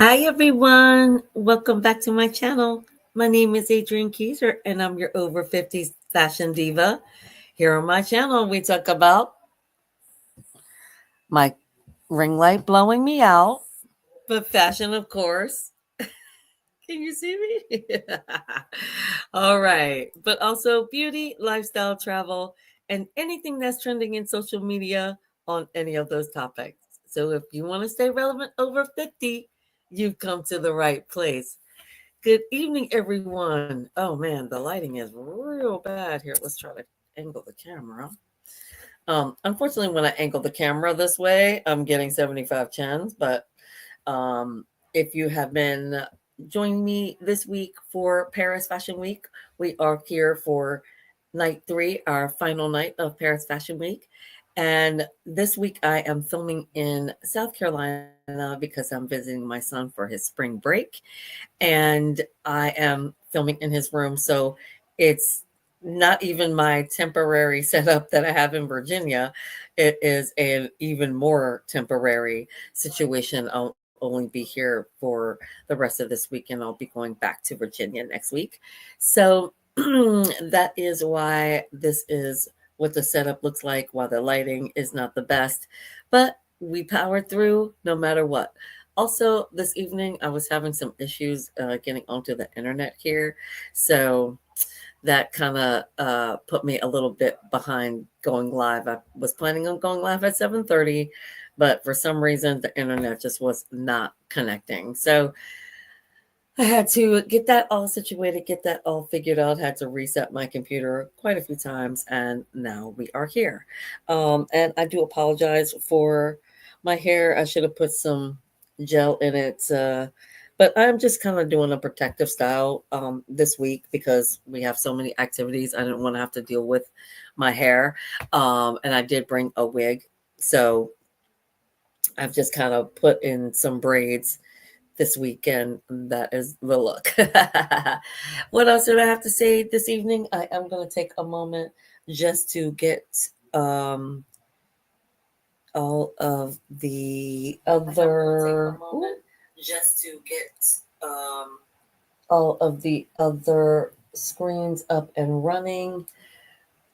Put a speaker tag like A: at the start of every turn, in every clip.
A: Hi, everyone. Welcome back to my channel. My name is Adrienne Keyser, and I'm your over 50s fashion diva. Here on my channel, we talk about my ring light blowing me out, but fashion, of course. Can you see me? All right. But also beauty, lifestyle, travel, and anything that's trending in social media on any of those topics. So if you want to stay relevant over 50, you've come to the right place. Good evening, everyone. Oh man, the lighting is real bad here. Let's try to angle the camera. Unfortunately, when I angle the camera this way, I'm getting 75 chins. But if you have been joining me this week for Paris Fashion Week, we are here for night 3, our final night of Paris Fashion Week. And this week I am filming in South Carolina because I'm visiting my son for his spring break. And I am filming in his room. So it's not even my temporary setup that I have in Virginia. It is an even more temporary situation. I'll only be here for the rest of this week and I'll be going back to Virginia next week. So that is why this is what the setup looks like, while the lighting is not the best. But we powered through no matter what. Also, this evening I was having some issues getting onto the internet here, so that kind of put me a little bit behind going live. I was planning on going live at 7:30, but for some reason the internet just was not connecting. So I had to get that all situated, get that all figured out, had to reset my computer quite a few times, and now we are here. And I do apologize for my hair. I should have put some gel in it. But I'm just kind of doing a protective style this week because we have so many activities. I didn't want to have to deal with my hair. And I did bring a wig. So I've just kind of put in some braids this weekend. That is the look. What else did I have to say this evening? I am going to take a moment just to get um, all of the other just to get all of the other screens up and running.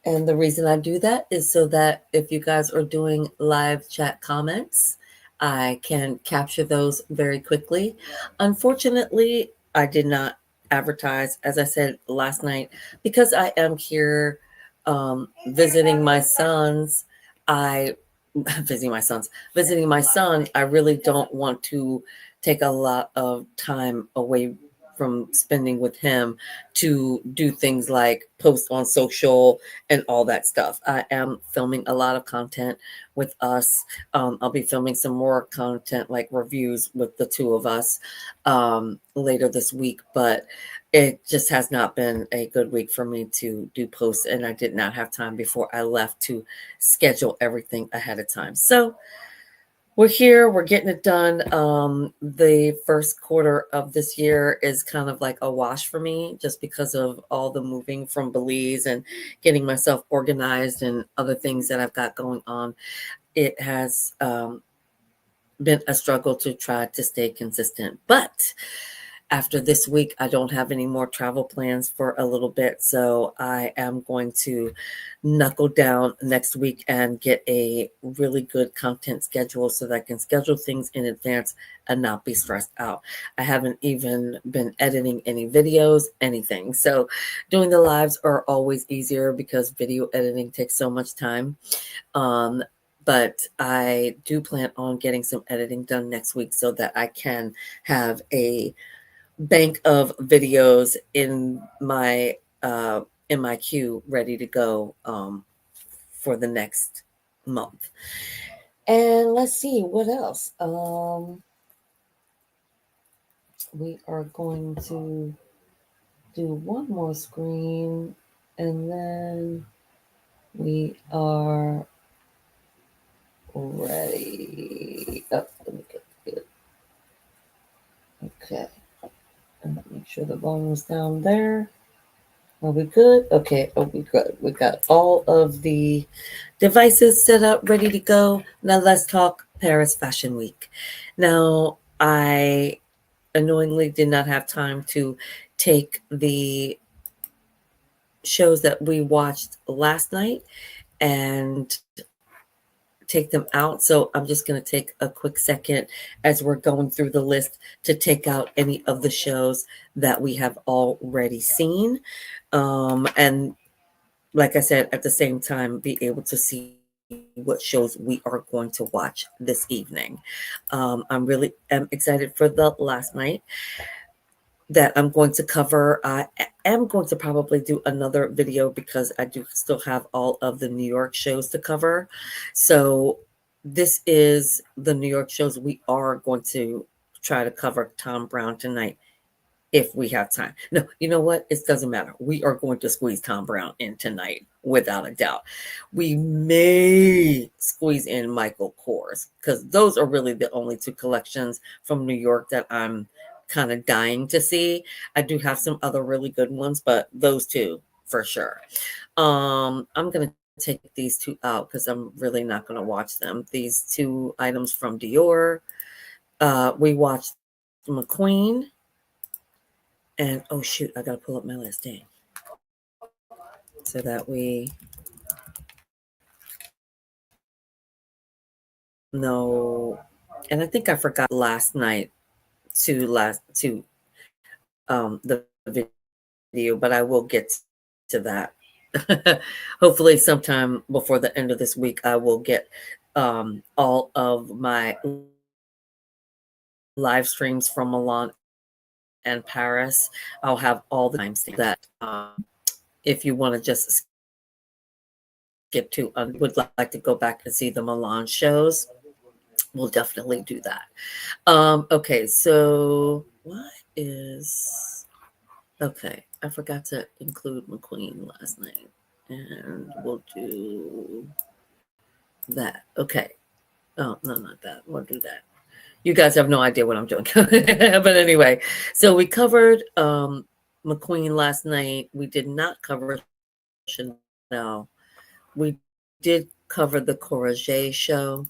A: And the reason I do that is so that if you guys are doing live chat comments, I can capture those very quickly. Unfortunately, I did not advertise, as I said last night, because I am here visiting my sons. I visiting my son. I really don't want to take a lot of time away from spending with him to do things like post on social and all that stuff. I am filming a lot of content with us. I'll be filming some more content like reviews with the two of us later this week, but it just has not been a good week for me to do posts, and I did not have time before I left to schedule everything ahead of time. So we're here, we're getting it done. The first quarter of this year is kind of like a wash for me just because of all the moving from Belize and getting myself organized and other things that I've got going on. It has been a struggle to try to stay consistent. But after this week, I don't have any more travel plans for a little bit. So I am going to knuckle down next week and get a really good content schedule so that I can schedule things in advance and not be stressed out. I haven't even been editing any videos, anything. So doing the lives are always easier because video editing takes so much time. But I do plan on getting some editing done next week so that I can have a bank of videos in my queue ready to go for the next month. And let's see what else. We are going to do one more screen and then we are ready. Oh, let me get it. Okay. And make sure the volume's down there. Are we good? Okay, are we good? We got all of the devices set up, ready to go. Now let's talk Paris Fashion Week. Now, I annoyingly did not have time to take the shows that we watched last night and take them out. So I'm just going to take a quick second as we're going through the list to take out any of the shows that we have already seen. And like I said, at the same time, be able to see what shows we are going to watch this evening. I'm really am excited for the last night that I'm going to cover. I am going to probably do another video because I do still have all of the New York shows to cover. So this is the New York shows we are going to try to cover Tom Brown tonight if we have time. No, you know what? It doesn't matter. We are going to squeeze Tom Brown in tonight, without a doubt. We may squeeze in Michael Kors because those are really the only two collections from New York that I'm kind of dying to see. I do have some other really good ones, but those two for sure. I'm gonna take these two out because I'm really not gonna watch them. These two items from Dior. We watched McQueen. And oh shoot, I gotta pull up my list, dang. So that we know. And I think I forgot last night to the video, but I will get to that. Hopefully sometime before the end of this week I will get all of my live streams from Milan and Paris. I'll have all the timestamps that if you want to just skip to would like to go back and see the Milan shows, we'll definitely do that. Okay, so what is okay? I forgot to include McQueen last night, and we'll do that. Okay. Oh no, not that. We'll do that. You guys have no idea what I'm doing, but anyway. So we covered McQueen last night. We did not cover Chanel. We did cover the Courage show.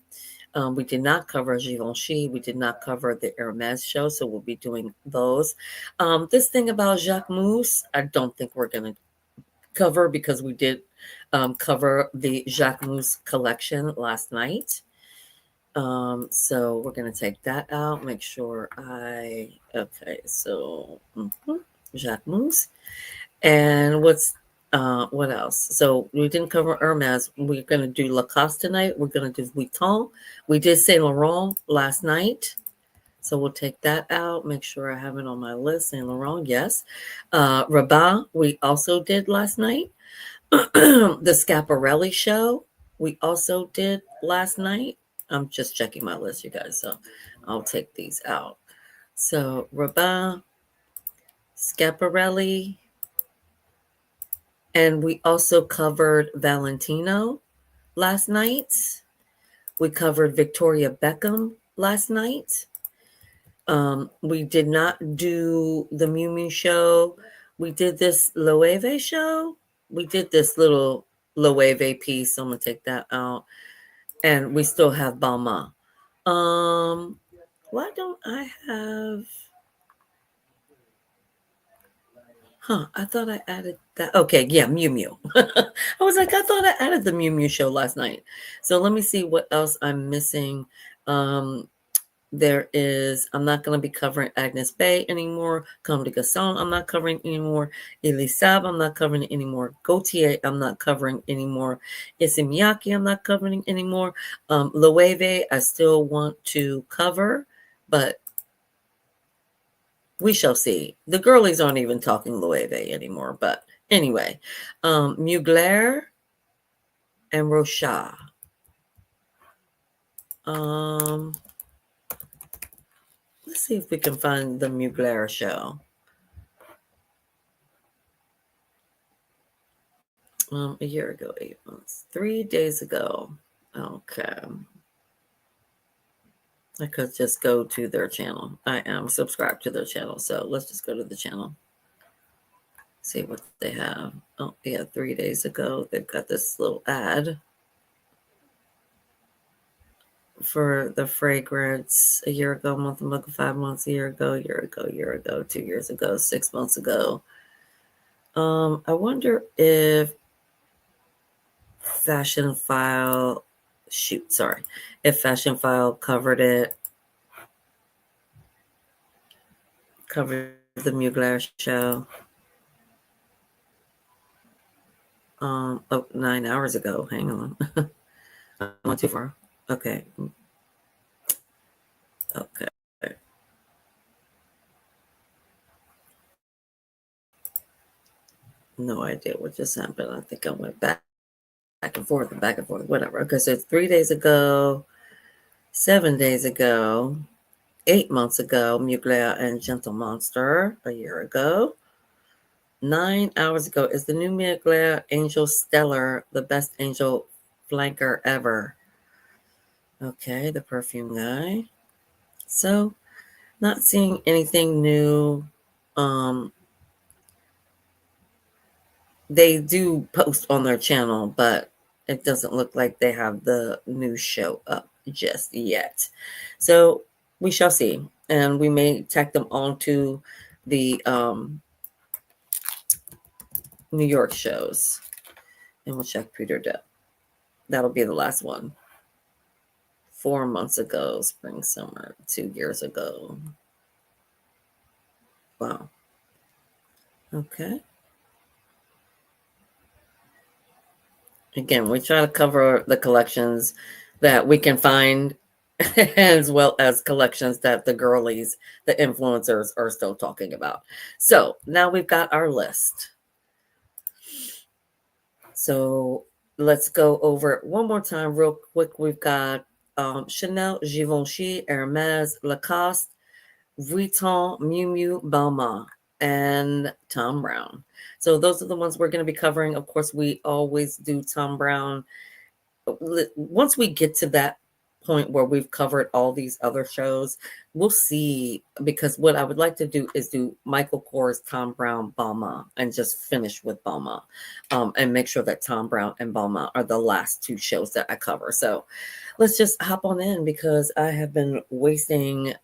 A: We did not cover Givenchy. We did not cover the Hermes show, so we'll be doing those. This thing about Jacques Mousse, I don't think we're going to cover because we did cover the Jacques Mousse collection last night. So we're going to take that out. Make sure okay, so Jacques Mousse. And what else? So we didn't cover Hermes. We're going to do Lacoste tonight. We're going to do Vuitton. We did Saint Laurent last night. So we'll take that out. Make sure I have it on my list. Saint Laurent, yes. Rabat, we also did last night. The Schiaparelli show, we also did last night. I'm just checking my list, you guys. So I'll take these out. So Rabat, Schiaparelli, and we also covered Valentino last night. We covered Victoria Beckham last night. We did not do the Miu Miu show. We did this Loewe show. We did this little Loewe piece. So I'm going to take that out. And we still have Balmain. Why don't I have... I thought I added that. Okay, yeah, Miu Miu. I was like, I thought I added the Miu Miu show last night. So let me see what else I'm missing. There is, I'm not going to be covering Agnes Bay anymore. Comme des Garçons, I'm not covering anymore. Elisab, I'm not covering anymore. Gautier, I'm not covering anymore. Issey Miyake, I'm not covering anymore. Loewe, I still want to cover, but we shall see. The girlies aren't even talking Loewe anymore, but anyway. Mugler and Rocha. Let's see if we can find the Mugler show. A year ago, 8 months, 3 days ago. Okay. I could just go to their channel. I am subscribed to their channel. So let's just go to the channel. See what they have. Oh, yeah, 3 days ago. They've got this little ad. for the fragrance a year ago, month ago, 5 months, a year ago, 2 years ago, 6 months ago. I wonder if Fashion File, if Fashion File covered the Mugler show. 9 hours ago. Hang on. I went too far. Okay. Okay. No idea what just happened. I think I went back and forth and back and forth, whatever. Okay, so it's 3 days ago, 7 days ago, 8 months ago, Mugler and Gentle Monster a year ago. 9 hours ago is the new Mugler Angel Stellar, the best angel flanker ever. Okay, the perfume guy. So, not seeing anything new. They do post on their channel, but it doesn't look like they have the new show up just yet. So we shall see. And we may tack them onto the New York shows. And we'll check Peter Depp. That'll be the last one. 4 months ago, spring, summer, 2 years ago. Wow. Okay. Again, we try to cover the collections that we can find as well as collections that the girlies, the influencers are still talking about. So now we've got our list. So let's go over it one more time real quick. We've got Chanel, Givenchy, Hermes, Lacoste, Vuitton, Miu Miu, Balmain, and Tom Brown. So those are the ones we're going to be covering. Of course, we always do Tom Brown. Once we get to that point where we've covered all these other shows, we'll see, because what I would like to do is do Michael Kors, Tom Brown, Balmain, and just finish with Balmain, and make sure that Tom Brown and Balmain are the last two shows that I cover. So let's just hop on in, because I have been wasting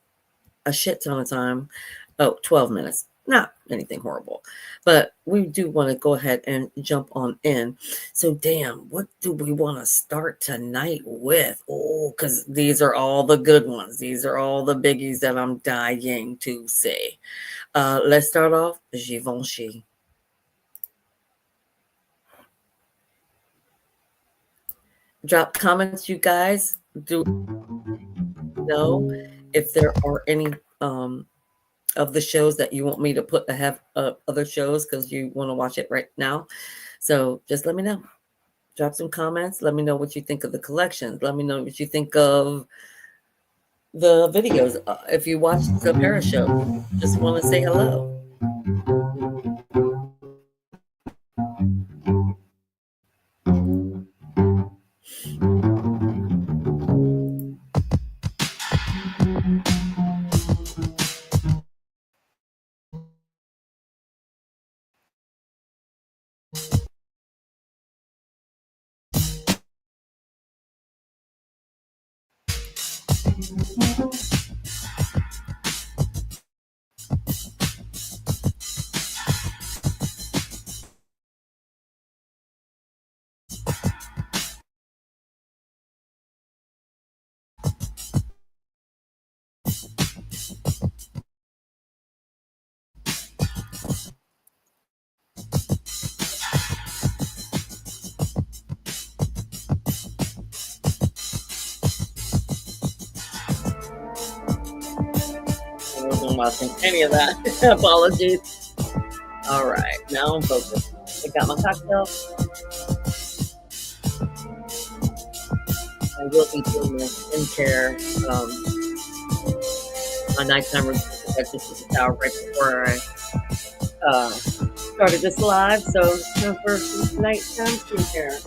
A: a shit ton of time. 12 minutes. Not anything horrible, but we do want to go ahead and jump on in. So, damn, what do we want to start tonight with? Oh, because these are all the good ones. These are all the biggies that I'm dying to see. Let's start off Givenchy. Drop comments, you guys. Do know if there are any of the shows that you want me to put ahead of other shows because you want to watch it right now. So just let me know. Drop some comments. Let me know what you think of the collections. Let me know what you think of the videos. If you watch the Paris show, just want to say hello. I wasn't watching any of that. Apologies. All right, now I'm focused. I got my cocktail. I will be doing my skincare, my nighttime routine. I just took a shower right before I started this live. So it's time for some nighttime skincare.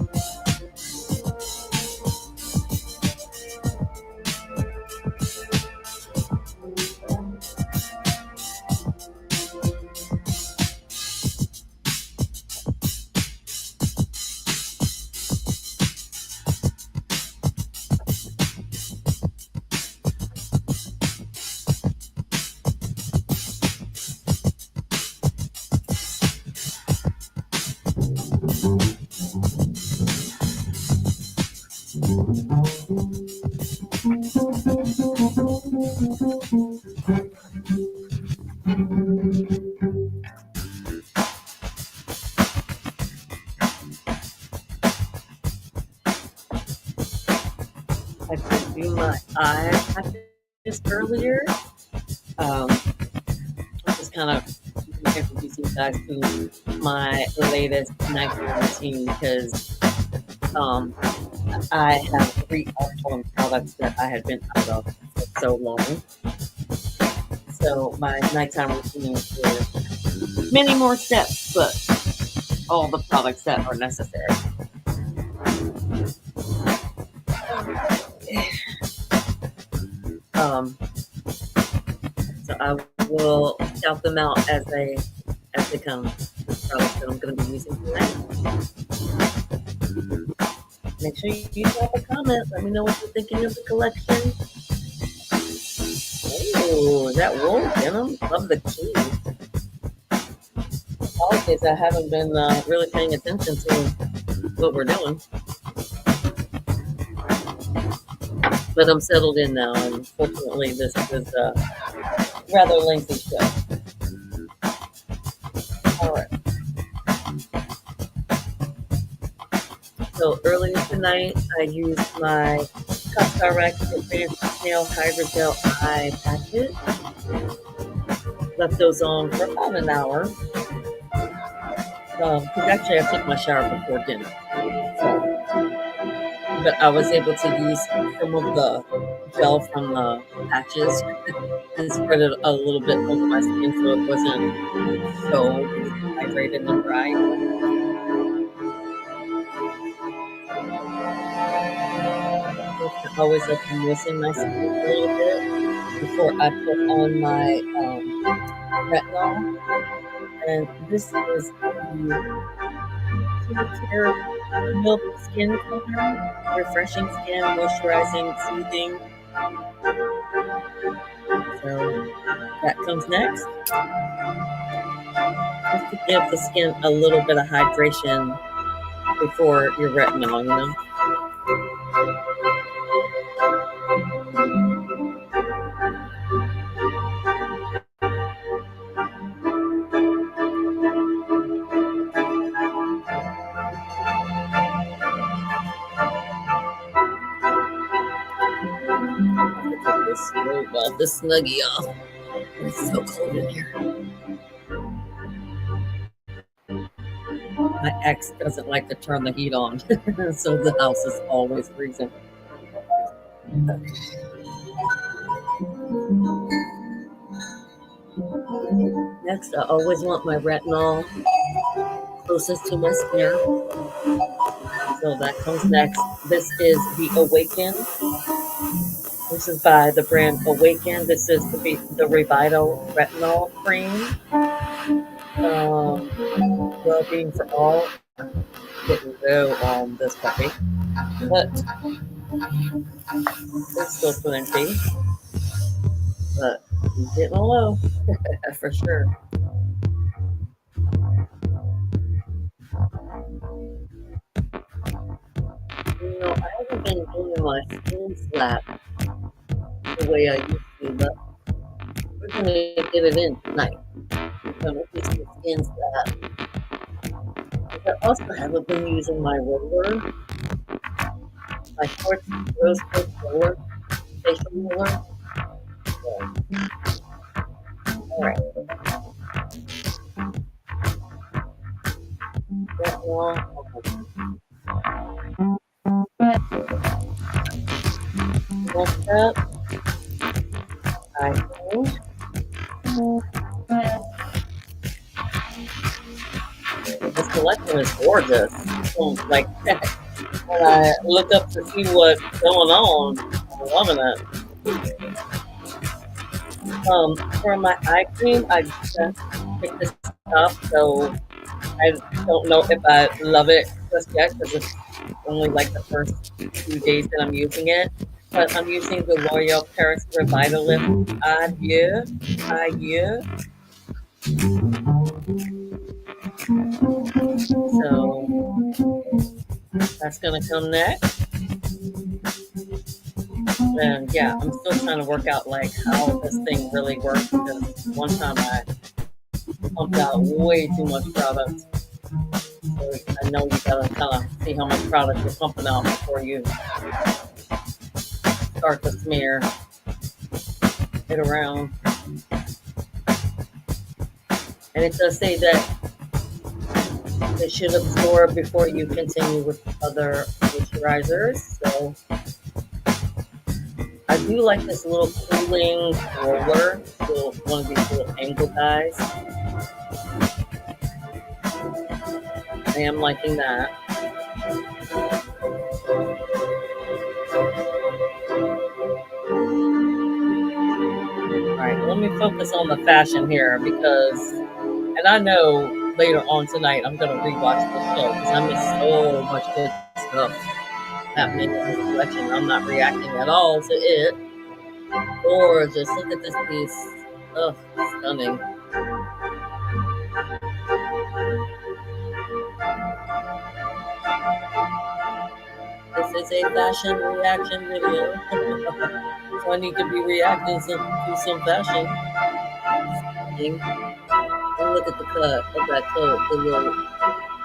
A: I did do my eye patches earlier. I'm just kind of introducing you guys to my latest nighttime routine because um, I have 3 products that I had been out of for so long. So my nighttime routine is many more steps, but all the products that are necessary. Um, so I will shout them out as they come. The products that I'm going to be using tonight. Make sure you drop a comment. Let me know what you're thinking of the collection. Oh, that wool denim. Love the keys. Apologies, I haven't been really paying attention to what we're doing. But I'm settled in now, and fortunately, this is a rather lengthy show. All right. So earlier tonight, I used my CosRx Advanced Nail Hydrogel Eye Patches. Left those on for about an hour. Because actually, I took my shower before dinner. So, but I was able to use some of the gel from the patches and spread it a little bit over my skin so it wasn't so dehydrated and dry. I always like to moisten my skin a little bit before I put on my retinol. And this is the Care Milk Skin Toner. Refreshing skin, moisturizing, soothing. So that comes next. Just to give the skin a little bit of hydration before your retinol, you know? Take this robe off, this snuggie off. It's so cold in here. My ex doesn't like to turn the heat on, so the house is always freezing. Next, I always want my retinol closest to my skin. So that comes next. This is the Awaken. This is by the brand Awaken. This is the Revital Retinol Cream. Well-being for all. Didn't go on this puppy, but there's still plenty. But he's getting low for sure. You know, I haven't been doing my skin slap the way I used to, but we're gonna get it in tonight. We're gonna do some skin slap. I also haven't been using my roller, my quartz rose quartz roller, facial roller. So, all right. Next up, I think this collection is gorgeous. So, like, when I look up to see what's going on, I'm loving it. For my eye cream, I just picked this up, so I don't know if I love it just yet because it's only like the first few days that I'm using it. But I'm using the L'Oreal Paris Revitalift Adieu. Adieu. So that's gonna come next. And yeah, I'm still trying to work out like how this thing really works because one time I pumped out way too much product. So I know you gotta kind of see how much product you're pumping out before you start to smear it around. And it does say that it should absorb before you continue with other moisturizers. So I do like this little cooling roller, little one of these little angle guys. I am liking that. All right, let me focus on the fashion here because, and I know later on tonight I'm gonna rewatch the show because I missed so much good stuff happening in this collection. I'm not reacting at all to it. Gorgeous! Look at this piece. Oh, stunning. This is a fashion reaction video. So I need to be reacting to some fashion. And look at the cut of that coat, the little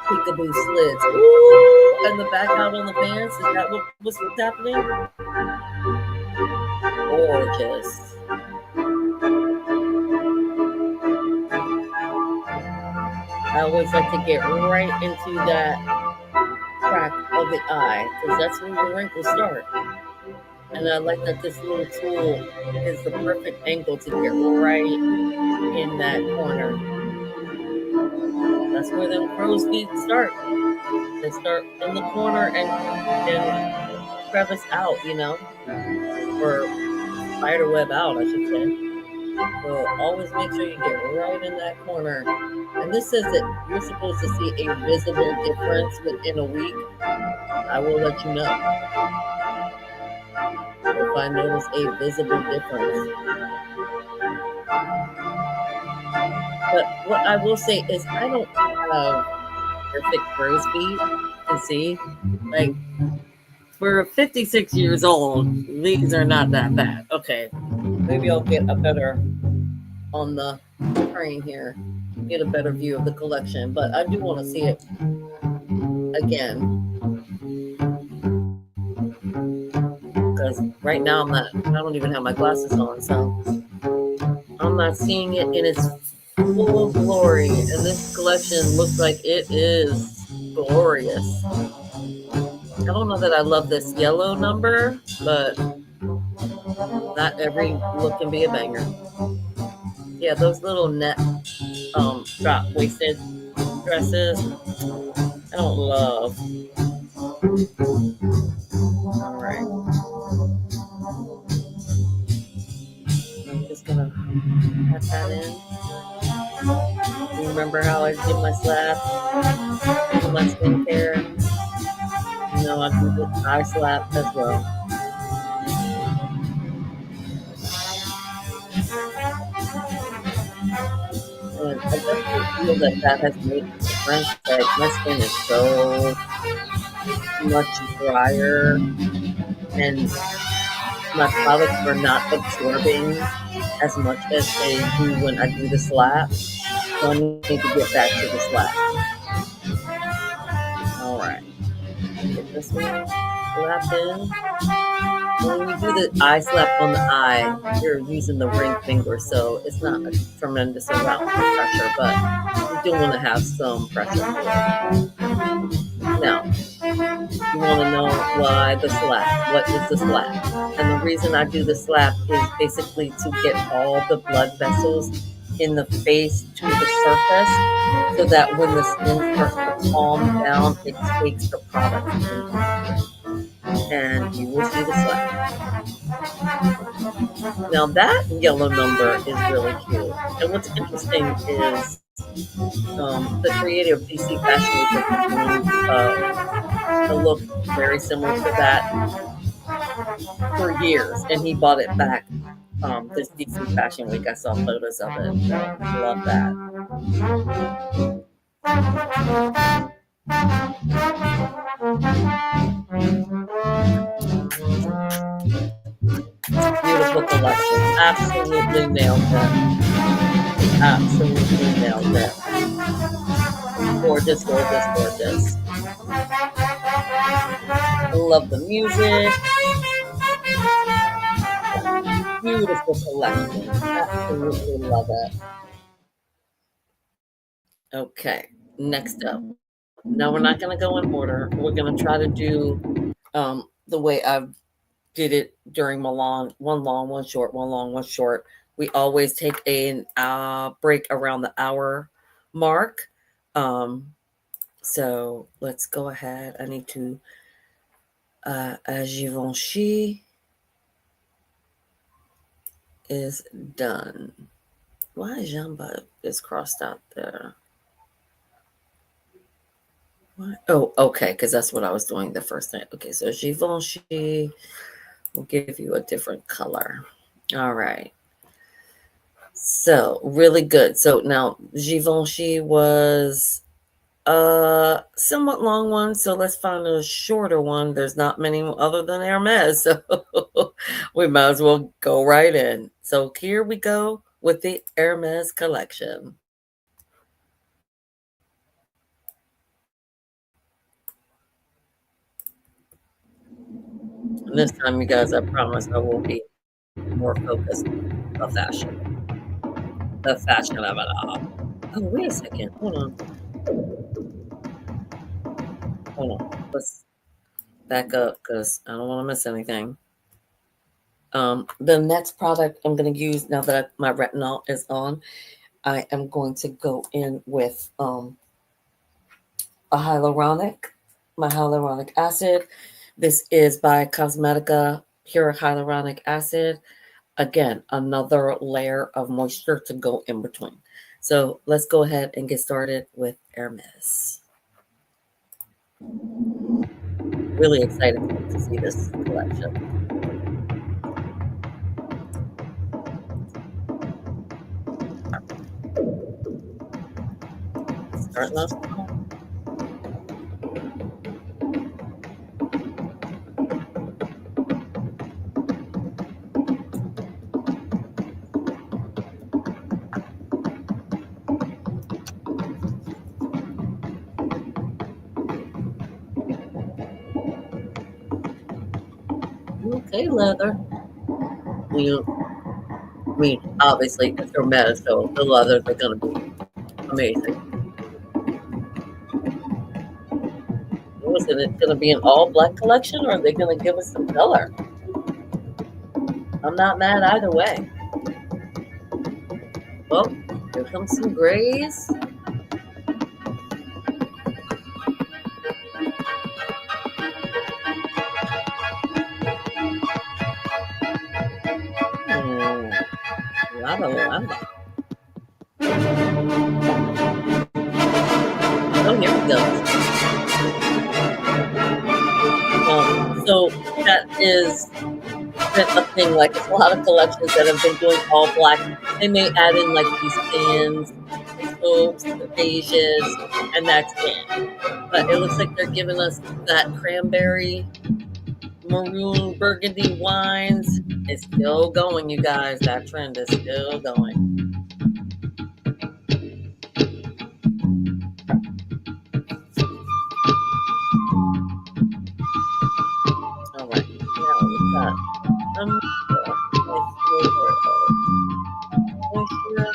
A: peekaboo slits. Ooh, and the back out on the pants. Is that what's happening? Gorgeous. I always like to get right into that crack of the eye because that's where the wrinkles start. And I like that this little tool is the perfect angle to get right in that corner. That's where them crow's feet start. They start in the corner and crevice out, or spider web out, I should say. So always make sure you get right in that corner. And this says that you're supposed to see a visible difference within a week. I will let you know if I notice a visible difference. But what I will say is I don't have perfect crow's feet. You can see, like, for 56 years old, these are not that bad. Okay, maybe I'll get a better on the screen here, get a better view of the collection. But I do want to see it again because right now I don't even have my glasses on, so I'm not seeing it in its full glory. And this collection looks like it is glorious. I don't know that I love this yellow number, but not every look can be a banger. Yeah, those little net drop waisted dresses I don't love. All right. I'm just gonna pat that in. Remember how I did my slap, do my skincare? I do the eye slap as well. And I definitely feel that has made a difference. Like my skin is so much drier, and my products are not absorbing as much as they do when I do the slap. So I need to get back to the slap. All right. Get this one slapped in. When you do the eye slap on the eye, you're using the ring finger, so it's not a tremendous amount of pressure, but you do want to have some pressure. Now, you want to know why the slap. What is the slap? And the reason I do the slap is basically to get all the blood vessels in the face to the surface so that when the skin starts to calm down, it takes the product and you will see the slap. Now that yellow number is really cute. And what's interesting is the creator of DC Fashion Week has a look very similar to that for years, and he bought it back this DC Fashion Week. I saw photos of it. Love that. beautiful collection. Absolutely nailed it. Absolutely nailed it. Gorgeous, gorgeous, gorgeous. Love the music. Yeah, beautiful collection. Absolutely love it. Okay, next up. Now we're not going to go in order. We're going to try to do the way I did it during Milan: one long, one short, one long, one short. We always take a break around the hour mark. So let's go ahead. I need to Givenchy is done. Why Jamba is crossed out there? What? Oh, okay, because that's what I was doing the first time. Okay, so Givenchy will give you a different color. All right. So really good. So now Givenchy was a somewhat long one. So let's find a shorter one. There's not many other than Hermes. So we might as well go right in. So here we go with the Hermes collection. And this time, you guys, I promise I will be more focused on the fashion. The fashion of it all. Oh, wait a second. Hold on. Hold on. Let's back up because I don't want to miss anything. The next product I'm going to use now that my retinol is on, I am going to go in with a my hyaluronic acid. This is by Cosmetica Pure Hyaluronic Acid. Again, another layer of moisture to go in between. So let's go ahead and get started with Hermes. Really excited to see this collection. Starting off strong. Okay, leather. I mean, obviously, it's Hermes, so the leathers are going to be amazing. Was it going to be an all black collection, or are they going to give us some color? I'm not mad either way. Well, here comes some grays. Lava. Oh, here we go. So that is been a thing. Like, a lot of collections that have been doing all black. They may add in like these tans, the taupes, the beiges, and that's it. But it looks like they're giving us that cranberry, maroon, burgundy wines. It's still going, you guys. That trend is still going. All right, now we've got moisture,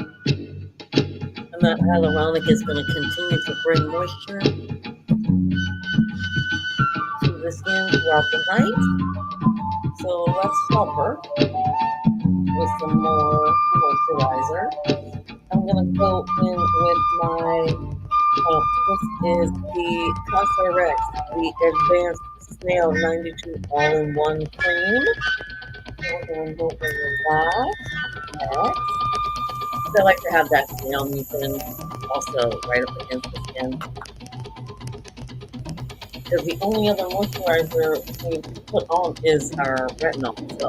A: and that hyaluronic is going to continue to bring moisture to the skin throughout the night. So let's hover with some more moisturizer. I'm going to go in with my, this is the Cosrx, the Advanced Snail 92 All-in-One Cream. We're going to go in with that. Next. I like to have that snail mucin also right up against the skin. Because the only other moisturizer we put on is our retinol. So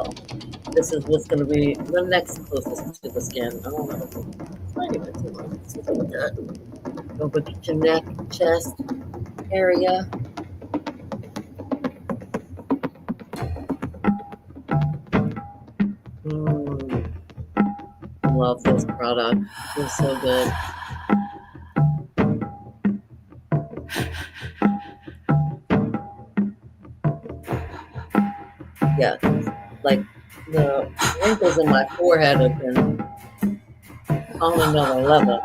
A: this is what's going to be the next closest to the skin. I don't know. Tiny bit too much. Let's take a look at it. Over your neck, chest area. love this product. It's so good. Yeah, like the wrinkles in my forehead have been on another level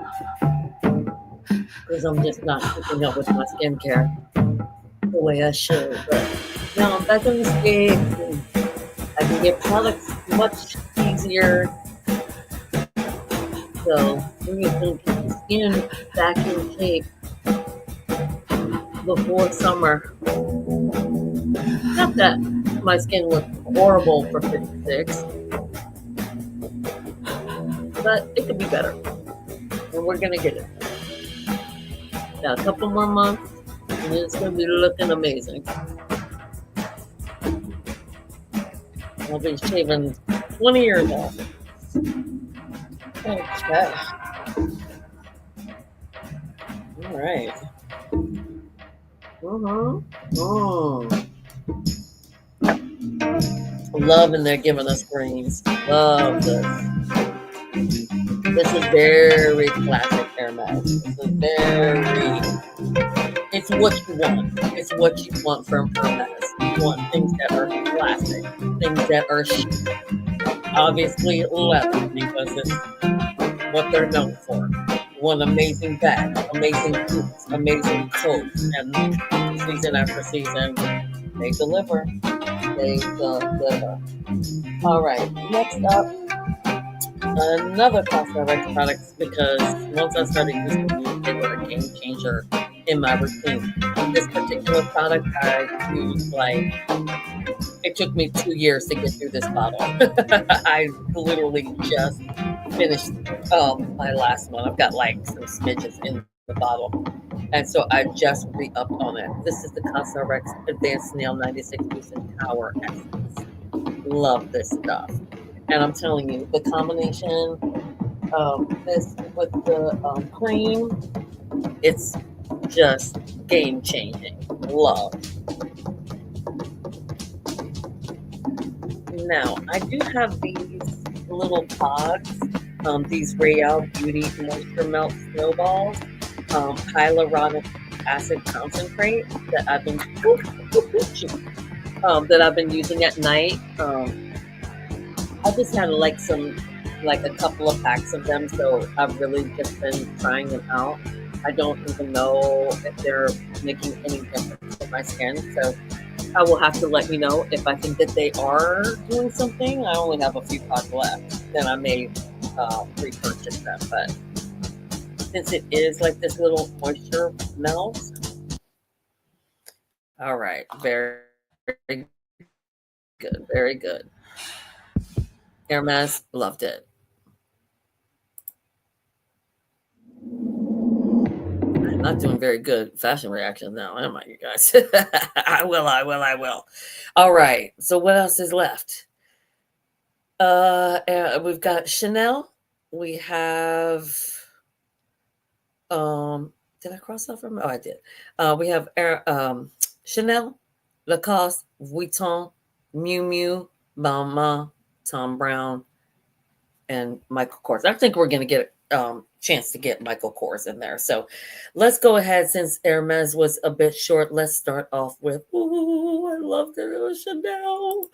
A: because I'm just not keeping up with my skincare the way I should. But now I'm back in the States and I can get products much easier. So we can get the skin back in shape before summer. Not that my skin looks horrible for 56, but it could be better. And we're gonna get it. Got a couple more months and it's gonna be looking amazing. I'll be shaving 20 years off. Okay. All right. Loving they're giving us greens. Love this. This is very classic Hermes. This is very. It's what you want. It's what you want from Hermes. You want things that are classic, things that are obviously leather because it's what they're known for. One amazing bag, amazing boots, amazing coats, and season after season, they deliver. They deliver. All right, next up, another cosmetic products because once I started using them, they were a game changer in my routine. This particular product I used like it took me 2 years to get through this bottle. I literally just finished my last one. I've got like some smidges in the bottle. And so I just re-upped on it. This is the Cosrx Advanced Nail 96 Boosted Power Essence. Love this stuff. And I'm telling you, the combination of this with the cream, it's just game changing. Love. Now, I do have these little pods, these Real Beauty Moisture Melt Snowballs, hyaluronic acid concentrate that I've been using at night. I just had like a couple of packs of them, so I've really just been trying them out. I don't even know if they're making any difference to my skin, so I will have to let you know if I think that they are doing something. I only have a few pods left, then I may repurchase them. But since it is like this little moisture melt, all right, very, very good, very good. Hermes loved it. I'm not doing very good fashion reactions now, am I, you guys? I will. All right. So what else is left? We've got Chanel. We have did I cross off from? Oh, I did. We have Chanel, Lacoste, Vuitton, Miu Miu, Balmain, Tom Brown, and Michael Kors. I think we're going to get chance to get Michael Kors in there. So let's go ahead. Since Hermes was a bit short, let's start off with, ooh, I love the Chanel.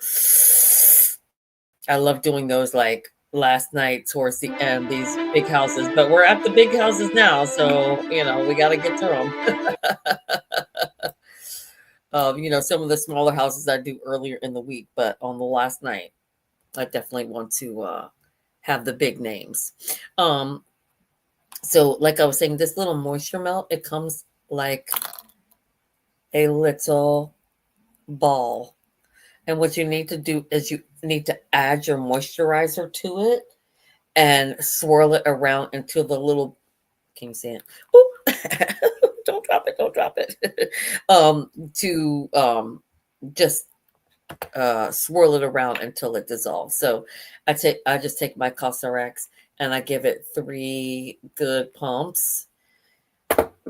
A: I love doing those like last night towards the end, these big houses, but we're at the big houses now. So, we got to get to them. Some of the smaller houses I do earlier in the week, but on the last night, I definitely want to have the big names. So like I was saying, this little moisture melt, it comes like a little ball. And what you need to do is you need to add your moisturizer to it and swirl it around until the little, can you see it? Ooh, don't drop it. To just swirl it around until it dissolves. So I just take my Cosrx and I give it 3 good pumps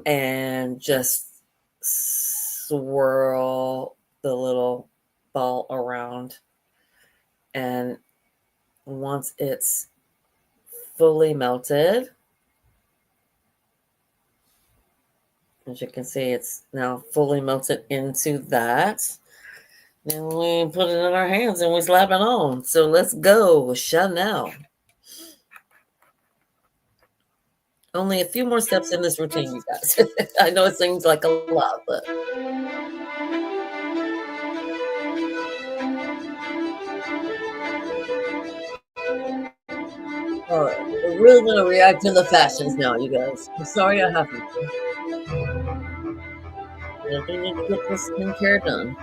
A: and just swirl the little ball around. And once it's fully melted. As you can see, it's now fully melted into that. Then we put it in our hands and we slap it on. So let's go, Chanel. Only a few more steps in this routine, you guys. I know it seems like a lot, but all right. We're really gonna react to the fashions now, you guys. I'm sorry I haven't. I do need to get this skincare done.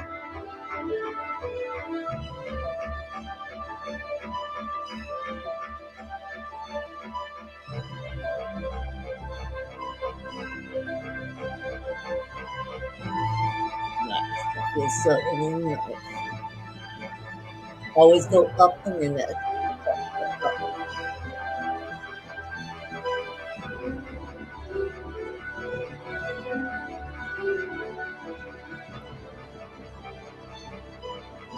A: Nice. That feels so nice. Always go up in your neck.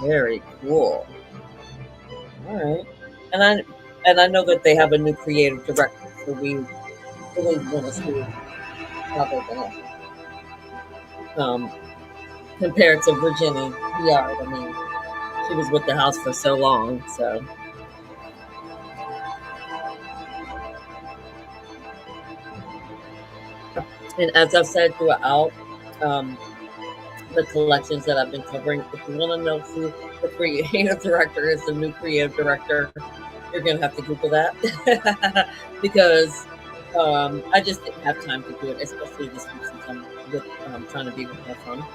A: Very cool. All right. And I know that they have a new creative director, so we really want to see how they're gonna compared to Virginia Yard. I mean, she was with the house for so long, so. And as I've said throughout the collections that I've been covering, if you want to know who the creative director is, the new creative director, you're going to have to Google that because I just didn't have time to do it, especially this week since I'm trying to be with my son.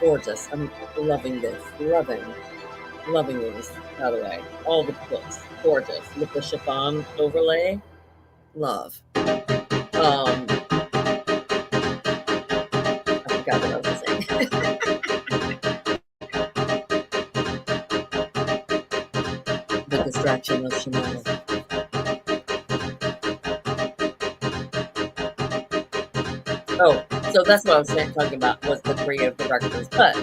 A: Gorgeous. I'm loving this. Loving these, by the way. All the books. Gorgeous. With the chiffon overlay. Love. I forgot what I was saying. The distraction of Chanel. Oh, so that's what I was talking about was the creative directors. But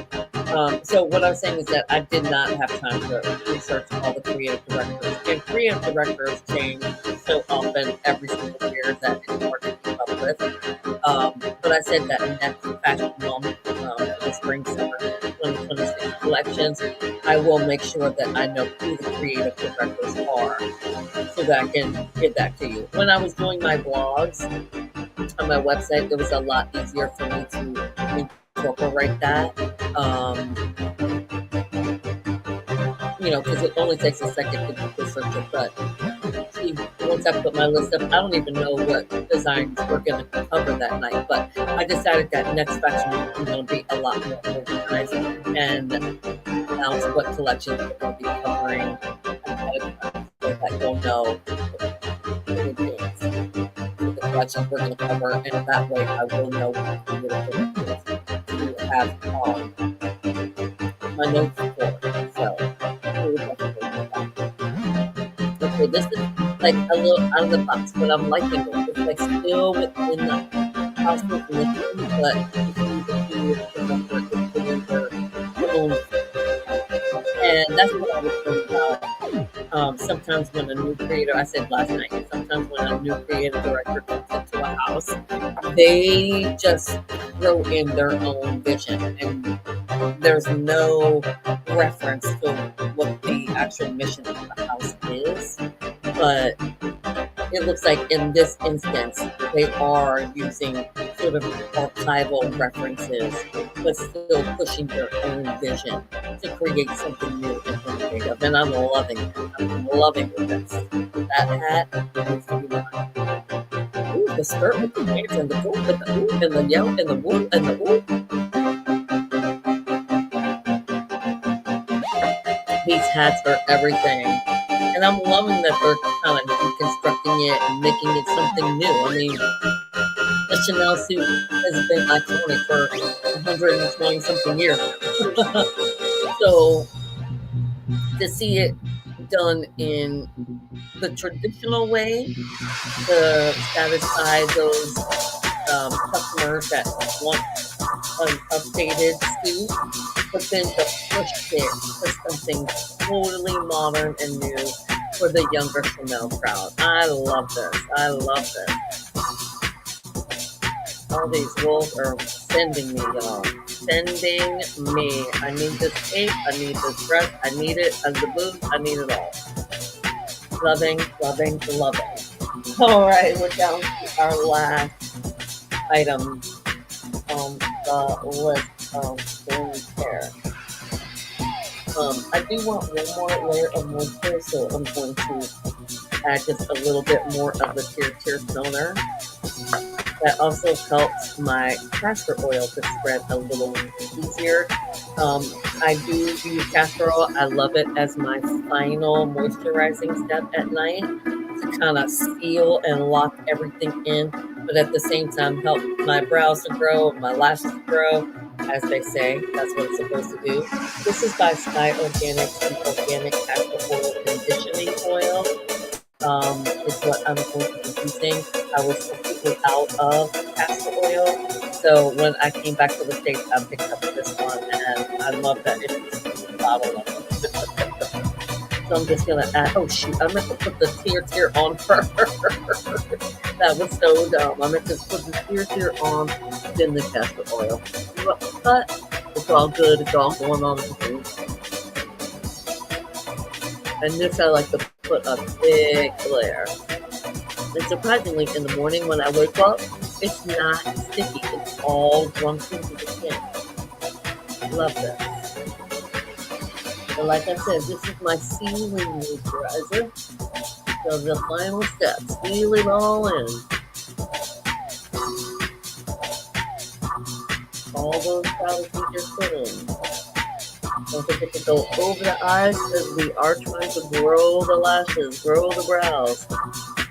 A: so what I was saying is that I did not have time to research all the creative directors. And creative directors change so often every single year that it's hard to keep up with. But I said that next fashion month, the spring summer 2026 collections, I will make sure that I know who the creative directors are so that I can get that to you. When I was doing my blogs on my website, it was a lot easier for me to incorporate that. Because it only takes a second to research it. But see, once I put my list up, I don't even know what designs we're going to cover that night. But I decided that next fashion is going to be a lot more organized and announce what collections we're going to be covering so that you'll know the dates, the collections we're going to cover, and that way I will know what to have my notes for. So, okay, this is like a little out of the box, but I'm liking it. It's like still within the house definition, but you see the creative director their own. And that's what I was talking about. Sometimes when a new creator, I said last night, sometimes when a new creative director comes into a house, they just throw in their own vision, and there's no reference to what the actual mission of the house is. But it looks like in this instance, they are using sort of archival references, but still pushing their own vision to create something new and innovative. And I'm loving it. I'm loving this. That hat needs to be mine. Ooh, the skirt with the pants and the gold and the ooh and the yellow and the wool and the ooh. These hats are everything. And I'm loving that they're kind of deconstructing it and making it something new. I mean, the Chanel suit has been iconic for 120 something years. So to see it done in the traditional way to satisfy those customers that want an updated suit, but then to push it for something totally modern and new for the younger Chanel crowd. I love this. I love this. All these wolves are sending me, y'all. Sending me. I need this cape. I need this dress. I need it as the boots. I need it all. Loving, loving, loving. All right, we're down to our last item on the list of skincare. I do want one more layer of moisture, so I'm going to add just a little bit more of the Tear toner. That also helps my castor oil to spread a little easier. I do use castor oil. I love it as my final moisturizing step at night to kind of seal and lock everything in, but at the same time help my brows to grow, my lashes to grow, as they say. That's what it's supposed to do. This is by Sky Organics, the organic castor oil conditioning oil. Is what I'm going to be using. I was completely out of castor oil, so when I came back to the States, I picked up this one, and I love that it's a bottle of it. So I'm just gonna add. Oh shoot! I meant to put the tear on first. That was so dumb. I meant to put the tear on, then the castor oil. But it's all good. It's all going on. And this I like to put a big layer. And surprisingly, in the morning when I wake up, it's not sticky. It's all drunk into the skin. Love this. And like I said, this is my sealing moisturizer. So the final step, seal it all in. All those products we just put in. Don't forget to go over the eyes because we are trying to grow the lashes, grow the brows.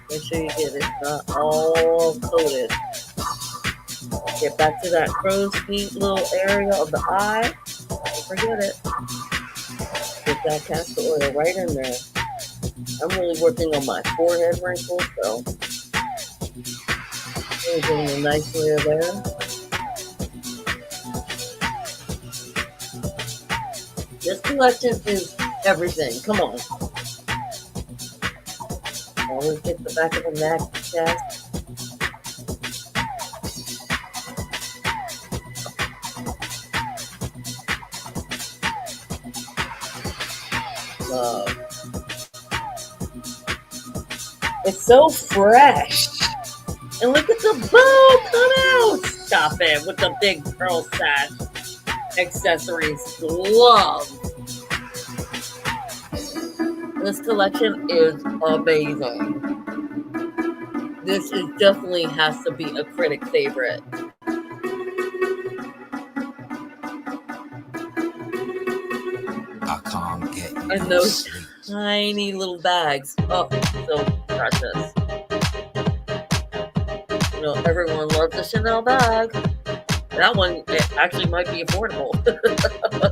A: Make sure you get it not all coated. Get back to that crow's feet little area of the eye. Don't forget it. Get that castor oil right in there. I'm really working on my forehead wrinkles, so really getting a nice layer there. This collection is everything. Come on. Always get the back of the neck, chest. Love. It's so fresh. And look at the bow come out. Stop it with the big pearl sash accessories. Love. This collection is amazing. This is definitely has to be a critic favorite.
B: I can't get no
A: And those
B: sleep.
A: tiny little bags. Oh, so precious. You know, everyone loves a Chanel bag. That one actually might be affordable.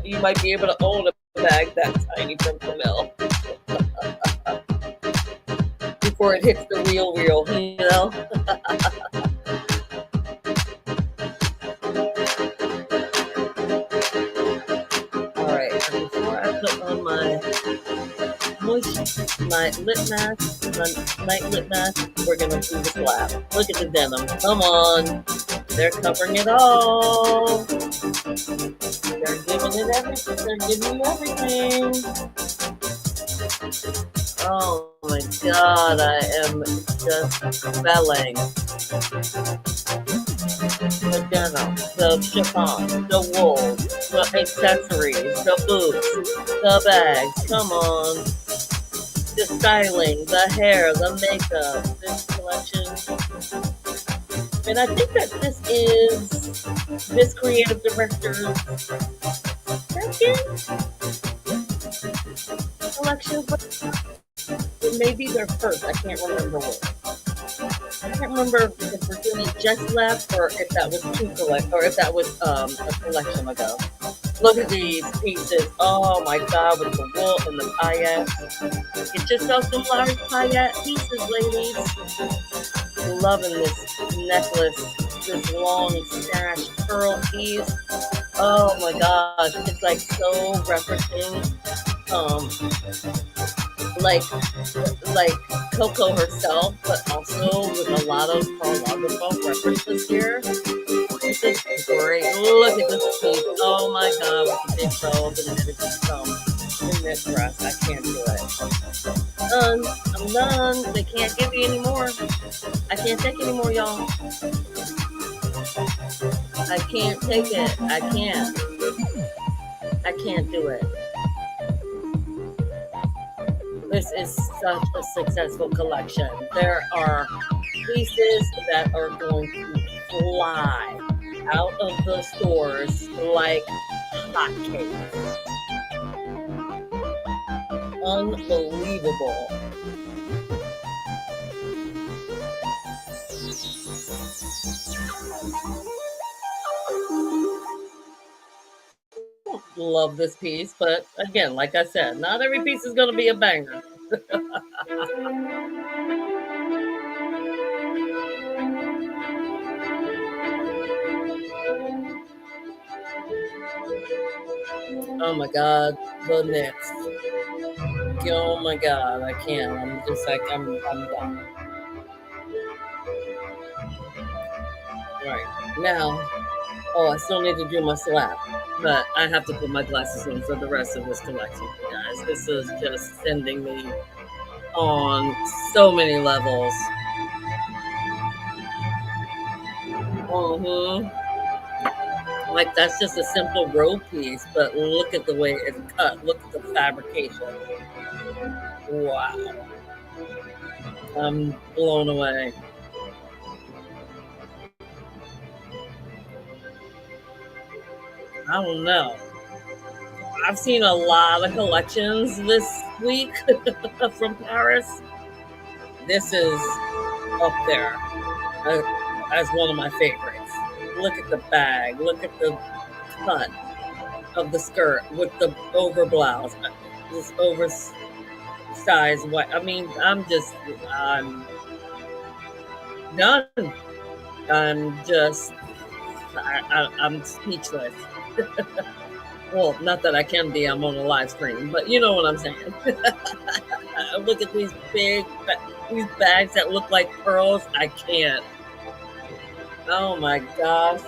A: You might be able to own a bag that tiny from Chanel. Before it hits the real, you know? Alright, and before I put on my lip mask, my night lip mask, we're gonna do the flap. Look at the denim. Come on. They're covering it all. They're giving it everything. They're giving you everything. Oh my god, I am just spelling. The denim, the chiffon, the wool, the accessories, the boots, the bags, come on. The styling, the hair, the makeup, this collection. And I think that this is this creative director's second collection. It may be their first. I can't remember what. I can't remember if Virginia just left or if that was a collection ago. Look at these pieces. Oh my god, with the wool and the paillettes. Get yourself some large paillette pieces, ladies. Loving this necklace, this long stash pearl piece. Oh my gosh, it's like so referencing like like Coco herself, but also with a lot of Karl Lagerfeld references here. This is great. Look at this piece. Oh my god, with the big bows and everything from in this dress. I can't do it. Done. I'm done. They can't give me any more. I can't take any more, y'all. I can't take it. I can't. I can't do it. This is such a successful collection. There are pieces that are going to fly out of the stores like hotcakes. Unbelievable. Love this piece, but again, like I said, not every piece is going to be a banger. Oh my god, the knits. Oh my god, I can't. I'm just like I'm done. Right now, oh, I still need to do my slap, but I have to put my glasses on for the rest of this collection, you guys. This is just sending me on so many levels. Mm-hmm. Like that's just a simple row piece, but look at the way it's cut. Look at the fabrication. Wow. I'm blown away. I don't know. I've seen a lot of collections this week from Paris. This is up there as one of my favorites. Look at the bag. Look at the cut of the skirt with the over blouse. This oversized white. I mean, I'm done. I'm speechless. Well, not that I can be. I'm on a live stream, but you know what I'm saying. Look at these these bags that look like pearls. I can't. Oh my gosh.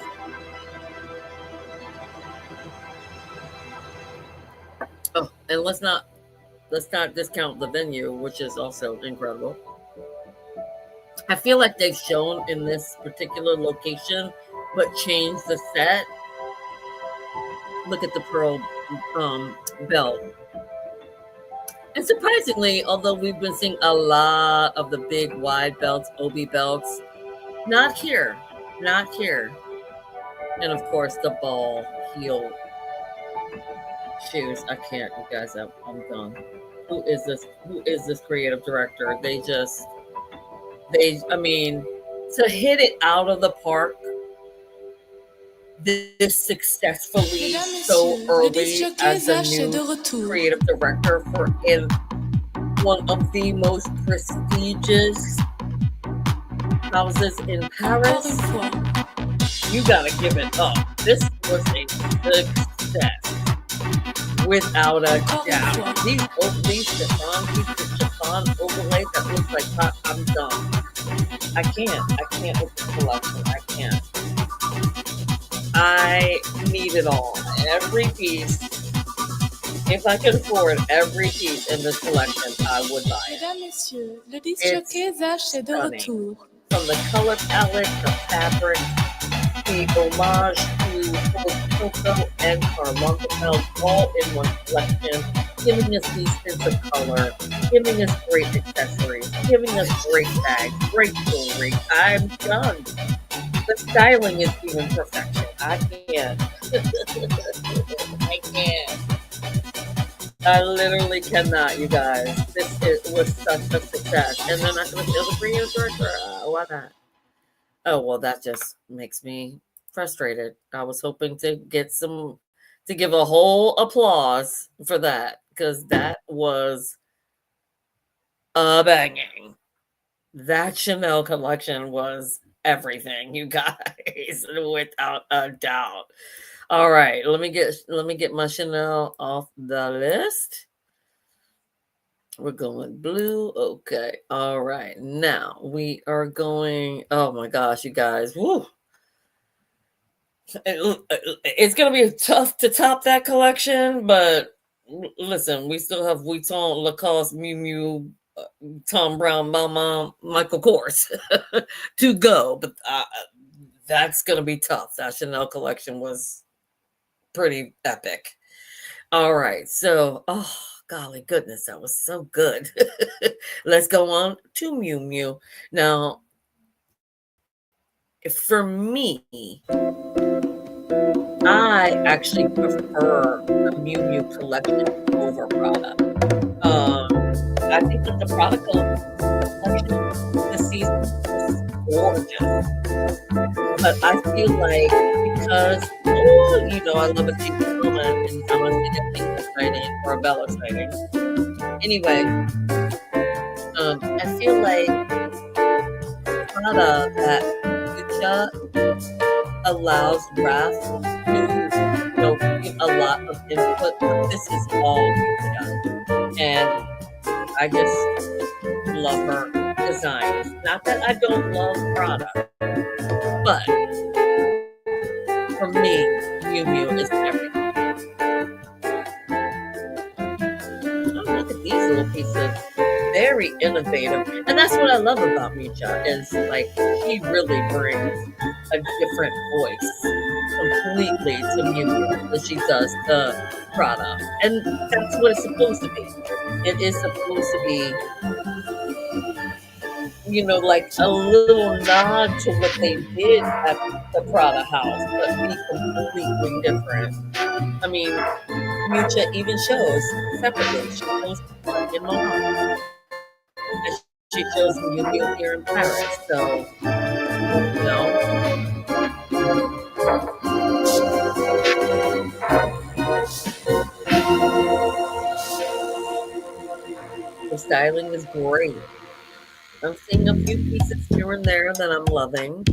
A: Oh, and let's not discount the venue, which is also incredible. I feel like they've shown in this particular location, but changed the set. Look at the pearl belt. And surprisingly, although we've been seeing a lot of the big wide belts, obi belts, not here, not here. And of course, the ball heel shoes. I can't, you guys. I'm done. Who is this? Who is this creative director? I mean, to hit it out of the park this successfully so early as a new creative director for in one of the most prestigious houses in Paris. You gotta give it up. This was a success, without a doubt. These chiffon overlays that looks like I'm done. I can't with the collection. I can't. I need it all. Every piece. If I could afford every piece in this collection, I would buy it. It's stunning. From the color palette, the fabric, the homage to both Coco and Karl Lagerfeld all in one collection, giving us these hints of color, giving us great accessories, giving us great bags, great jewelry. I'm done. The styling is even perfection. I can't. I can't. I literally cannot, you guys. Was such a success. And then I'm going to feel the creative director. Why not? Oh, well, that just makes me frustrated. I was hoping to give a whole applause for that because that was a banging. That Chanel collection was everything, you guys, without a doubt. All right, let me get my Chanel off the list. We're going blue. Okay. All right. Now we are going. Oh my gosh, you guys. Woo. It's going to be tough to top that collection, but listen, we still have Vuitton, Lacoste, Miu Miu, Tom Brown, Mama, Michael Kors to go. But that's going to be tough. That Chanel collection was pretty epic. All right. So, oh, golly goodness, that was so good. Let's go on to Miu Miu. Now, for me, I actually prefer the Miu Miu collection over Prada. I think that the Prada collection this season was gorgeous, but I feel like because I love a Secret Moment and I'm a Secret sighting or a Bella sighting. Anyway, I feel like Prada that Lucha allows Raf to give a lot of input, but this is all Lucha, and I just love her designs. Not that I don't love Prada, but for me, Miu Miu is everything. Oh, look at these little pieces. Very innovative. And that's what I love about Micha is like she really brings a different voice completely to Miu Miu as she does to Prada. And that's what it's supposed to be. It is supposed to be like a little nod to what they did at the Prada house, but be completely different. I mean, Mucha even shows separately. She shows in Milan, and she shows Miu Miu here in Paris. So, the styling is great. I'm seeing a few pieces here and there that I'm loving.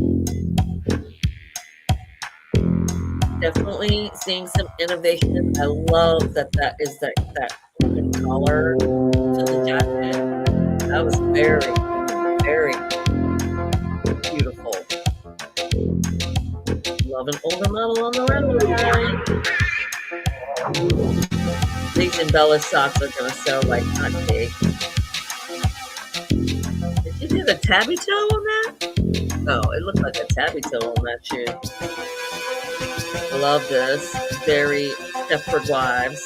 A: Definitely seeing some innovation. I love that is that open collar to the jacket. That was very, very beautiful. Love an older model on the runway. These and Bella socks are gonna sell like hotcakes. Did you get a tabby toe on that? Oh, it looked like a tabby toe on that shoe. Love this. Very Stepford Wives.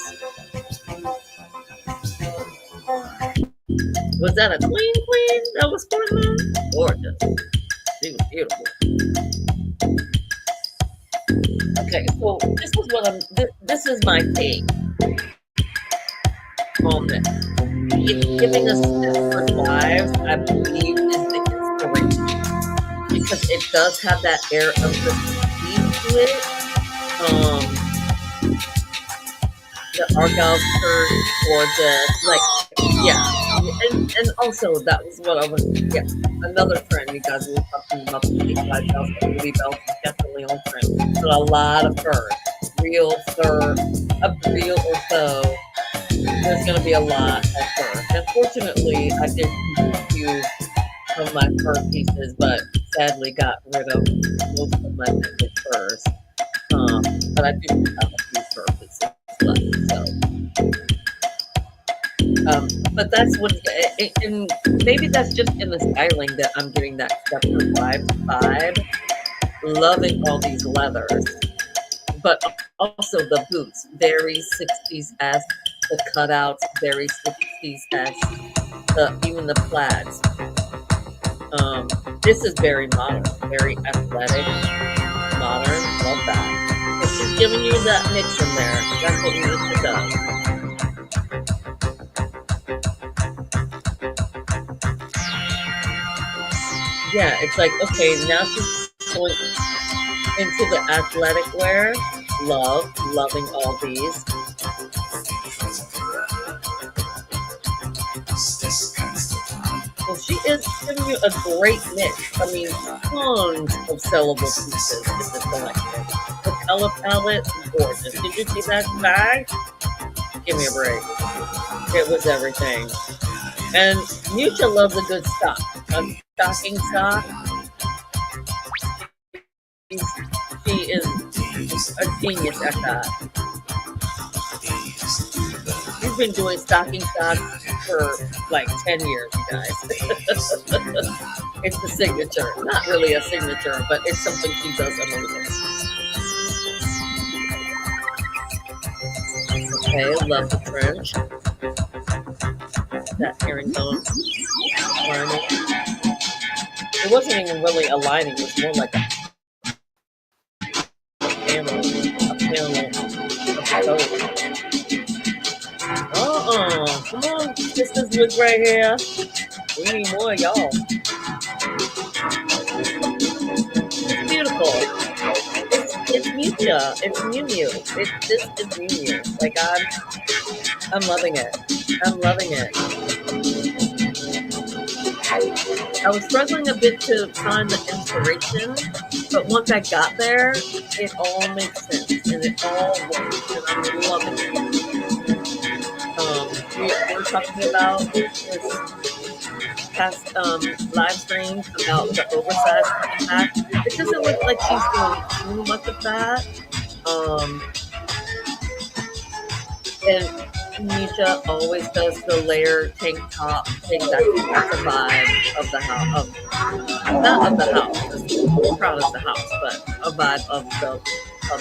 A: Was that a queen that was sporting on? Gorgeous. She was beautiful. Okay, so this is my take on this. It's giving us Stepford Wives, I believe, is the inspiration. Because it does have that air of prestige to it. The Argyle skirt, gorgeous. Like, yeah. And also, that was what I was, another trend. You guys were talking about the big light belts, the movie belts, definitely on trend. But a lot of fur. Real fur, a reel or so. There's going to be a lot of fur. Unfortunately, I did keep a few of my fur pieces, but sadly got rid of most of my vintage furs. But I do have a few fur pieces left, so. But that's what, and maybe that's just in the styling that I'm getting that Stepford vibe. Loving all these leathers, but also the boots, very 60s-esque. The cutouts, very 60s-esque. Even the plaids. This is very modern, very athletic, modern. Love that. So she's giving you that mix in there. That's what Lucha does. Yeah, it's like, okay, now she's going into the athletic wear. Loving all these. So she is giving you a great mix. I mean, tons of sellable pieces in this collection. The color palette, gorgeous. Did you see that bag? Give me a break. It was everything. And Musha loves a good sock. A stocking sock. She is a genius at that. She's been doing stocking socks for like 10 years, you guys. It's the signature. Not really a signature, but it's something she does amazing. Okay, love the French. That herringbone lining. It wasn't even really a lining, it was more like a panel of code. Come on, sisters with gray hair. We need more of y'all. It's beautiful. It's Mucha. It's Mew Mew. This is Mew Mew. Like I'm loving it. I'm loving it. I was struggling a bit to find the inspiration, but once I got there, it all makes sense and it all works, and I'm loving it. We're talking about this past live streams about the oversized coming back. It doesn't look like she's doing too much of that. And Misha always does the layer tank top thing. That's the vibe of the house. Not of the house. I'm proud of the house, but a vibe of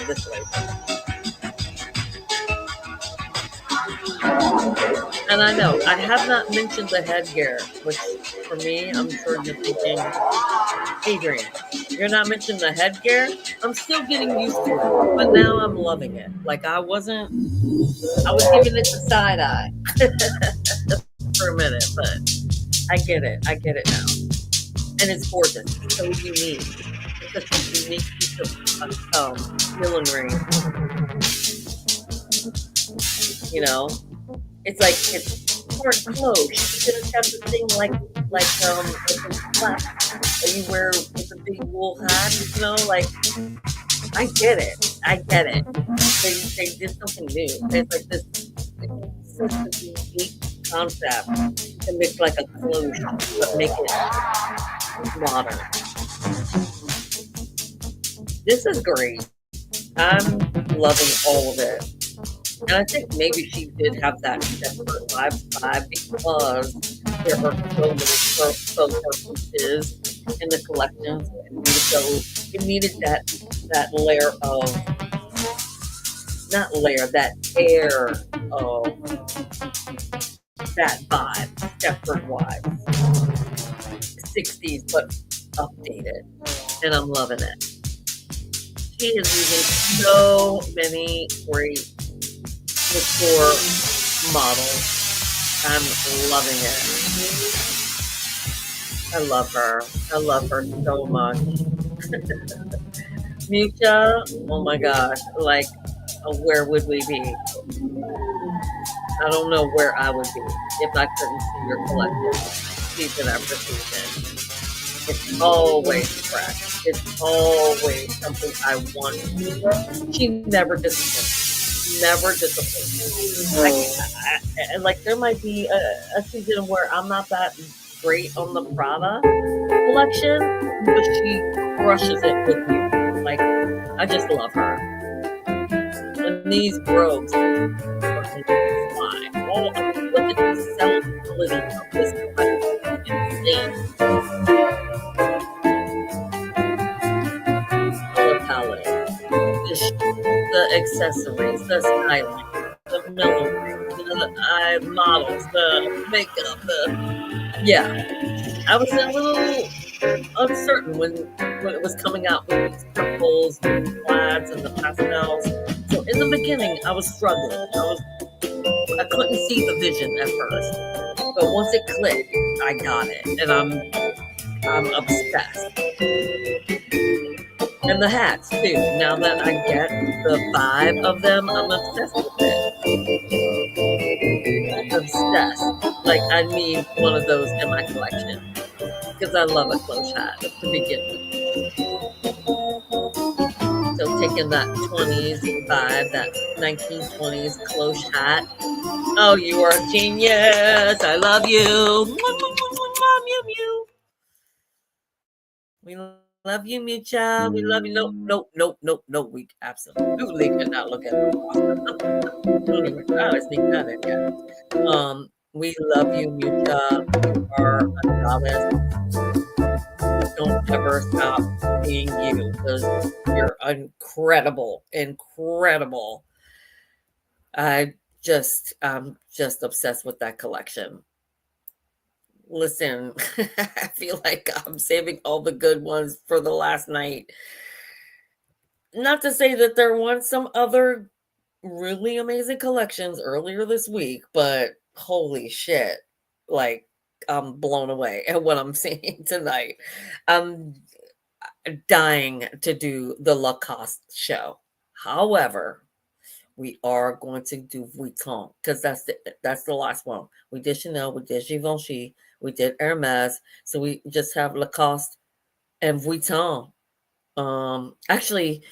A: this label. And I know I have not mentioned the headgear, which for me, I'm sure you're thinking, Adrian, you're not mentioning the headgear. I'm still getting used to it, but now I'm loving it. Like I was giving it the side eye for a minute, but I get it. I get it now. And it's gorgeous. It's so unique. It's such a unique piece of millinery. You know? It's like it's part clothes. She could have kept the thing like flap that you wear with a big wool hat, you know, like I get it. They did something new. It's like this such a unique concept to make like a clothes, but make it modern. This is great. I'm loving all of it. And I think maybe she did have that separate vibe because there are so many faux pieces in the collections, and so it needed that layer of not layer, that air of that vibe, Stepford wives, 60s but updated, and I'm loving it. She is using so many great couture models. I'm loving it. I love her. I love her so much. Mucha, oh my gosh, like, where would we be? I don't know where I would be if I couldn't see your collection season after season. It's always fresh. It's always something I want. She never disappoints. Never disappoints. Like there might be a season where I'm not that great on the Prada collection, but she crushes it with you. Like I just love her. And these robes are fly. Oh, look at the sellability of this collection. Insane. Color palette. The accessories, the styling, the millinery, the eye models, the makeup, yeah. I was a little uncertain when it was coming out with these purples and plaids and the pastels. So in the beginning, I was struggling. I couldn't see the vision at first, but once it clicked, I got it, and I'm obsessed. And the hats too. Now that I get the vibe of them, I'm obsessed with it. Obsessed. Like I need one of those in my collection because I love a cloche hat to begin with. So taking that 20s vibe, that 1920s cloche hat, Oh, you are a genius. I love you. Mwah, mwah, mwah, mwah, mwah, mew, mew. We love you, Micha. We love you. Nope, nope, nope, nope, nope. We absolutely cannot look at the boss. Don't even try to sneak that in yet. We love you, Micha. You are a goddess. Don't ever stop being you because you're incredible, incredible. I'm just obsessed with that collection. Listen, I feel like I'm saving all the good ones for the last night. Not to say that there weren't some other really amazing collections earlier this week, but holy shit. Like, I'm blown away at what I'm seeing tonight. I'm dying to do the Lacoste show. However, we are going to do Vuitton because that's the last one. We did Chanel, we did Givenchy, we did Hermes, so we just have Lacoste and Vuitton. Actually,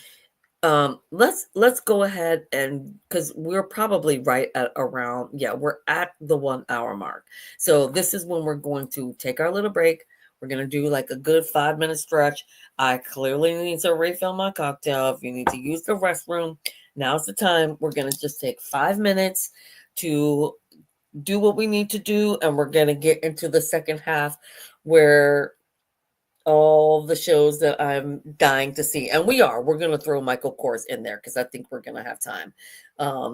A: let's go ahead and because we're probably right at around, yeah, we're at the 1 hour mark. So this is when we're going to take our little break. We're gonna do like a good 5 minute stretch. I clearly need to refill my cocktail. If you need to use the restroom, now's the time. We're gonna just take 5 minutes to do what we need to do, and we're gonna get into the second half where all the shows that I'm dying to see. And we're going to throw Michael Kors in there because I think we're going to have time.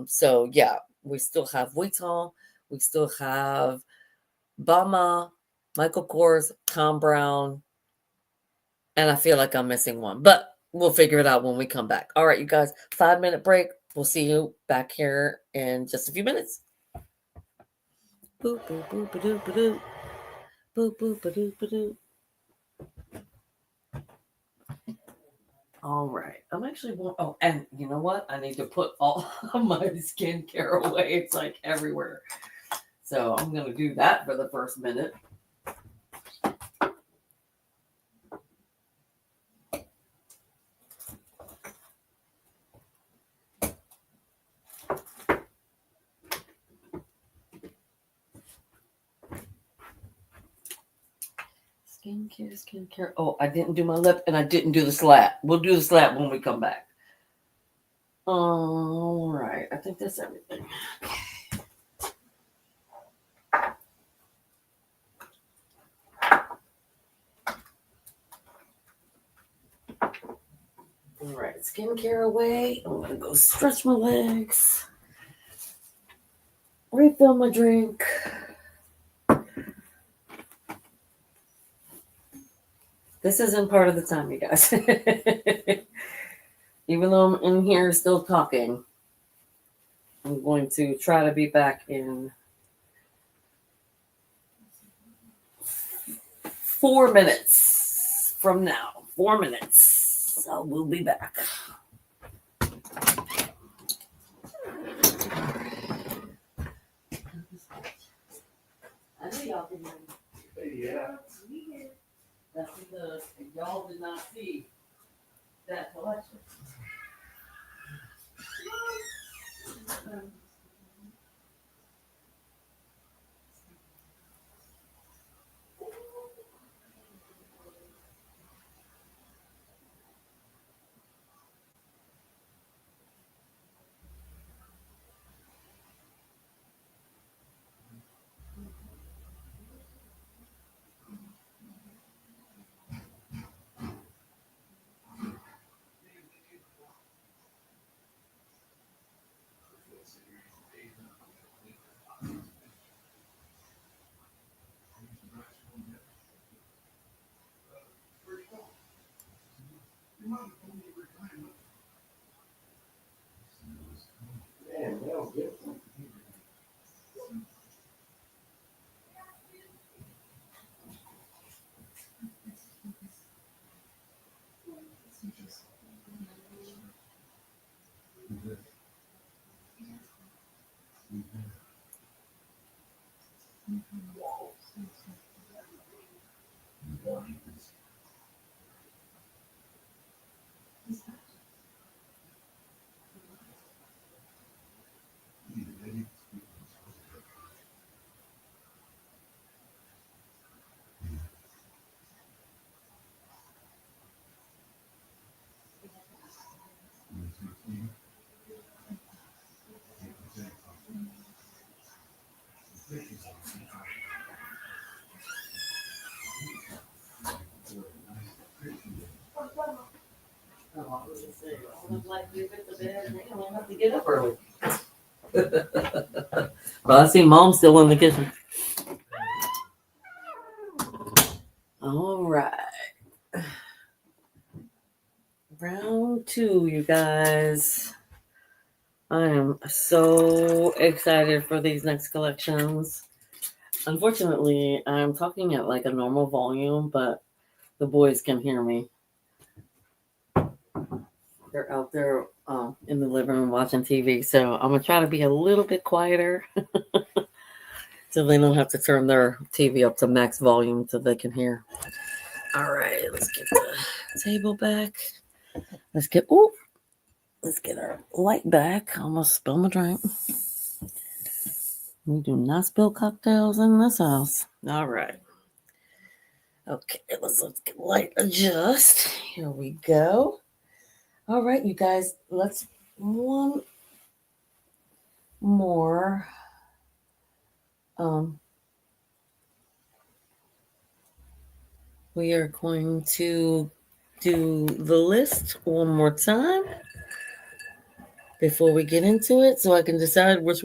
A: So yeah, we still have Vuitton, we still have Bama, Michael Kors, Tom Brown, and I feel like I'm missing one, but we'll figure it out when we come back. All right, you guys, 5 minute break. We'll see you back here in just a few minutes. Boop, boop, boop, ba-doop, ba-doop. Boop, boop, ba-doop, ba-doop. All right. I'm actually oh, and you know what? I need to put all of my skincare away. It's like everywhere. So I'm gonna do that for the first minute. Skincare. Oh, I didn't do my lip and I didn't do the slat. We'll do the slat when we come back. All right. I think that's everything. All right. Skincare away. I'm going to go stretch my legs, refill my drink. This isn't part of the time, you guys. Even though I'm in here still talking, I'm going to try to be back in 4 minutes from now. 4 minutes. So we'll be back. I know y'all can hear me. Yeah. That's because y'all did not see that collection. Oh, I was gonna say, I look like you hit the bed and you don't have to get up early. Well, I see Mom still in the kitchen. All right. Round two, you guys. I am so excited for these next collections. Unfortunately, I'm talking at like a normal volume, but the boys can hear me. They're out there in the living room watching TV, so I'm gonna try to be a little bit quieter so they don't have to turn their TV up to max volume so they can hear. All right, let's get the table back. Let's get our light back. I almost spilled my drink. We do not spill cocktails in this house. All right. Okay, let's get light adjust. Here we go. All right, you guys, let's one more. We are going to do the list one more time before we get into it so I can decide which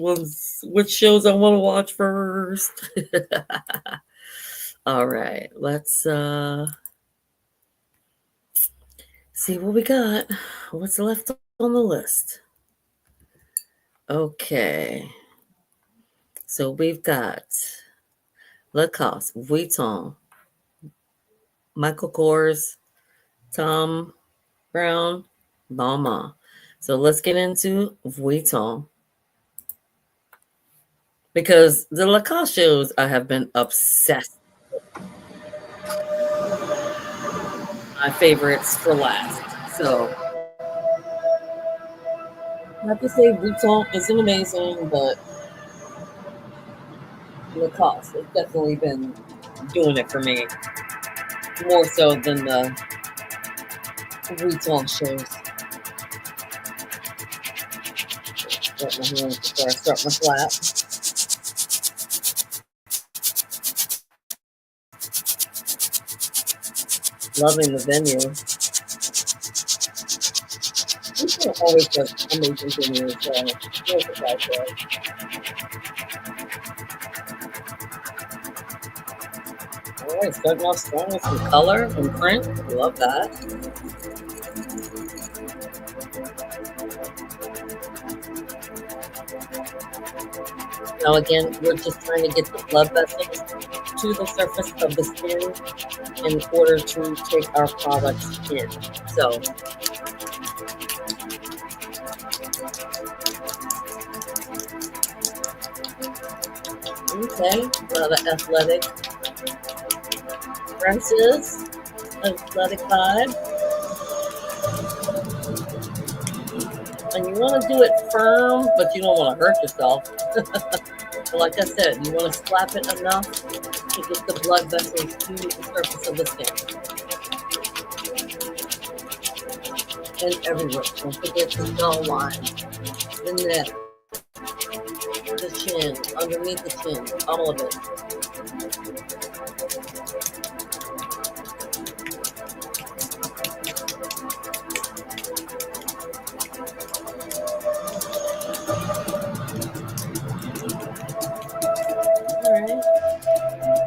A: shows I want to watch first. All right, let's see what we got. What's left on the list? Okay. So we've got Lacoste, Vuitton, Michael Kors, Tom Brown, Balmain. So let's get into Vuitton. Because the Lacoste shows I have been obsessed with. My favorites for last. So I have to say Vuitton isn't amazing, but Lacoste has definitely been doing it for me. More so than the Vuitton shows. Wet my hands before I start my flap. Loving the venue. Vuitton always does amazing venues, so no surprise there. Alright, starting off strong with some color and print. Love that. Now again, we're just trying to get the blood vessels to the surface of the skin in order to take our products in. So okay, a lot of athletic dresses, athletic vibe. And you want to do it firm, but you don't want to hurt yourself. So like I said, you want to slap it enough to get the blood vessels to the surface of the skin. And everywhere. Don't forget the jawline, the neck, the chin, underneath the chin, all of it.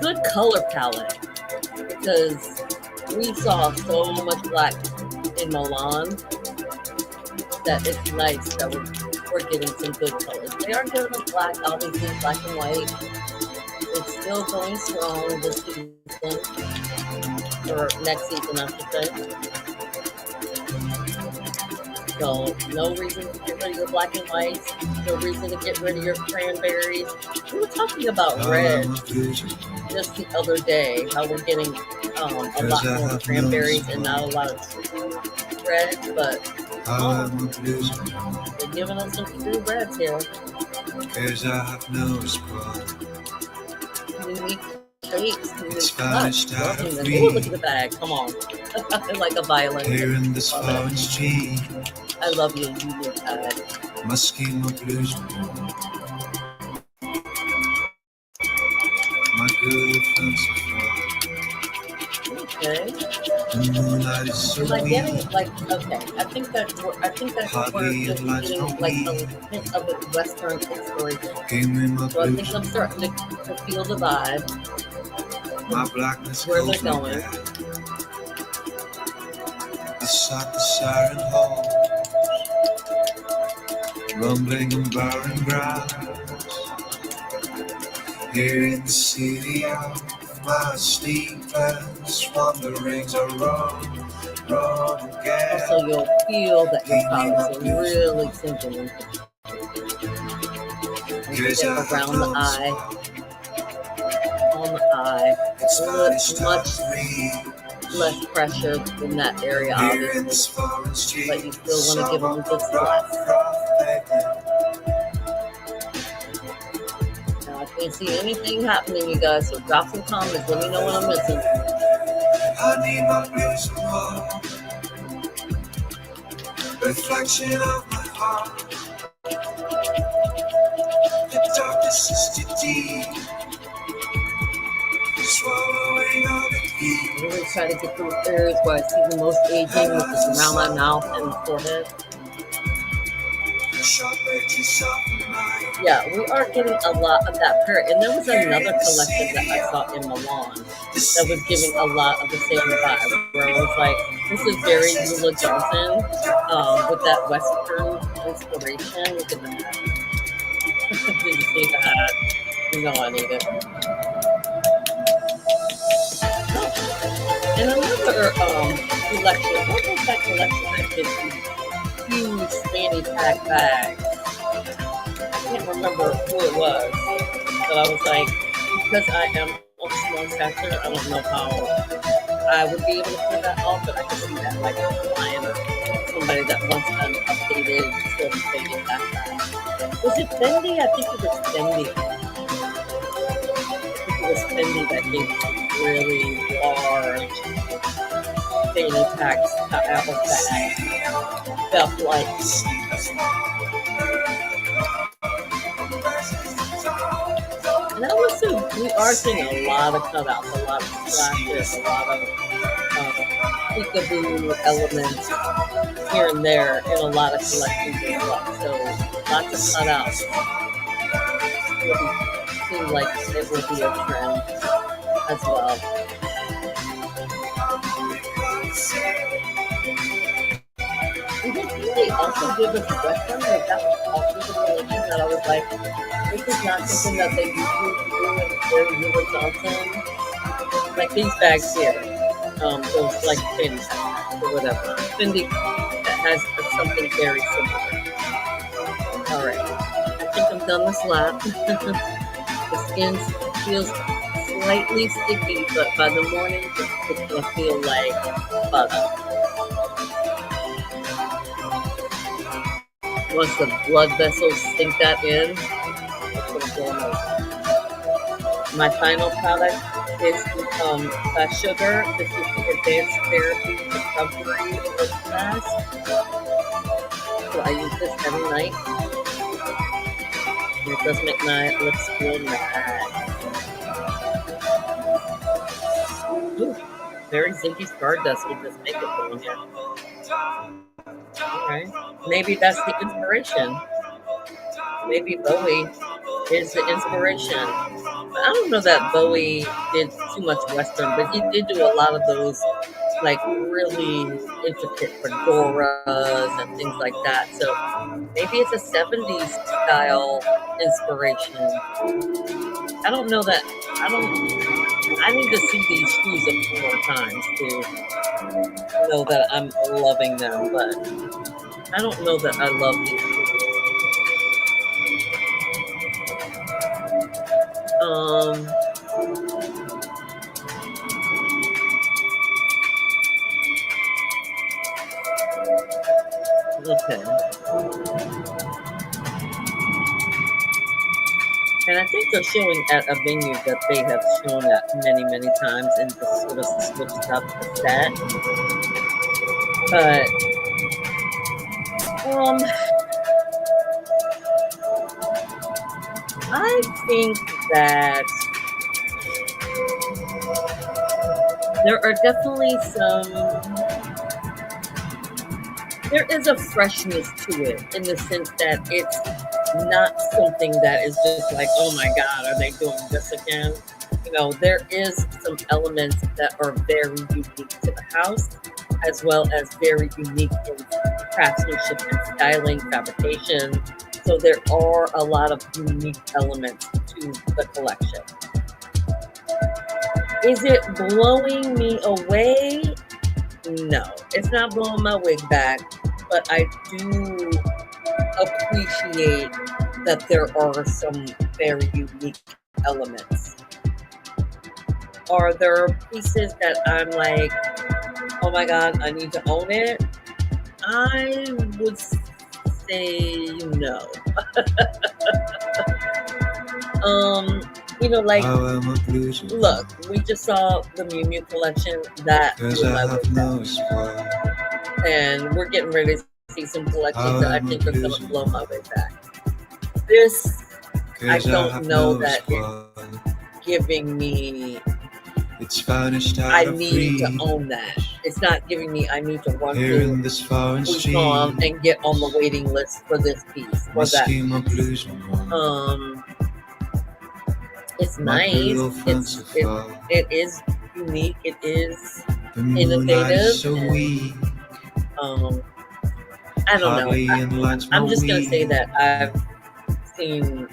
A: Good color palette, because we saw so much black in Milan that it's nice that we're getting some good colors. They are good with black, obviously black and white. It's still going strong this season, or next season, I should say. So no reason to get rid of your black and whites. No reason to get rid of your cranberries. We were talking about red just the other day, how we're getting a lot more cranberries and not a lot of red, but they're giving us some true reds here. Unique shapes, unique cuts. Ooh, look at the bag. Come on. Like a violin. I love your unique bag. Okay.
B: The moonlight is so
A: Am I getting
B: weak.
A: like okay? I think that's where
B: Hardly
A: just
B: a light's
A: getting
B: no
A: like a
B: weak.
A: hint of a Western inspiration.
B: Gave me my
A: So I
B: blues
A: think I'm
B: and
A: starting to feel the vibe,
B: my blackness
A: where they're
B: calls me
A: going.
B: back. I sought the siren hall, rumbling and barren grounds. Here in the city of my sleepless wanderings are wrong, wrong again.
A: Also, you'll feel that
B: Gave me
A: your
B: my
A: colors are
B: blues
A: really
B: and
A: sinking into
B: cause I have
A: around the
B: no
A: eye,
B: smile.
A: on the eye.
B: It's Spanish
A: Much
B: time
A: less pressure in that area,
B: here in this
A: obviously,
B: foreign street.
A: but you still want to give them a good
B: Rough,
A: splash.
B: rough pavement.
A: Now, I can't see anything happening, you guys, so drop some comments. Let me know what I'm missing.
B: I need my blues and more. Reflection of my heart. The darkness is too deep. Swallowing all the heat.
A: I'm really try to get those areas where I see the most aging, which is around my mouth and forehead.
B: Sharp edges of mine.
A: Yeah, we are getting a lot of that period. And there was another collective that I saw in Milan that was giving a lot of the same vibe, where I was like, this is very Eula Johnson with that Western inspiration. Look at that. Did you see that? You know I need it. And another collection, what was that collection that did these huge fanny pack bags? I can't remember who it was, but I was like, because I am of small stature, I don't know how I would be able to pull that off, but I could see that like a client or somebody that wants an updated, sort of faded backpack. Was it Fendi? I think it was Fendi. I think it was Fendi that gave some really large fanny packs out of bag. Felt like. And I would say we are seeing a lot of cutouts, a lot of splashes, a lot of peekaboo elements here and there in a lot of collections as well. So lots of cutouts seem like it will be a trend as well. And they also give us Western, like that was also the collection that I was like, this is not something that they usually do in very Eula Johnson. Like these bags here, those like Fendi or whatever. Fendi that has something very similar. All right, I think I'm done this lap. The skin feels slightly sticky, but by the morning it's gonna feel like butter. Once the blood vessels sink that in, it's gonna go on. My final product is Fast Sugar. This is the Advanced Therapy Recovery Lip Mask. So I use this every night. And it does make my lips feel nice. Ooh, very Ziggy Stardust with this makeup on here. Okay. Maybe that's the inspiration. Maybe Bowie is the inspiration. I don't know that Bowie did too much Western, but he did do a lot of those like really intricate fedoras and things like that. So maybe it's a 70s style inspiration. I don't know that. I need to see these shoes a few more times to know that I'm loving them, but I don't know that I love these shoes. Okay. And I think they're showing at a venue that they have shown at many, many times and just sort of switched up the set. But I think that There are definitely some there is a freshness to it in the sense that it's not something that is just like, oh my God, are they doing this again? There is some elements that are very unique to the house, as well as very unique in craftsmanship and styling, fabrication. So there are a lot of unique elements to the collection. Is it blowing me away? No, it's not blowing my wig back, but I do appreciate that there are some very unique elements. Are there pieces that I'm like, oh my God, I need to own it? I would say no. Um, like, look, we just saw the Miu Miu collection that
B: Cause
A: blew
B: I
A: my
B: have
A: wig
B: no
A: back,
B: spot.
A: and we're getting ready to see some collections
B: How
A: that I
B: am I
A: think are gonna
B: losing
A: blow my
B: one?
A: wig back. This, I
B: Cause I
A: don't
B: have
A: know
B: no
A: that it's
B: spot.
A: giving me
B: It's vanished
A: I
B: out of
A: need to own
B: reach.
A: that. It's not giving me I need to run
B: Here
A: to
B: in this foreign
A: Busan
B: street,
A: and get on the waiting list for this piece
B: my
A: or that
B: scheme of
A: piece.
B: losing one.
A: It's
B: Might be a
A: nice.
B: little fanciful.
A: It is unique. It is
B: The moonlight
A: innovative,
B: is so
A: and
B: weak,
A: I don't know.
B: hardly enlightens my
A: I'm just gonna say
B: week.
A: that I've seen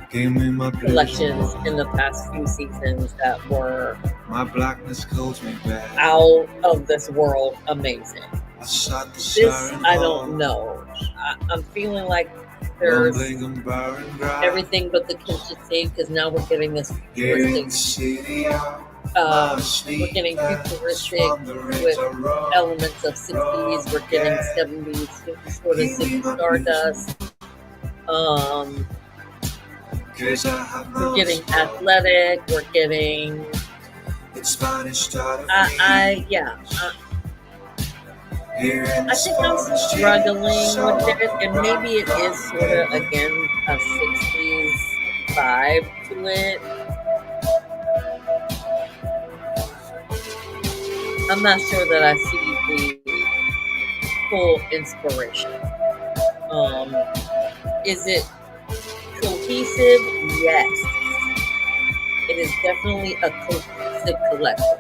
B: Give me my blues
A: collections in the
B: one.
A: past few seasons that were
B: My blackness calls me back.
A: out of this world amazing.
B: I sought the
A: This,
B: siren
A: I don't
B: hall,
A: know. I'm feeling like there's
B: rumbling and barren ground.
A: everything but the kitchen sink, because now we're getting this
B: Here in the
A: futuristic.
B: city, my
A: We're getting
B: sleepless
A: futuristic
B: wanderings
A: with
B: are wrong.
A: elements of 60s. We're getting 70s, sort of
B: Give me
A: Ziggy
B: my blues
A: Stardust.
B: one. Cause I have
A: We're
B: no
A: getting
B: spot.
A: athletic. We're getting.
B: It's vanished out of
A: Yeah.
B: Here in
A: I
B: this
A: think I'm
B: foreign street,
A: struggling with
B: so
A: it, and maybe it is sort of again a 60s vibe to it. I'm not sure that I see the full inspiration. Um, is it cohesive? Yes. It is definitely a cohesive collection.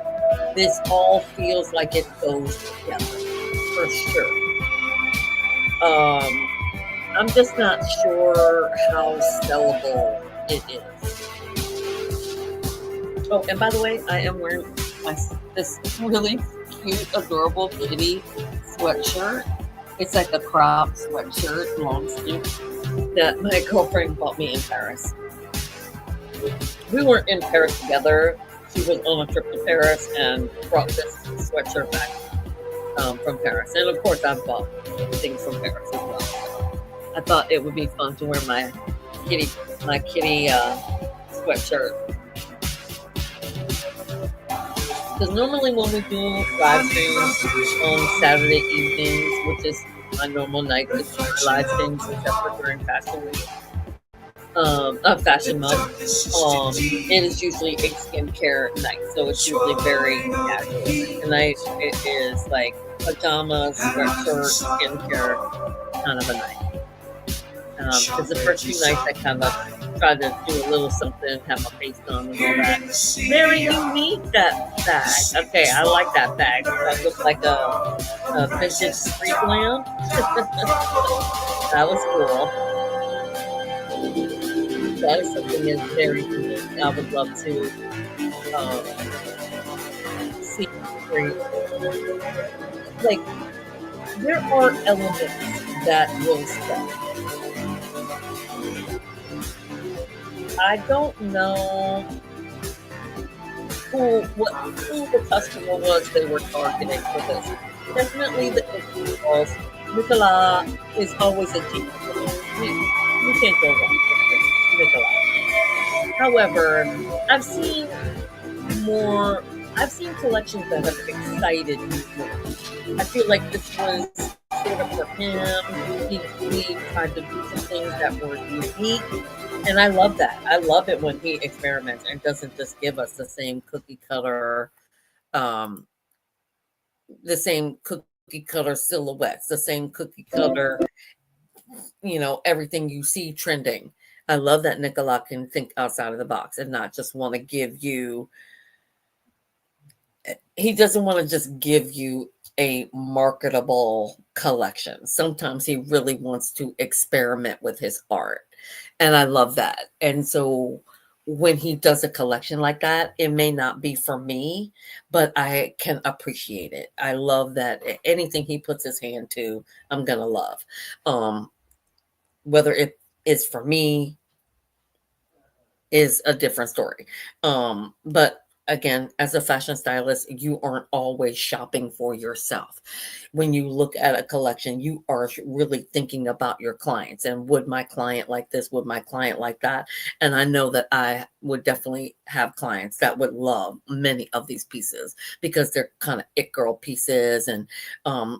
A: This all feels like it goes together, for sure. I'm just not sure how sellable it is. Oh, and by the way, I am wearing this really cute, adorable kitty sweatshirt. It's like a crop sweatshirt, long sleeve, that my girlfriend bought me in Paris. We weren't in Paris together. She was on a trip to Paris and brought this sweatshirt back from Paris. And of course, I've bought things from Paris as well. I thought it would be fun to wear my kitty sweatshirt. Because normally when we do live streams on Saturday evenings, which is my normal night to do live streams, except for during Fashion Week, Fashion Month, it is usually a skincare night. So it's usually very casual. Tonight it is like pajamas, sweatshirt, skincare kind of a night. Because the first few nights I kind of tried to do a little something, have my face on and all that. Very unique, that bag. Okay, I like that bag. That looks like a vintage street lamp. That was cool. That is something that's very unique. I would love to see. Like, there are elements that will stay. I don't know who the customer was they were targeting for this. Definitely the individuals. Nicolas is always a genius. You can't go wrong with Nicolas. However, I've seen more. I've seen collections that have excited me more. I feel like this was sort of for him. He tried to do some things that were unique. And I love that. I love it when he experiments and doesn't just give us the same cookie cutter um, the same cookie cutter silhouettes, the same cookie cutter, everything you see trending. I love that Nicola can think outside of the box and not just want to give you, he doesn't want to just give you a marketable collection. Sometimes he really wants to experiment with his art. And I love that. And so when he does a collection like that, it may not be for me, but I can appreciate it. I love that anything he puts his hand to, I'm going to love. Whether it is for me is a different story. But again, as a fashion stylist, you aren't always shopping for yourself. When you look at a collection, you are really thinking about your clients and would my client like this? Would my client like that? And I know that I would definitely have clients that would love many of these pieces because they're kind of it girl pieces and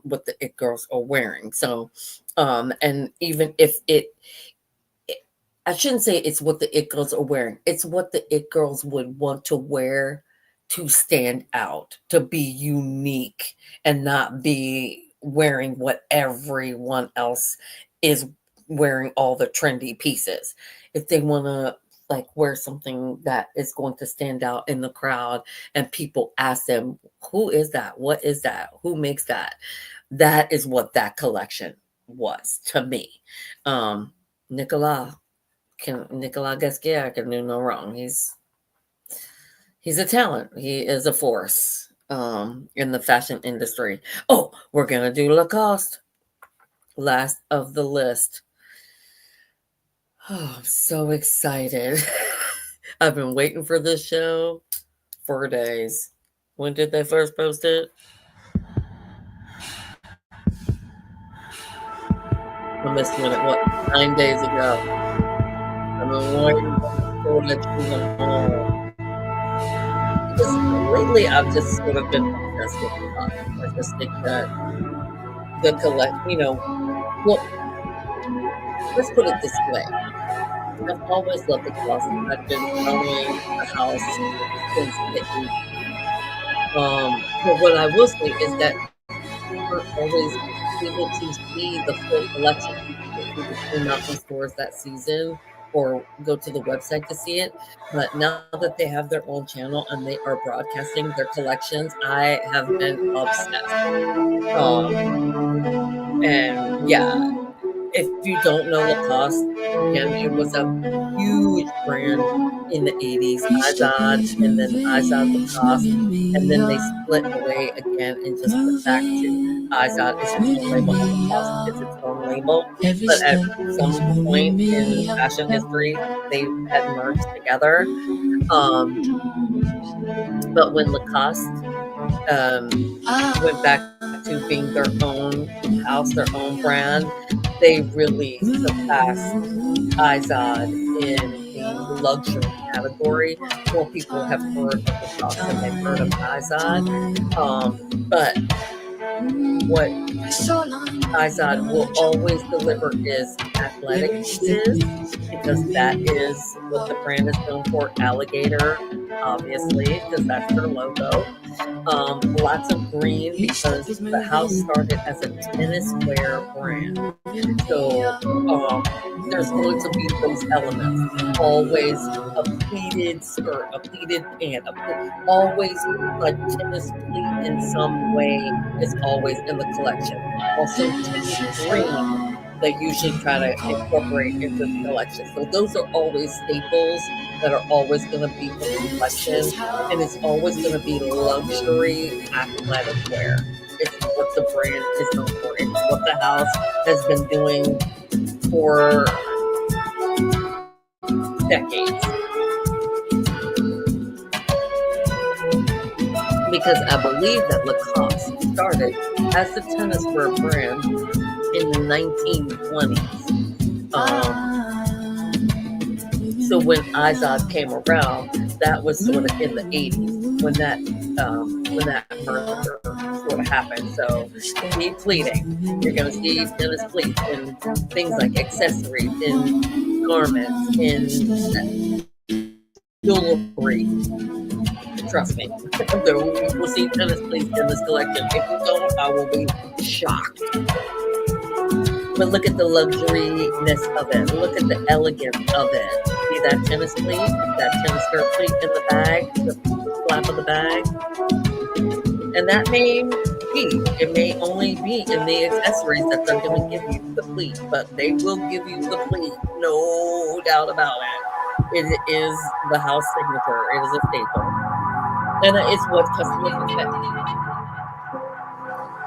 A: what the it girls are wearing. So, and even if I shouldn't say it's what the it girls are wearing. It's what the it girls would want to wear to stand out, to be unique and not be wearing what everyone else is wearing, all the trendy pieces. If they want to like wear something that is going to stand out in the crowd and people ask them, who is that? What is that? Who makes that? That is what that collection was to me. Nicola Gasquet can do no wrong. He's a talent. He is a force in the fashion industry. Oh, we're gonna do Lacoste. Last of the list. Oh, I'm so excited. I've been waiting for this show for days. When did they first post it? I missed when it was 9 days ago. I've been waiting for that show on. Because lately I've just sort of been obsessed with Lacoste. I just think that the well, let's put it this way. I've always loved the Lacoste. I've been following the house since the 80s. But what I will say is that you weren't always able to see the full collection. You could get through the Green Mountain stores that season or go to the website to see it. But now that they have their own channel and they are broadcasting their collections, I have been obsessed. And yeah, if you don't know Lacoste, again, it was a huge brand in the 80s, Izod, and then Izod Lacoste, and then they split away again and just went back to Izod is its own label and Lacoste is its own label. But at some point in fashion history, they had merged together. But when Lacoste went back to being their own house, their own brand, they really surpassed Izod in the luxury category. More people have heard of Lacoste than they've heard of Izod. But what Izod will always deliver is athletic pieces because that is what the brand is known for. Alligator, obviously, because that's their logo. Lots of green because the house started as a tennis wear brand. So there's going to be those elements. Always a pleated skirt, a pleated pant, always a tennis pleat in some way is always in the collection. Also, tennis green they usually try to incorporate into the collection. So those are always staples that are always going to be in the collection, and it's always going to be luxury athletic wear. It's what the brand is known for. It's what the house has been doing for decades. Because I believe that Lacoste started as a tennis wear brand in the 1920s. So when Izod came around, that was sort of in the 80s when that merger sort of happened. So see pleating, you're going to see tennis pleats and things like accessories in garments, in jewelry. Trust me. There you will see tennis pleats in this collection. If you don't, I will be shocked. But look at the luxuryness of it. Look at the elegance of it. See that tennis pleat, that tennis skirt pleat in the bag, the flap of the bag? And that may be, it may only be in the accessories that they're going to give you the pleat, but they will give you the pleat, no doubt about it. It is the house signature. It is a staple. And it's what customers expect.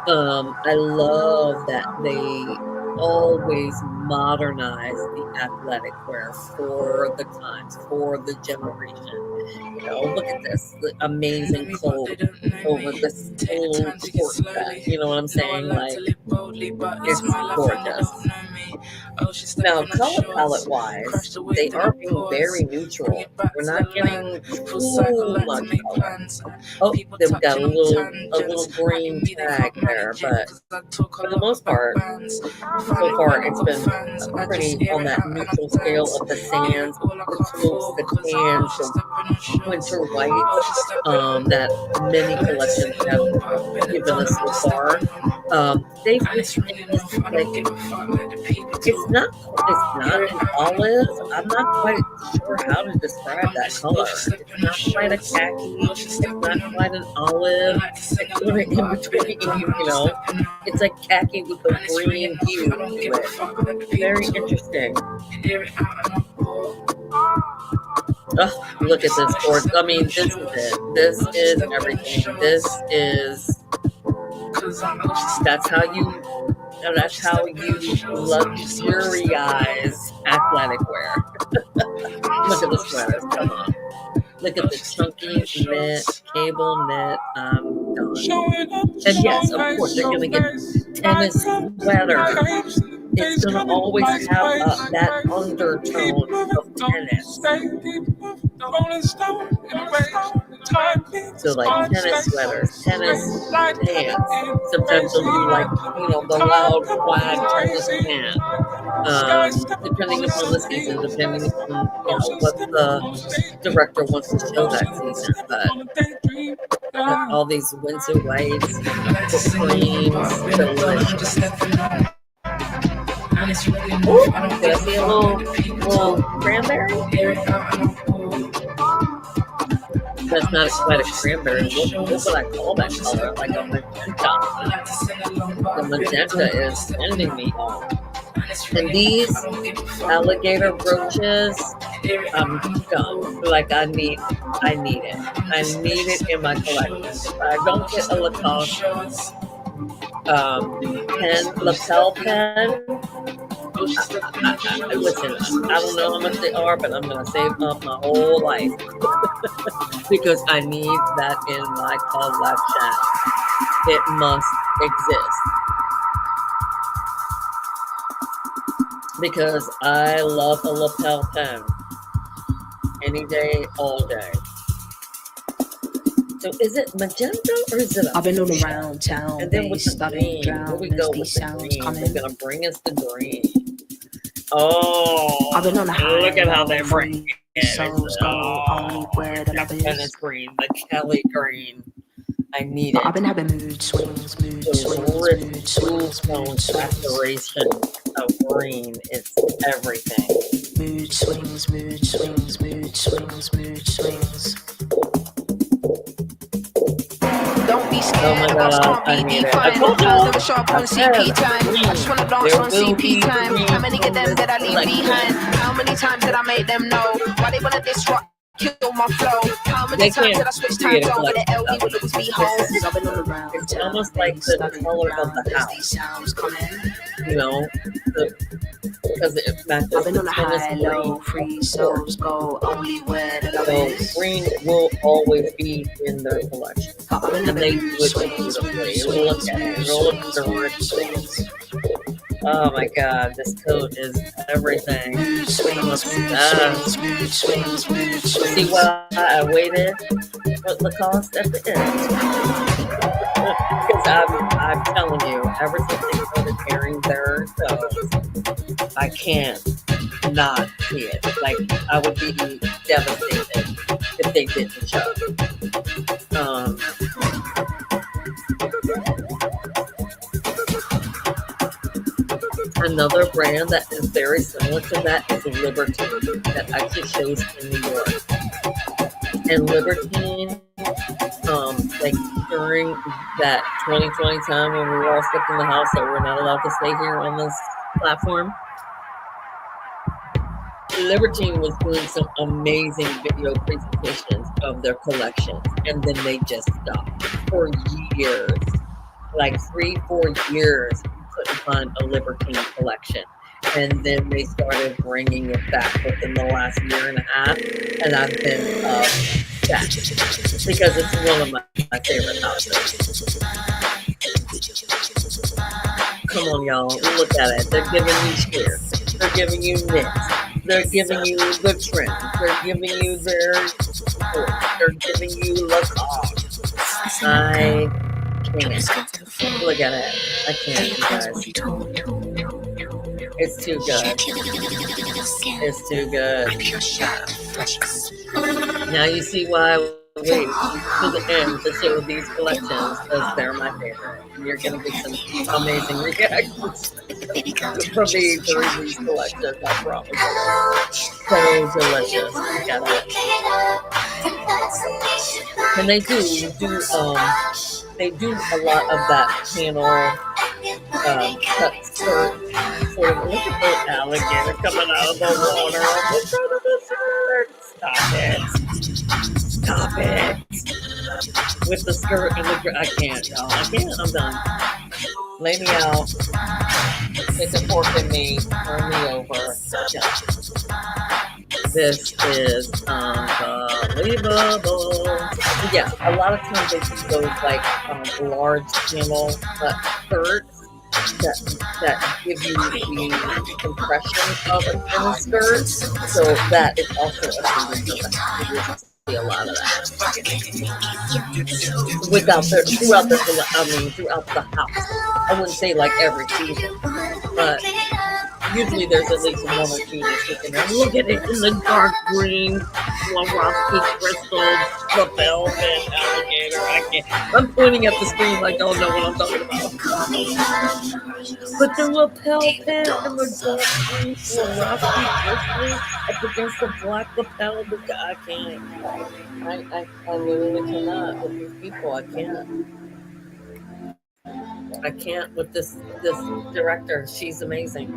A: I love that they always modernize the athletic wear for the times, for the generation. Look at this, the amazing coat over this little short set. You know what I'm saying? Like, it's gorgeous. Now, color palette wise, they are being very neutral. We're not getting too much color. Oh, they've got a little green tag there, but for the most part, so far it's been pretty on that neutral scale of the sands, the taupes, the tans, the winter whites that many collections have given us so far. They've just like it's not an olive. I'm not quite sure how to describe that color. It's not quite a khaki. It's not quite an olive. It's sort of in between. It's like khaki with a green hue to it. Very interesting. Oh, look at this board. I mean, this is it. This is everything. That's how you luxurize athletic wear. Look at the sweaters. Come on. Look at the chunky knit, cable knit. I'm done. And yes, of course, they're going to get tennis sweaters. It's going to always have that undertone of tennis. So like tennis sweaters, tennis pants. Sometimes they'll do like, the loud plaid tennis pants. Depending upon the season, depending upon, what the director wants to show that season. But all these Windsor whites, the creams, delicious. Ooh, did I see a little cranberry? That's not quite a cranberry. What would I call that color? Like a magenta. The magenta is sending me on. And these alligator brooches, I'm done. Like I need it. I need it in my collection. If I don't get a Lacoste lapel pen. Listen, I don't know how much they are, but I'm going to save up my whole life because I need that in my collection. It must exist because I love a lapel pen any day, all day. So is it magenta or is it
C: I've been all around town,
A: and then with the green, here we go with the green. They're going to bring us the green. Oh,
C: I've been on a high,
A: look at how they bring it.
C: Souls go only where the love is.
A: Tennis green, the Kelly green. I need it.
C: I've been having mood swings.
A: Saturation of green. It's everything.
C: Mood swings. Don't be scared.
A: Oh my God, I need it. I told you.
C: Never show up on CP time. I just wanna dance on CP time. How many of them did I leave behind? How many times did I make them know why they wanna disrupt? Kill my flow. How many times did I switch time zone with the LD will always be home? I've been all around.
A: It's almost like the color of the house. Because it matches.
C: I've been on a high, low, free souls go only where the love is.
A: So green will always be in their collection. And they do it beautifully. Look at it. Look at the rich. Oh my God, this coat is everything. See why I waited for Lacoste at the end? Because I'm telling you, ever since they started airing their shows, I can't not see it. Like, I would be devastated if they didn't show. Another brand that is very similar to that is Libertine, that actually shows in New York. And Libertine, like during that 2020 time when we were all stuck in the house, that we're not allowed to stay here on this platform, Libertine was doing some amazing video presentations of their collections, and then they just stopped for years, like 3-4 years. You couldn't find a Libertine collection, and then they started bringing it back within the last year and a half, and I've been obsessed because it's one of my favorite houses. Come on, y'all, look at it. They're giving you sheer. They're giving you knits. They're giving you the trim. They're giving you their support. They're giving you Lacoste. I can't. Look at it. I can't, you guys. It's too good. It's too good. Now you see why I wait to the end to show these collections, because they're my favorite. You're going to get some amazing reactions from these collections, I promise you. So delicious. Got it. And they do a lot of that panel cut skirt sort of. Look at that alligator coming out of the water on the front of the skirt. Stop it. With the skirt and the I can't, y'all. I can't. I'm done. Lay me out. Stick a fork in me. Turn me over. This is unbelievable. Yeah, a lot of times they do those like large panel skirts that give you the impression of a thin skirt. So that is also a thing that see a lot of that throughout the house. I wouldn't say like every season, but usually there's at least one or two that's sticking there. Look at it in the dark green, Swarovski crystals, the velvet alligator. I can't. I'm pointing at the screen like I don't know what I'm talking about. But the lapel pin and the dark green Swarovski crystals up against the black lapel, I can't. I literally cannot with these people. I can't. I can't with this director. She's amazing.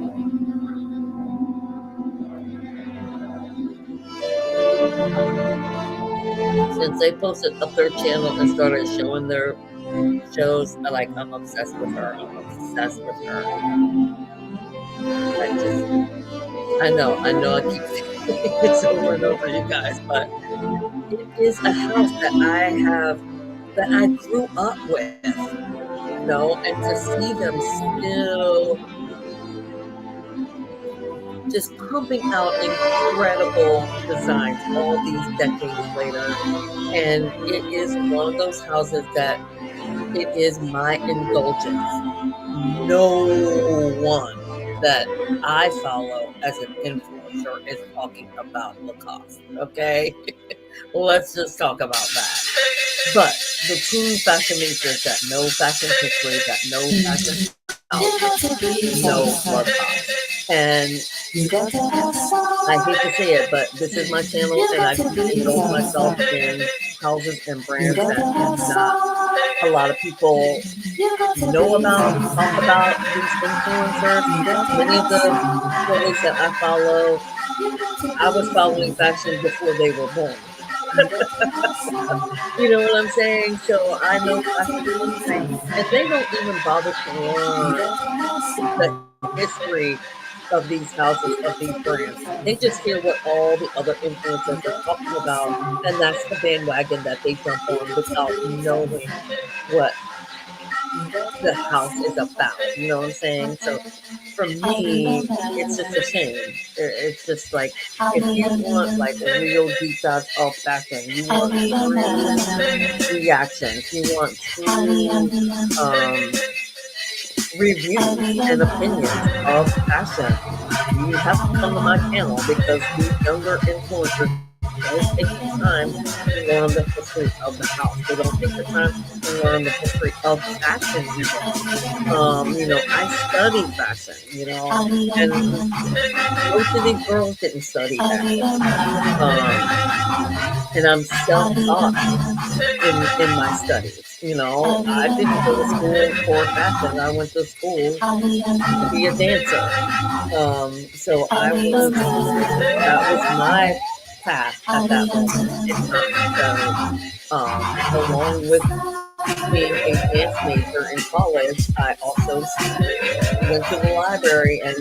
A: Since they posted up their channel and started showing their shows, I'm obsessed with her. I'm obsessed with her. I know I keep saying this over and over, you guys, but it is a house that I grew up with, and to see them still just pumping out incredible designs all these decades later. And it is one of those houses that it is my indulgence. No one that I follow as an influencer is talking about Lacoste, okay? Let's just talk about that. But the true fashionistas that know fashion history, that know fashion outfits, know Lacoste. And I hate to say it, but this is my channel, and I indulge myself in houses and brands that not a lot of people know about, talk about these influencers. Many of the girlies that I follow, I was following fashion before they were born. You know what I'm saying? So I know fashion history, and they don't even bother to learn the history of these houses, of these brands. They just hear what all the other influencers are talking about, and that's the bandwagon that they jump on without knowing what the house is about. You know what I'm saying? So for me, it's just a shame. It's just like, if you want like a real deep dive of fashion, you want true reactions, you want true reviews and opinions of fashion, you have to come to my channel, because these younger influencers don't take the time to learn the history of the house. They don't take the time to learn the history of fashion even. I studied fashion, and most of these girls didn't study fashion. And I'm self-taught in my studies. I didn't go to school for fashion. I went to school to be a dancer. So that was my path at that moment in time. So, along with being a dance major in college, I also went to the library and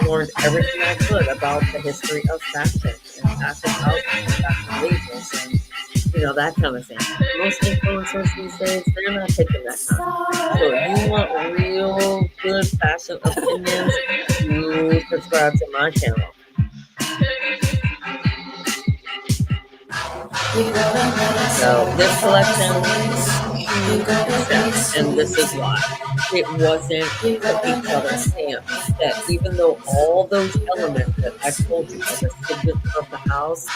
A: learned everything I could about the history of fashion and fashion houses and fashion labels and that kind of thing. Most influencers these days, they're not taking that time. So if you want real good fashion opinions, you subscribe to my channel. So this collection was a huge success, and this is why. It wasn't a cookie cutter stamp. That even though all those elements that I told you are the signature of the house,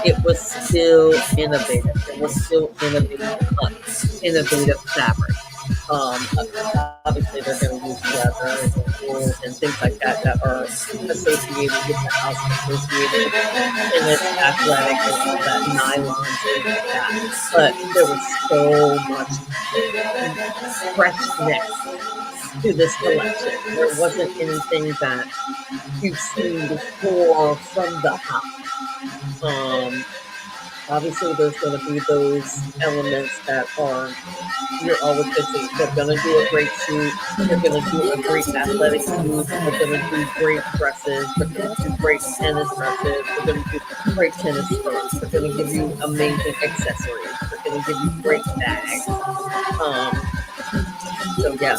A: it was still innovative. It was still innovative cut, innovative fabric. Obviously, they're going to use leathers and wools and things like that are associated with the house, associated with tennis, athletic, and all that nylons, things like that. But there was so much freshness to this collection. There wasn't anything that you've seen before from the house. Obviously, there's going to be those elements that you're always going to see. They're going to do a great suit. They're going to do a great athletic suit. They're going to do great dresses. They're going to do great tennis dresses. They're going to do great tennis skirts. They're going to give you amazing accessories. They're going to give you great bags. So yeah,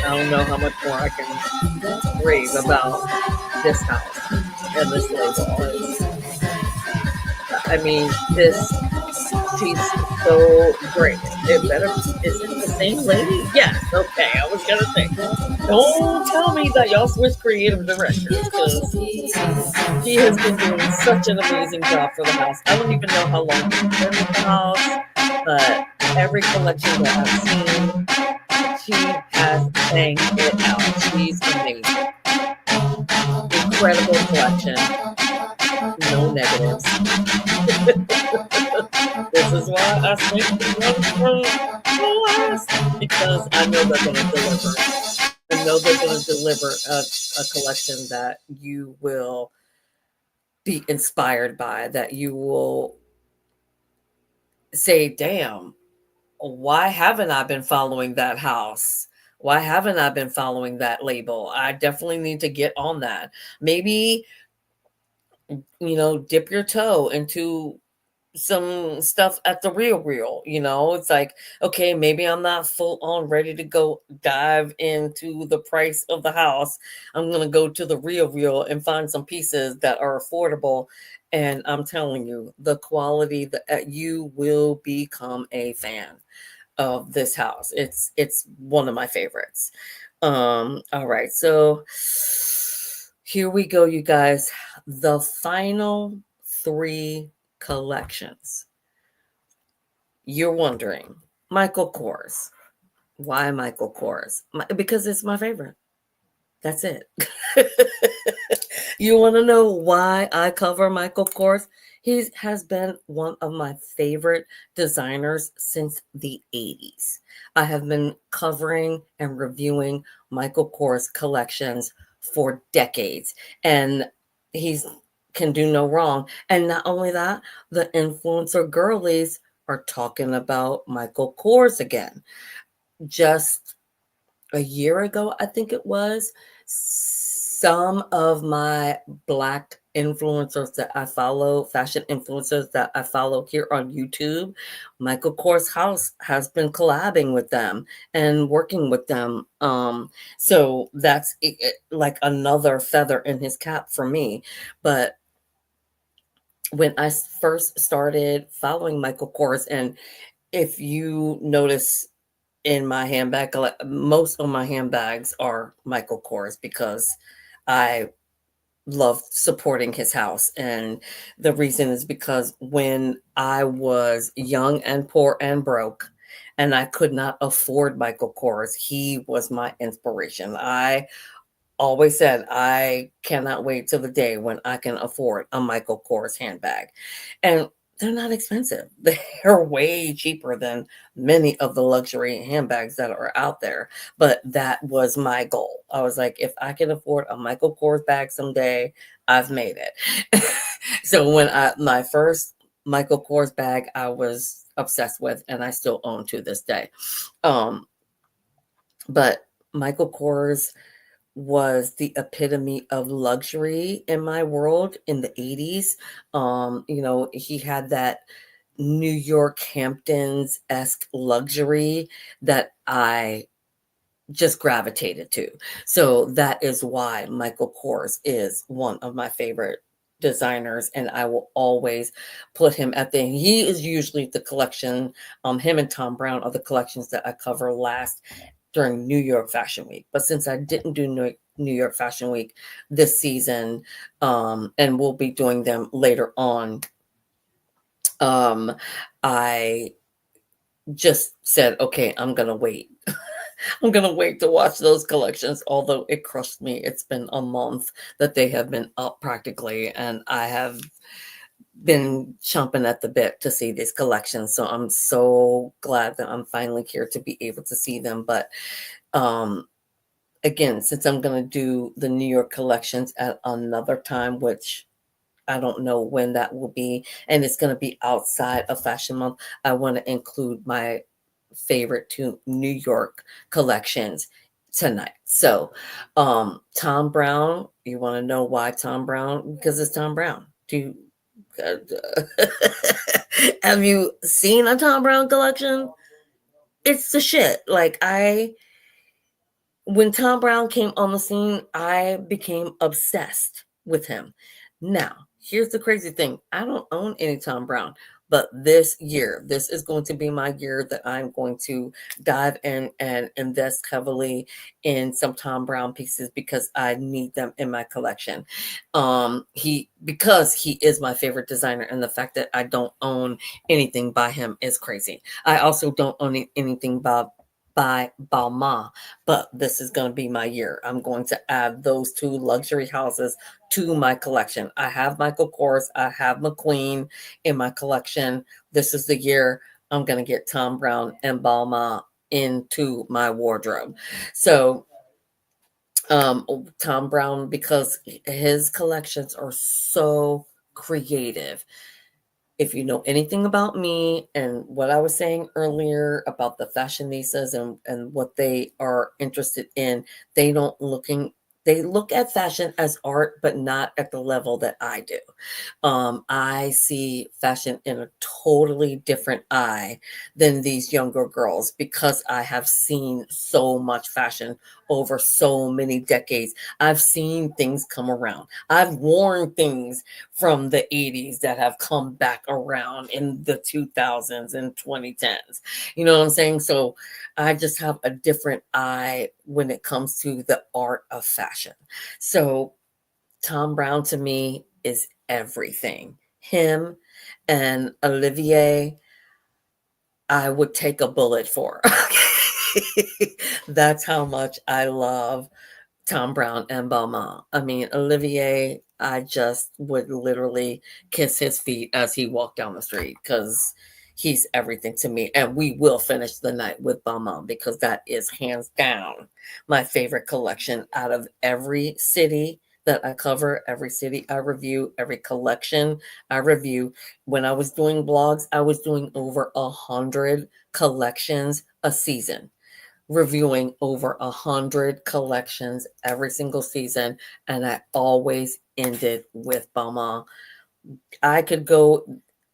A: I don't know how much more I can rave about this house and this label. She's so great. Is it the same lady? Yes. Okay, I was gonna say, don't tell me that y'all switched creative directors because she has been doing such an amazing job for the house. I don't even know how long she's been with the house, but every collection that I've seen, she has banged it out. She's amazing. Incredible collection. No negatives. This is why I think the ones from the last, because I know they're going to deliver. I know they're going to deliver a collection that you will be inspired by, that you will say, damn, why haven't I been following that house? Why haven't I been following that label? I definitely need to get on that. Maybe, dip your toe into some stuff at the real. It's like, okay, maybe I'm not full on ready to go dive into the price of the house. I'm going to go to the real and find some pieces that are affordable. And I'm telling you, the quality that you will become a fan of this house. It's one of my favorites. All right, so here we go, you guys. The final 3 collections. You're wondering, Michael Kors. Why Michael Kors? Because it's my favorite. That's it. You want to know why I cover Michael Kors? He has been one of my favorite designers since the 80s. I have been covering and reviewing Michael Kors collections for decades, and he's can do no wrong. And not only that, the influencer girlies are talking about Michael Kors again. Just a year ago, I think it was, some of my Black influencers that I follow, fashion influencers that I follow here on YouTube, Michael Kors House has been collabing with them and working with them. So that's like another feather in his cap for me. But when I first started following Michael Kors, and if you notice in my handbag, most of my handbags are Michael Kors because I love supporting his house. And the reason is because when I was young and poor and broke, and I could not afford Michael Kors, he was my inspiration. I always said I cannot wait till the day when I can afford a Michael Kors handbag. And they're not expensive. They're way cheaper than many of the luxury handbags that are out there. But that was my goal. I was like, if I can afford a Michael Kors bag someday, I've made it. So when my first Michael Kors bag I was obsessed with, and I still own to this day. Um, but Michael Kors was the epitome of luxury in my world in the 80s. He had that New York Hamptons-esque luxury that I just gravitated to. So that is why Michael Kors is one of my favorite designers, and I will always put him at he is usually the collection, him and Tom Brown are the collections that I cover last during New York Fashion Week. But since I didn't do New York Fashion Week this season, and we'll be doing them later on, I just said, okay, I'm going to wait. I'm going to wait to watch those collections, although it crushed me. It's been a month that they have been up practically, and I have been chomping at the bit to see these collections. So I'm so glad that I'm finally here to be able to see them. But again, since I'm going to do the New York collections at another time, which I don't know when that will be, and it's going to be outside of Fashion Month, I want to include my favorite two New York collections tonight. So, Tom Brown, you want to know why Tom Brown? Because it's Tom Brown. Have you seen a Tom Brown collection? It's the shit. When Tom Brown came on the scene, I became obsessed with him. Now, here's the crazy thing. I don't own any Tom Brown, but this is going to be my year that I'm going to dive in and invest heavily in some Tom Brown pieces because I need them in my collection. Because he is my favorite designer, and the fact that I don't own anything by him is crazy. I also don't own anything by Balmain, but this is going to be my year. I'm going to add those two luxury houses to my collection. I have Michael Kors, I have McQueen in my collection. This is the year I'm going to get Tom Brown and Balmain into my wardrobe. So, Tom Brown, because his collections are so creative. If you know anything about me and what I was saying earlier about the fashionistas and what they are interested in, they look at fashion as art, but not at the level that I do. I see fashion in a totally different eye than these younger girls because I have seen so much fashion over so many decades. I've seen things come around. I've worn things from the 80s that have come back around in the 2000s and 2010s. You know what I'm saying? So I just have a different eye when it comes to the art of fashion. So Tom Brown to me is everything. Him and Olivier, I would take a bullet for. That's how much I love Tom Brown and Balmain. I mean, Olivier, I just would literally kiss his feet as he walked down the street because he's everything to me. And we will finish the night with Balmain because that is hands down my favorite collection out of every city that I cover, every city I review, every collection I review. When I was doing blogs, I was doing over 100 collections a season, reviewing over 100 collections every single season, and I always ended with Balmain. I could go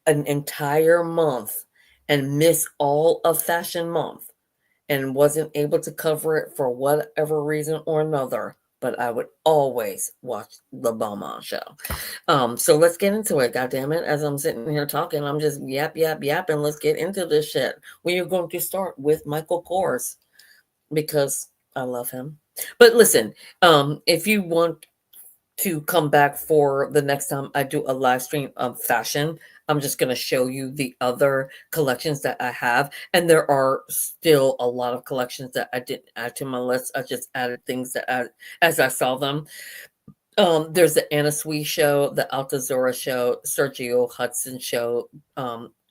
A: an entire month and miss all of Fashion Month and wasn't able to cover it for whatever reason or another, but I would always watch the Balmain show. So let's get into it. God damn it. As I'm sitting here talking, I'm just yapping. Let's get into this shit. We are going to start with Michael Kors because I love him. But listen, if you want to come back for the next time I do a live stream of fashion. I'm just going to show you the other collections that I have. And there are still a lot of collections that I didn't add to my list. I just added things as I saw them. There's the Anna Sui show, the Altazora show, Sergio Hudson show,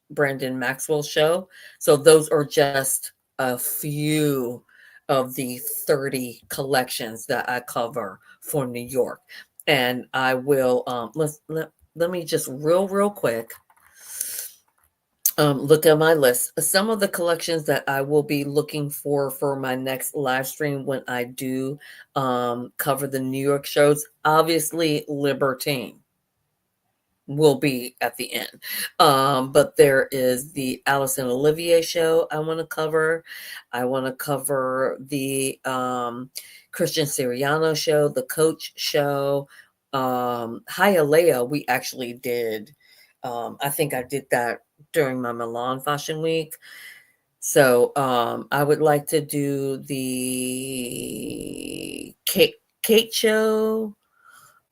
A: Brandon Maxwell show. So those are just a few of the 30 collections that I cover for New York. And I will let me just real quick look at my list. Some of the collections that I will be looking for my next live stream when I do cover the New York shows. Obviously, Libertine will be at the end. But there is the Alice and Olivier show I want to cover. I want to cover the Christian Siriano show, the Coach show. Hialeah, we actually did. I think I did that during my Milan Fashion Week. So I would like to do the Kate show,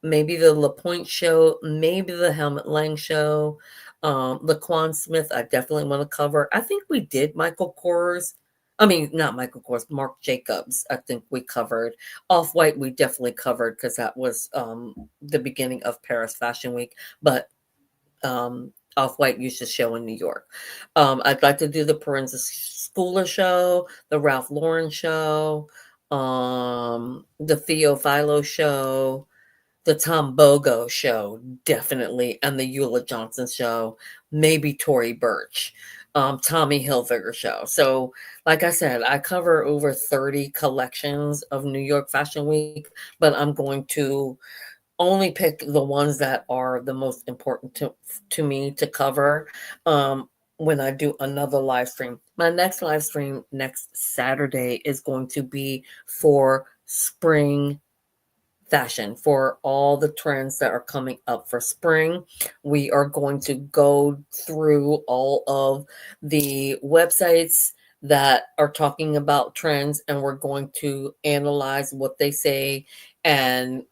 A: maybe the LaPointe show, maybe the Helmut Lang show, Laquan Smith. I definitely want to cover. I think we did Michael Kors. I mean, not Michael Kors, Marc Jacobs. I think we covered Off-White. We definitely covered because that was the beginning of Paris Fashion Week. But Off-White used to show in New York. I'd like to do the Parenza Schooler show, the Ralph Lauren show, the Theo Philo show, the Tom Bogo show, definitely, and the Eula Johnson show, maybe Tory Burch, Tommy Hilfiger show. So, like I said, I cover over 30 collections of New York Fashion Week, but I'm going to only pick the ones that are the most important to me to cover when I do another live stream. My next live stream next Saturday is going to be for spring fashion, for all the trends that are coming up for spring. We are going to go through all of the websites that are talking about trends, and we're going to analyze what they say and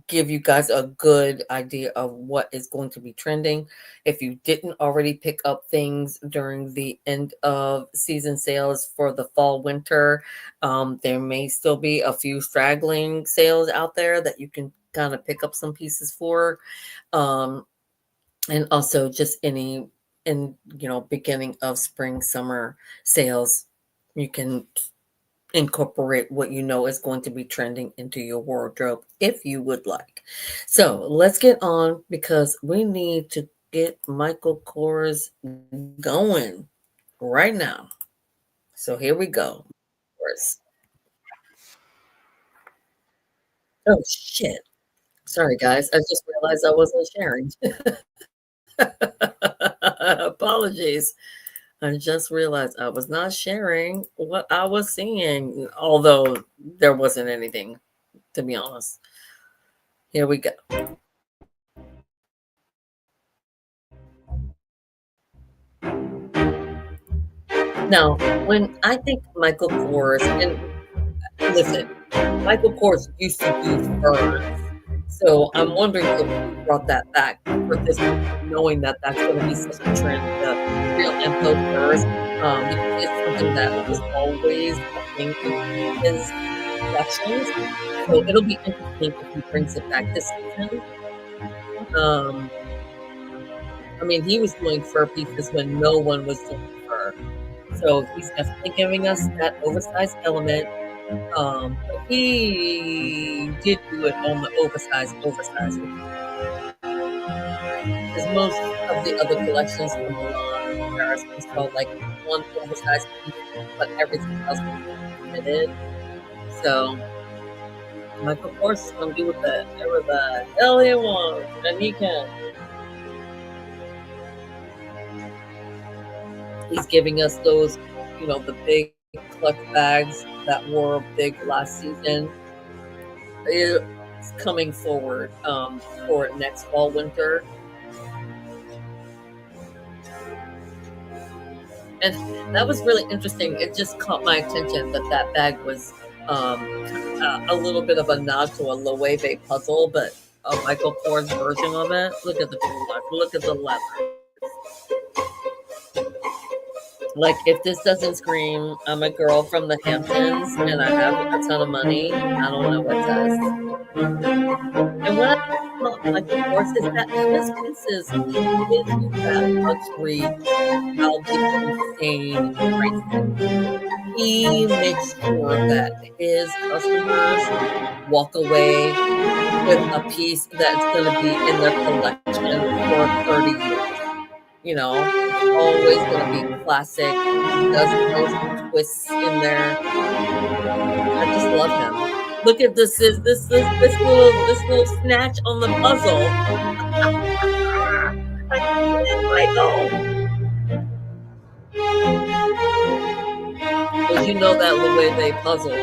A: give you guys a good idea of what is going to be trending. If you didn't already pick up things during the end of season sales for the fall winter, there may still be a few straggling sales out there that you can kind of pick up some pieces for. And also just any beginning of spring summer sales, you can incorporate what you know is going to be trending into your wardrobe if you would like. So let's get on because we need to get Michael Kors going right now. So here we go. Oh shit. Sorry guys. I just realized I wasn't sharing. Apologies. I just realized I was not sharing what I was seeing, although there wasn't anything, to be honest. Here we go. Now, when I think Michael Kors, and listen, Michael Kors used to do furs. So I'm wondering if he brought that back for this, knowing that that's going to be such a trend, the real info furs, because it's something that was always a thing in his collections. So it'll be interesting if he brings it back this season. I mean, he was doing fur pieces when no one was doing fur. So he's definitely giving us that oversized element. But he did do it on the oversized. Because most of the other collections from Milan and Paris was called like one oversized piece, but everything else was fitted. So Michael Kors is gonna do with that. Whatever the hell he wants, and he can. He's giving us those, the big clutch bags that were big last season. It's coming forward for next fall, winter. And that was really interesting. It just caught my attention that bag was a little bit of a nod to a Loewe puzzle, but a Michael Kors version of it. Look at the look at the leather. Like, if this doesn't scream, I'm a girl from the Hamptons and I have a ton of money, I don't know what does. And what I love about Michael Kors is that his pieces, he gives you that luxury without the insane pricing. He makes sure that his customers walk away with a piece that's going to be in their collection for 30 years. You know, it's always going to be classic. He does throw some twists in there. I just love him. Look at this little snatch on the puzzle. I can't, Michael. Because you know that Louis puzzle.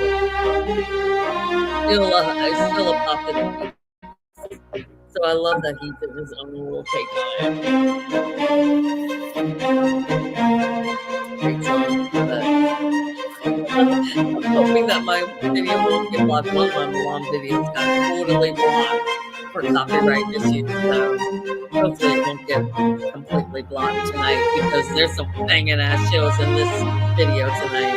A: It's still a popular piece. So I love that he did his own little take on it. Great song. I'm hoping that my video won't get blocked. One of my mom videos got totally blocked for copyright issues. So hopefully it won't get completely blocked tonight because there's some banging ass shows in this video tonight.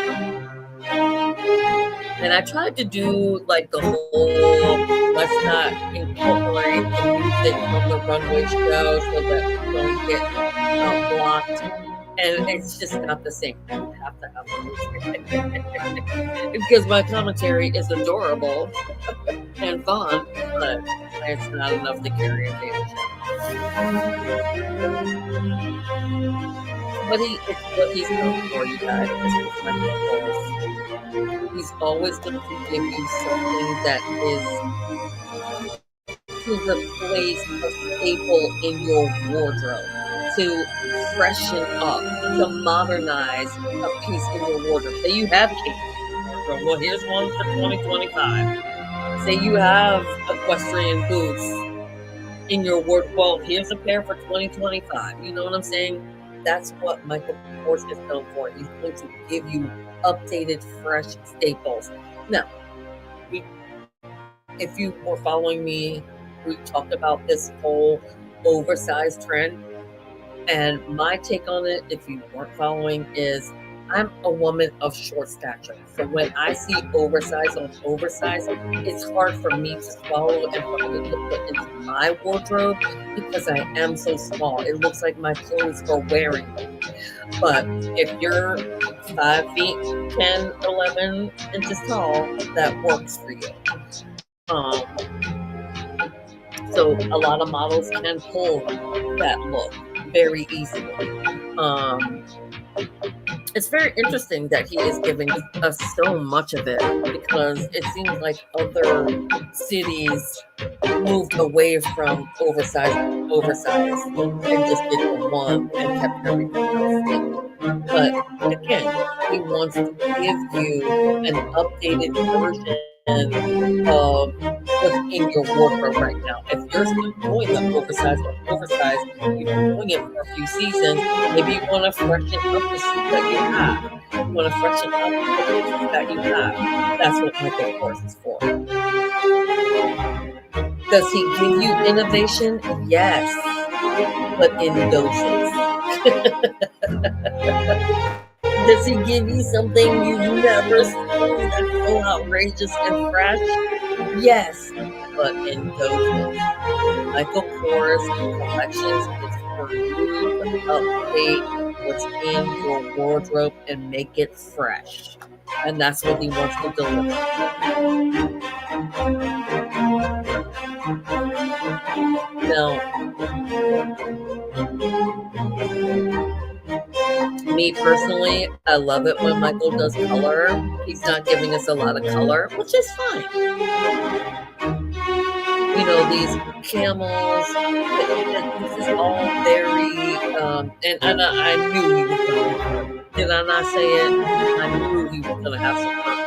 A: And I tried to do like the whole let's not incorporate the music from the Runway show so that we don't get blocked. And it's just not the same. You have to have the music. Because my commentary is adorable and fun, but it's not enough to carry a damn show. But it's what he's known for, you guys. This is Michael Kors. He's always going to give you something that is to replace a staple in your wardrobe, to freshen up, to modernize a piece in your wardrobe. Say you have Kate. Well, here's one for 2025. Say you have equestrian boots in your wardrobe. Well, here's a pair for 2025. You know what I'm saying? That's what Michael Kors is known for. He's going to give you updated, fresh staples. Now, if you were following me, we talked about this whole oversized trend. And my take on it, if you weren't following, is I'm a woman of short stature. So when I see oversized on oversized, it's hard for me to swallow and for me to put into my wardrobe because I am so small. It looks like my clothes are wearing me. But if you're 5 feet, 10, 11 inches tall, that works for you. So a lot of models can pull that look very easily. It's very interesting that he is giving us so much of it because it seems like other cities moved away from oversized and just did the one and kept everything else. But again, he wants to give you an updated version of what's in your wardrobe right now. If you're still doing the oversized, you've been doing it for a few seasons, maybe you want to freshen up the suit that you have. You want to freshen up the pieces that you have. That's what Michael Kors is for. Does he give you innovation? Yes, but in doses. Does he give you something you've never seen that's so outrageous and fresh? Yes, but in doses. Michael Kors Collections is for you to update what's in your wardrobe and make it fresh. And that's what he wants to deliver. Now, me personally, I love it when Michael does color. He's not giving us a lot of color, which is fine. You know, these camels, this is all very, and I knew he was going to, did I not say it? I knew he was going to have some fun.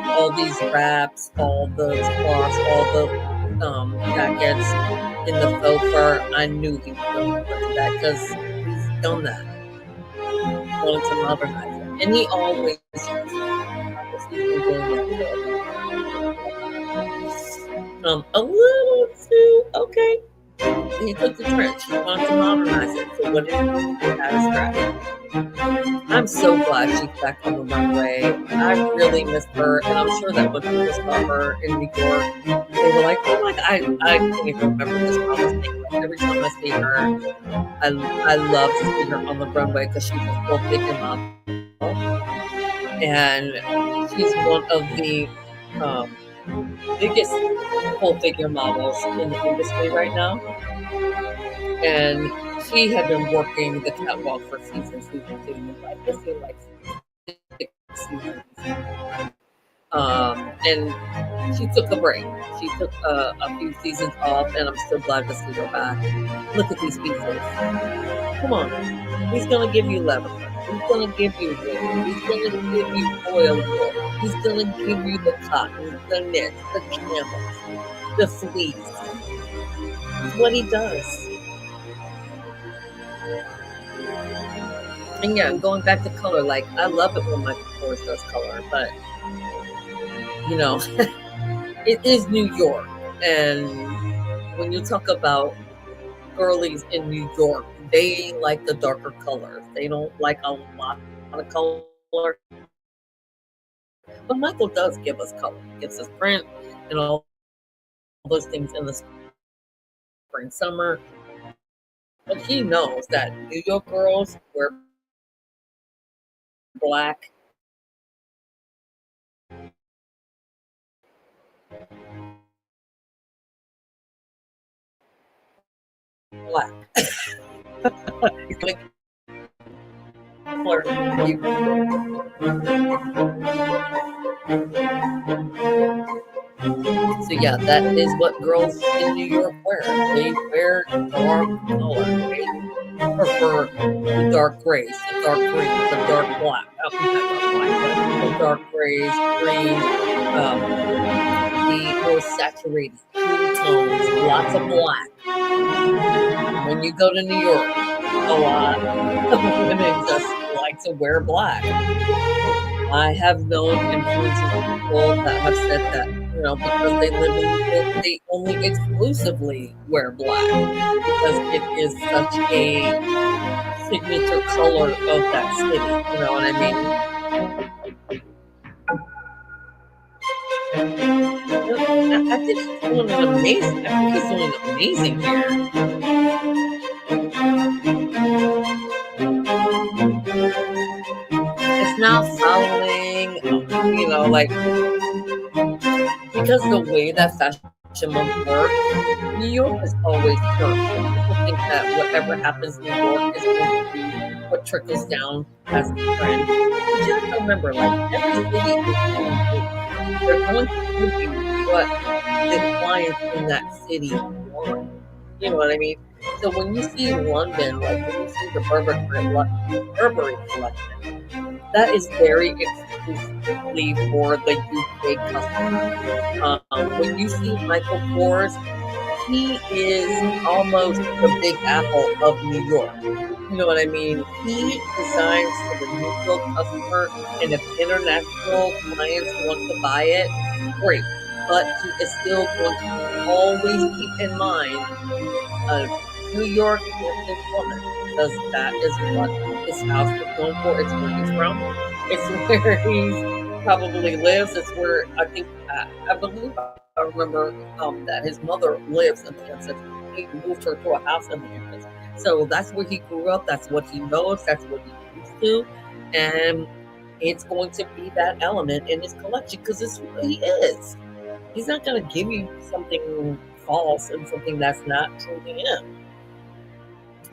A: All these wraps, all the cloths, all the jackets in the faux fur, I knew he was going to do that because he's done that. Wanted to modernize it. And he always has. He's been doing it A little too okay. He took the trench. He wanted to modernize it. So what did he do? He had a scrap. I'm so glad she's back on the runway. I really miss her, and I'm sure that when people saw her in New York, they were like, "Oh my god!" I can't even remember this conversation. Every time I see her, I love to see her on the runway because she's a full figure model, and she's one of the um, biggest full figure models in the industry right now. And she had been working the catwalk for season 2. Like it's been like 6 seasons. And she took a break. She took a few seasons off, and I'm still glad to see her back. Look at these pieces. Come on. He's gonna give you leather. He's gonna give you wool. He's gonna give you oil wool. He's gonna give you the cotton, the knit, the camels, the fleece. It's what he does. And yeah, going back to color, like I love it when Michael Kors does color, but you know, it is New York, and when you talk about girlies in New York, they like the darker colors. They don't like a lot of color. But Michael does give us color. He gives us print and all those things in the spring, summer. But he knows that New York girls wear black. Black. Like, so yeah, that is what girls in New York wear. They wear dark color. They prefer the dark grays, the dark greens, the dark black. Not dark black, but the dark grays, greens, the more saturated cool tones, lots of black. When you go to New York, a lot of women just like to wear black. I have known influential people that have said that, because they live in New York, they only exclusively wear black because it is such a signature color of that city. You know what I mean? I think he's doing an amazing. I think he's doing amazing here. It's not following, like because the way that fashion month works, New York is always perfect. People think that whatever happens in New York is going to be what trickles down as a trend. But you have to remember, like every city is unique. They're going to give you what the clients in that city want. You know what I mean? So when you see London, like when you see the Burberry collection, that is very exclusively for the UK customer. When you see Michael Kors, he is almost the Big Apple of New York. You know what I mean? He designs for the New York customer, and if international clients want to buy it, great. But he is still going to always keep in mind a New York woman, because that is what his house is known for. It's where he's from. It's where he probably lives. It's where I believe I remember that his mother lives in Kansas. He moved her to a house in Kansas. So that's where he grew up. That's what he knows. That's what he's used to. And it's going to be that element in his collection because it's who he is. He's not going to give you something false and something that's not truly him.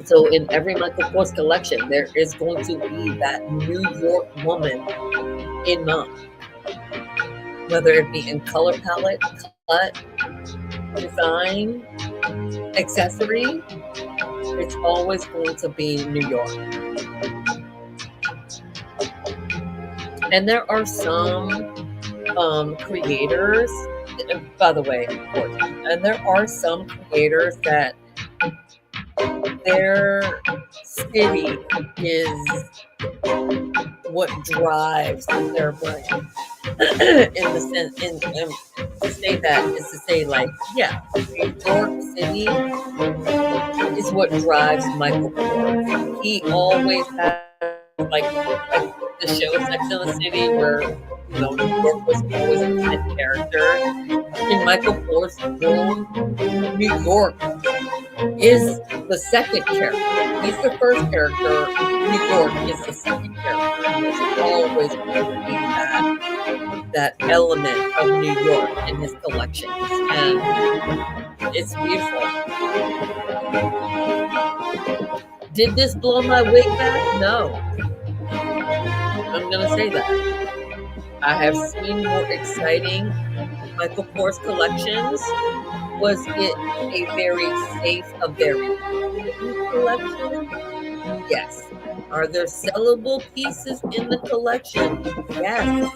A: So in every Michael Kors collection, there is going to be that New York woman in mind. Whether it be in color palette, cut, design, accessory, it's always going to be New York. And there are some creators, by the way, and there are some creators that their city is what drives their brand. In the sense, to say that is to say, like, yeah, New York City is what drives Michael Kors. He always has like the show Sex and the City where New York was always the fifth character. In Michael Kors' world, New York is the second character. He's the first character. New York is the second character, and there's always going to be that element of New York in his collections, and it's beautiful. Did this blow my wig back? No. I'm gonna say that. I have seen more exciting Michael Kors collections. Was it a very safe, a very hidden collection? Yes. Are there sellable pieces in the collection? Yes.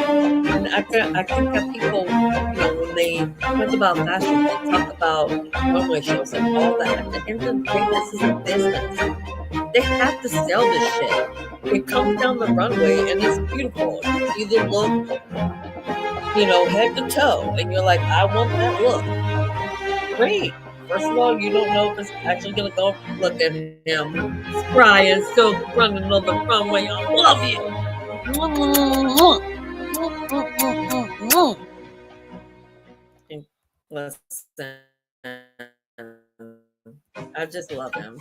A: And I think that people, when they talk about fashion, they talk about runway shows and all that. At the end of the day, this is a business. They have to sell this shit. It comes down the runway and it's beautiful. You see the look, head to toe, and you're like, I want that look. Great. First of all, you don't know if it's actually gonna go. Look at him, spry and so running on the runway. I love you. Listen, I just love him.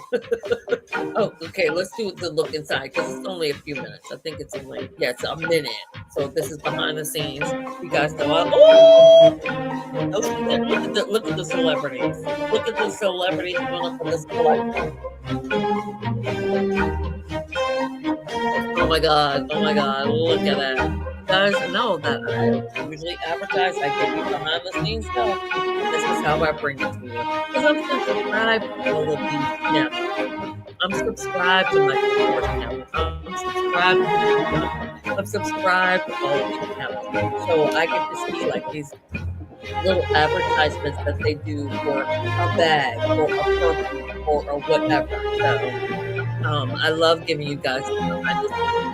A: Oh, okay. Let's do the look inside because it's only a few minutes. I think it's only it's a minute. So this is behind the scenes. You guys know. Look at the celebrities. Look at the celebrities going up in this collection. Oh my god! Oh my god! Look at that. You guys know that I don't usually advertise. I give you behind the scenes stuff. This is how I bring it to you because I'm subscribed to all of these channels. I'm subscribed to my Kors channel. I'm subscribed to all of these channels. So I get to see like these little advertisements that they do for a bag or a perfume or whatever. So I love giving you guys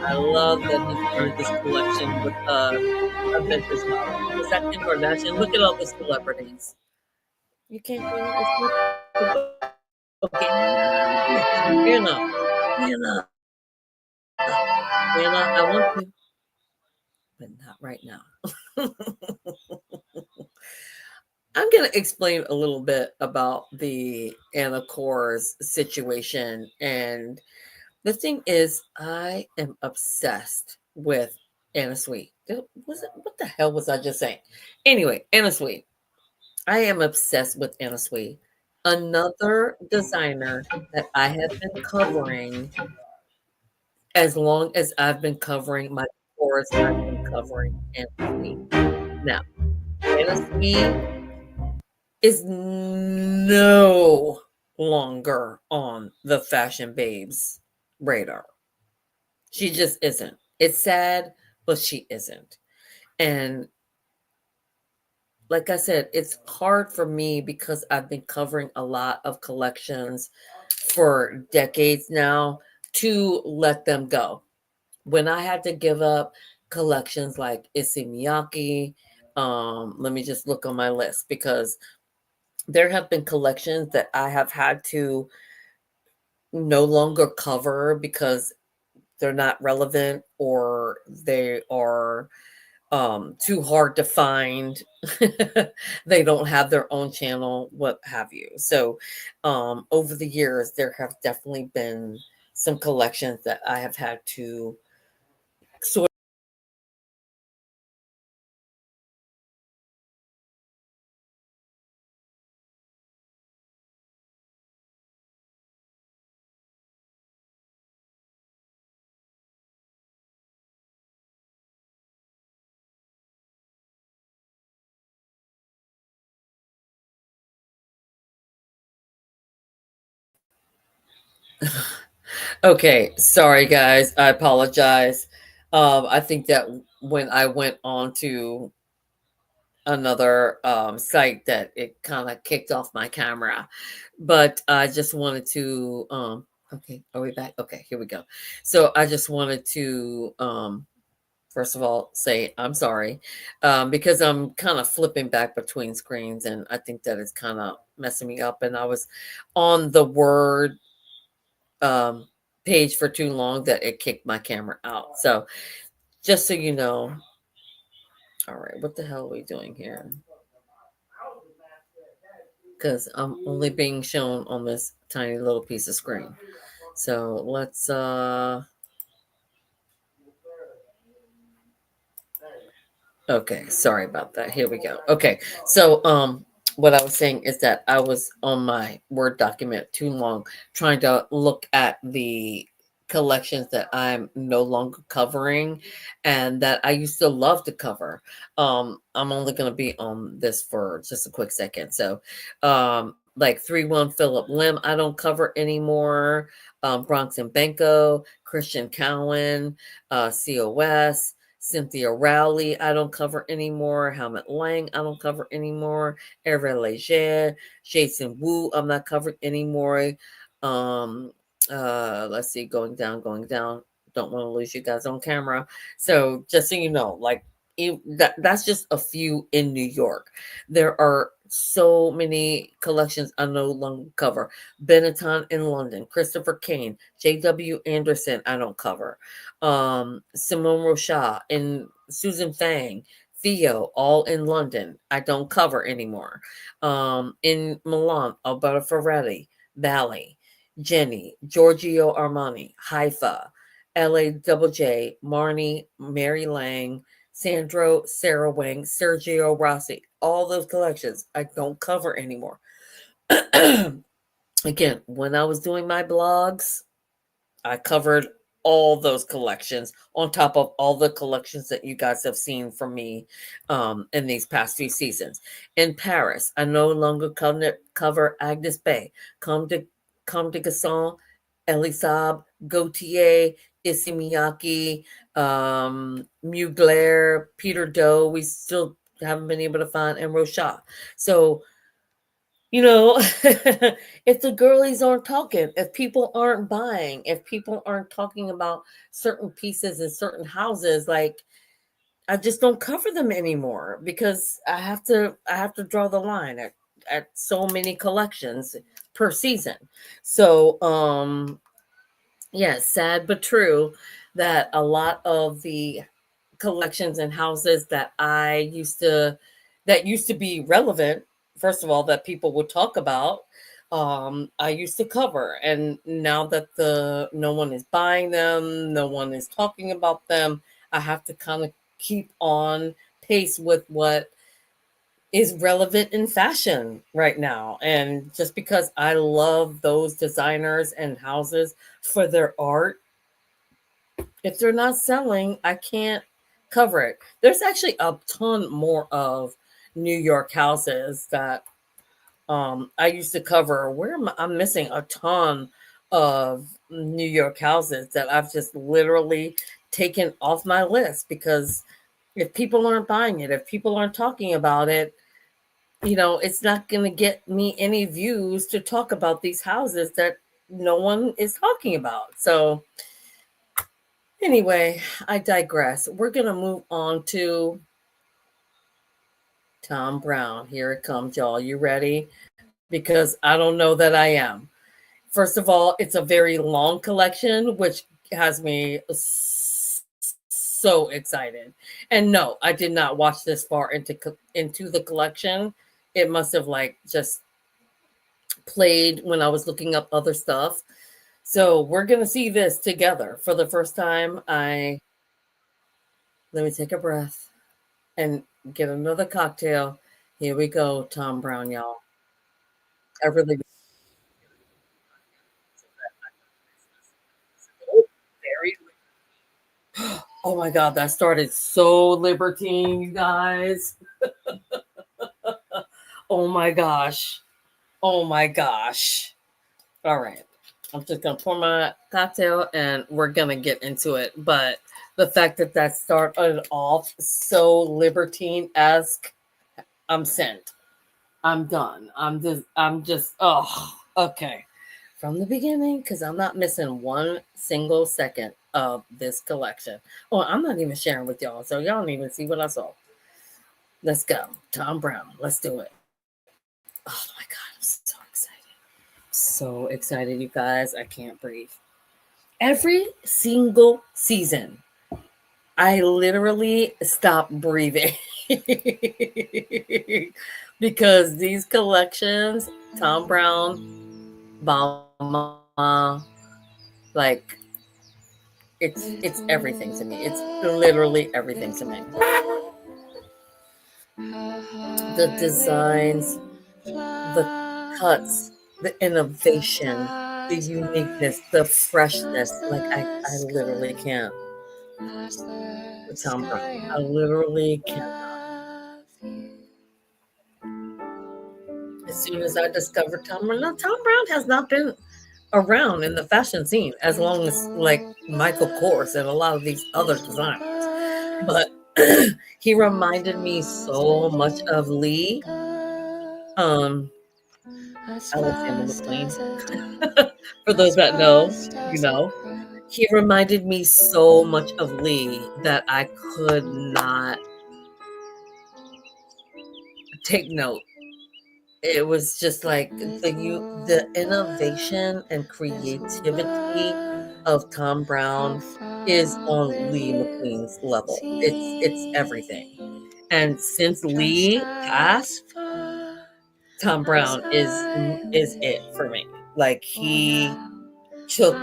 A: I love that he started this collection with a vintage model. Was that Kim Kardashian? Look at all the celebrities. You can't do it. Okay. Anna, I want to, but not right now. I'm going to explain a little bit about the Anna Kors situation. And the thing is, I am obsessed with Anna Sweet. What the hell was I just saying? Anyway, Anna Sweet. I am obsessed with Anna Sweet. Another designer that I have been covering as long as I've been covering my Kors, I've been covering Anna Sweet. Now, Anna Sweet is no longer on the Fashion Babes radar. She just isn't. It's sad, but she isn't. And like I said, it's hard for me because I've been covering a lot of collections for decades now to let them go. When I had to give up collections like Issey Miyake, let me just look on my list because there have been collections that I have had to no longer cover because they're not relevant or they are too hard to find. They don't have their own channel, what have you. So over the years, there have definitely been some collections that I have had to sort Okay, sorry guys, I apologize. I think that when I went on to another site that it kind of kicked off my camera, but I just wanted to okay, are we back? Okay, here we go. So I just wanted to first of all, say I'm sorry, because I'm kind of flipping back between screens, and I think that is kind of messing me up. And I was on the Word um, page for too long that it kicked my camera out. So just so you know, all right, what the hell are we doing here? Because I'm only being shown on this tiny little piece of screen. So let's okay, sorry about that. Here we go. Okay. So what I was saying is that I was on my Word document too long trying to look at the collections that I'm no longer covering and that I used to love to cover. I'm only going to be on this for just a quick second. So like 3-1 Philip Lim I don't cover anymore. Bronx and Benko, Christian Cowan, COS, Cynthia Rowley, I don't cover anymore. Helmut Lang, I don't cover anymore. Hervé Leger, Jason Wu, I'm not covered anymore. Um, let's see, going down, going down. Don't want to lose you guys on camera. So just so you know, like that's just a few in New York. There are so many collections I no longer cover. Benetton in London, Christopher Kane, J.W. Anderson, I don't cover. Simone Rocha and Susan Fang, Theo, all in London. I don't cover anymore. In Milan, Alberto Ferretti, Bali, Jenny, Giorgio Armani, Haifa, LA Double J, Marnie, Mary Lang, Sandro, Sarah Wang, Sergio Rossi, all those collections I don't cover anymore. Again, when I was doing my blogs, I covered all those collections on top of all the collections that you guys have seen from me in these past few seasons. In Paris, I no longer cover Agnes Bay, Comme de Gasson, Elisab, Gautier, Issey Miyake, Mugler, Peter Doe. We still haven't been able to find, and Rocha. So you know, if the girlies aren't talking, if people aren't buying, if people aren't talking about certain pieces in certain houses, like I just don't cover them anymore because I have to draw the line at so many collections per season. So yeah, sad but true that a lot of the collections and houses that used to be relevant, first of all, that people would talk about, I used to cover, and now that the no one is buying them, no one is talking about them, I have to kind of keep on pace with what is relevant in fashion right now. And just because I love those designers and houses for their art, if they're not selling, I can't cover it. There's actually a ton more of New York houses that I used to cover. I'm missing a ton of New York houses that I've just literally taken off my list because if people aren't buying it, if people aren't talking about it, it's not going to get me any views to talk about these houses that no one is talking about. So anyway, I digress. We're going to move on to Tom Brown. Here it comes, y'all. You ready? Because I don't know that I am. First of all, it's a very long collection, which has me so excited. And no, I did not watch this far into the collection. It must have like just played when I was looking up other stuff. So we're going to see this together for the first time. Let me take a breath and get another cocktail. Here we go, Tom Brown, y'all. I really very. Oh my God, that started so libertine, you guys. Oh my gosh. Oh my gosh. All right. I'm just going to pour my cocktail and we're going to get into it. But the fact that started off so libertine esque, I'm sent. I'm done. I'm just, oh, okay. from the beginning because I'm not missing one single second of this collection. Well, I'm not even sharing with y'all, so y'all don't even see what I saw. Let's go. Tom Brown. Let's do it. Oh my God, I'm so excited. So excited, you guys. I can't breathe. Every single season, I literally stop breathing because these collections, Tom Brown, Balmain, like it's everything to me. It's literally everything to me. The designs, the cuts, the innovation, the uniqueness, the freshness. Like I literally can't with Tom Brown. I literally cannot. As soon as I discovered Tom Brown, now Tom Brown has not been around in the fashion scene as long as like Michael Kors and a lot of these other designers. But he reminded me so much of Lee. Alexander McQueen. For those that know, you know. He reminded me so much of Lee that I could not take note. It was just like the innovation and creativity of Tom Brown is on Lee McQueen's level. It's everything. And since Lee passed, Tom Brown is it for me. Like he took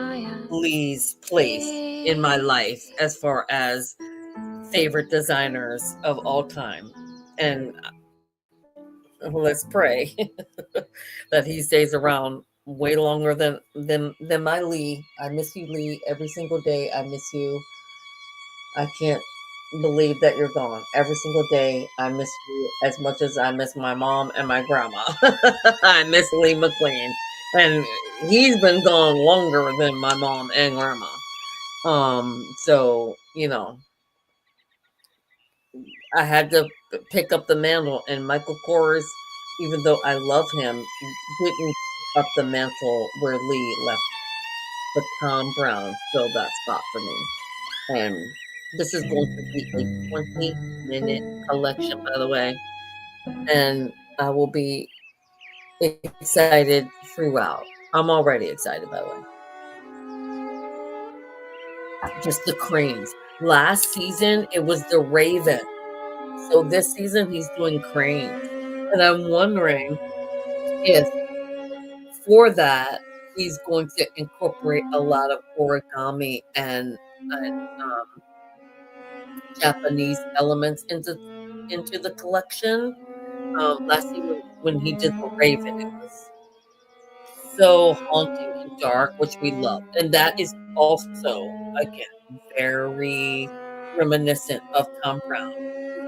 A: Lee's place in my life as far as favorite designers of all time. And let's pray that he stays around way longer than my Lee. I miss you, Lee, every single day. I miss you. I can't believe that you're gone. Every single day, I miss you as much as I miss my mom and my grandma. I miss Lee McQueen. And he's been gone longer than my mom and grandma. So, I had to pick up the mantle, and Michael Kors, even though I love him, didn't pick up the mantle where Lee left. But Tom Brown filled that spot for me. And this is going to be a 20-minute collection, by the way. And I will be excited throughout. I'm already excited, by the way. Just the cranes. Last season, it was the Raven. So this season, he's doing cranes. And I'm wondering if for that, he's going to incorporate a lot of origami and Japanese elements into the collection. Last year when he did the Raven, it was so haunting and dark, which we loved, and that is also again very reminiscent of Tom Brown.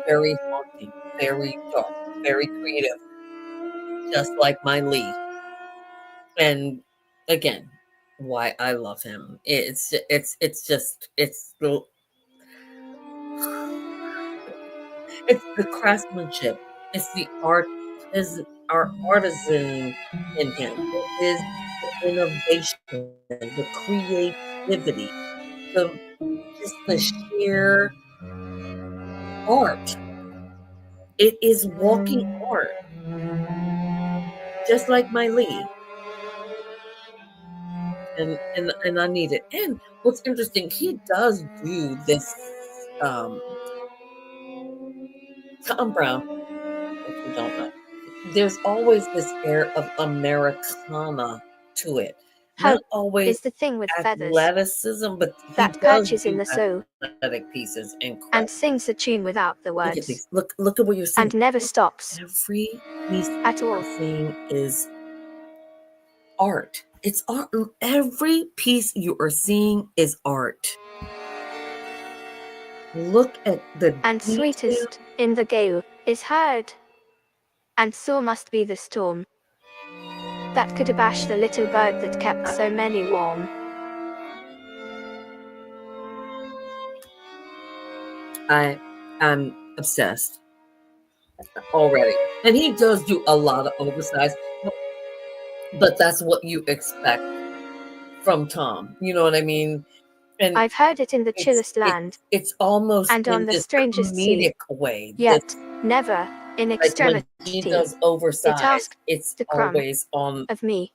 A: Very haunting, very dark, very creative, just like my Lee. And again, why I love him. It's just it's the craftsmanship. It's the art, is our artisan in him. It is the innovation, the creativity, the just the sheer art. It is walking art, just like my Lee. And I need it. And what's interesting, he does do this Tom Brown, if you don't know. There's always this air of Americana to it.
D: How
A: Not always
D: is the thing with feathers
A: athleticism, but he
D: that
A: does
D: perches in
A: do
D: the soul
A: athletic pieces
D: and
A: incredible.
D: sings the tune without the
A: Look at
D: words
A: these. Look at what you're seeing.
D: and never stops
A: Every piece
D: at
A: you're
D: all.
A: seeing is art. It's art. Every piece you are seeing is art. Look at the
D: And
A: detail.
D: sweetest in the gale is heard, and sore must be the storm that could abash the little bird that kept so many warm.
A: I'm obsessed already. And he does do a lot of oversized, but that's what you expect from Tom. You know what I mean? And
D: I've heard it in the
A: it's
D: chillest
A: it,
D: land,
A: it's almost
D: and on
A: in
D: the
A: this
D: strangest sea,
A: comedic way.
D: yet never in
A: Like when he
D: extremity.
A: does
D: It
A: oversized,
D: asked
A: it's
D: the crumb
A: always on
D: of me.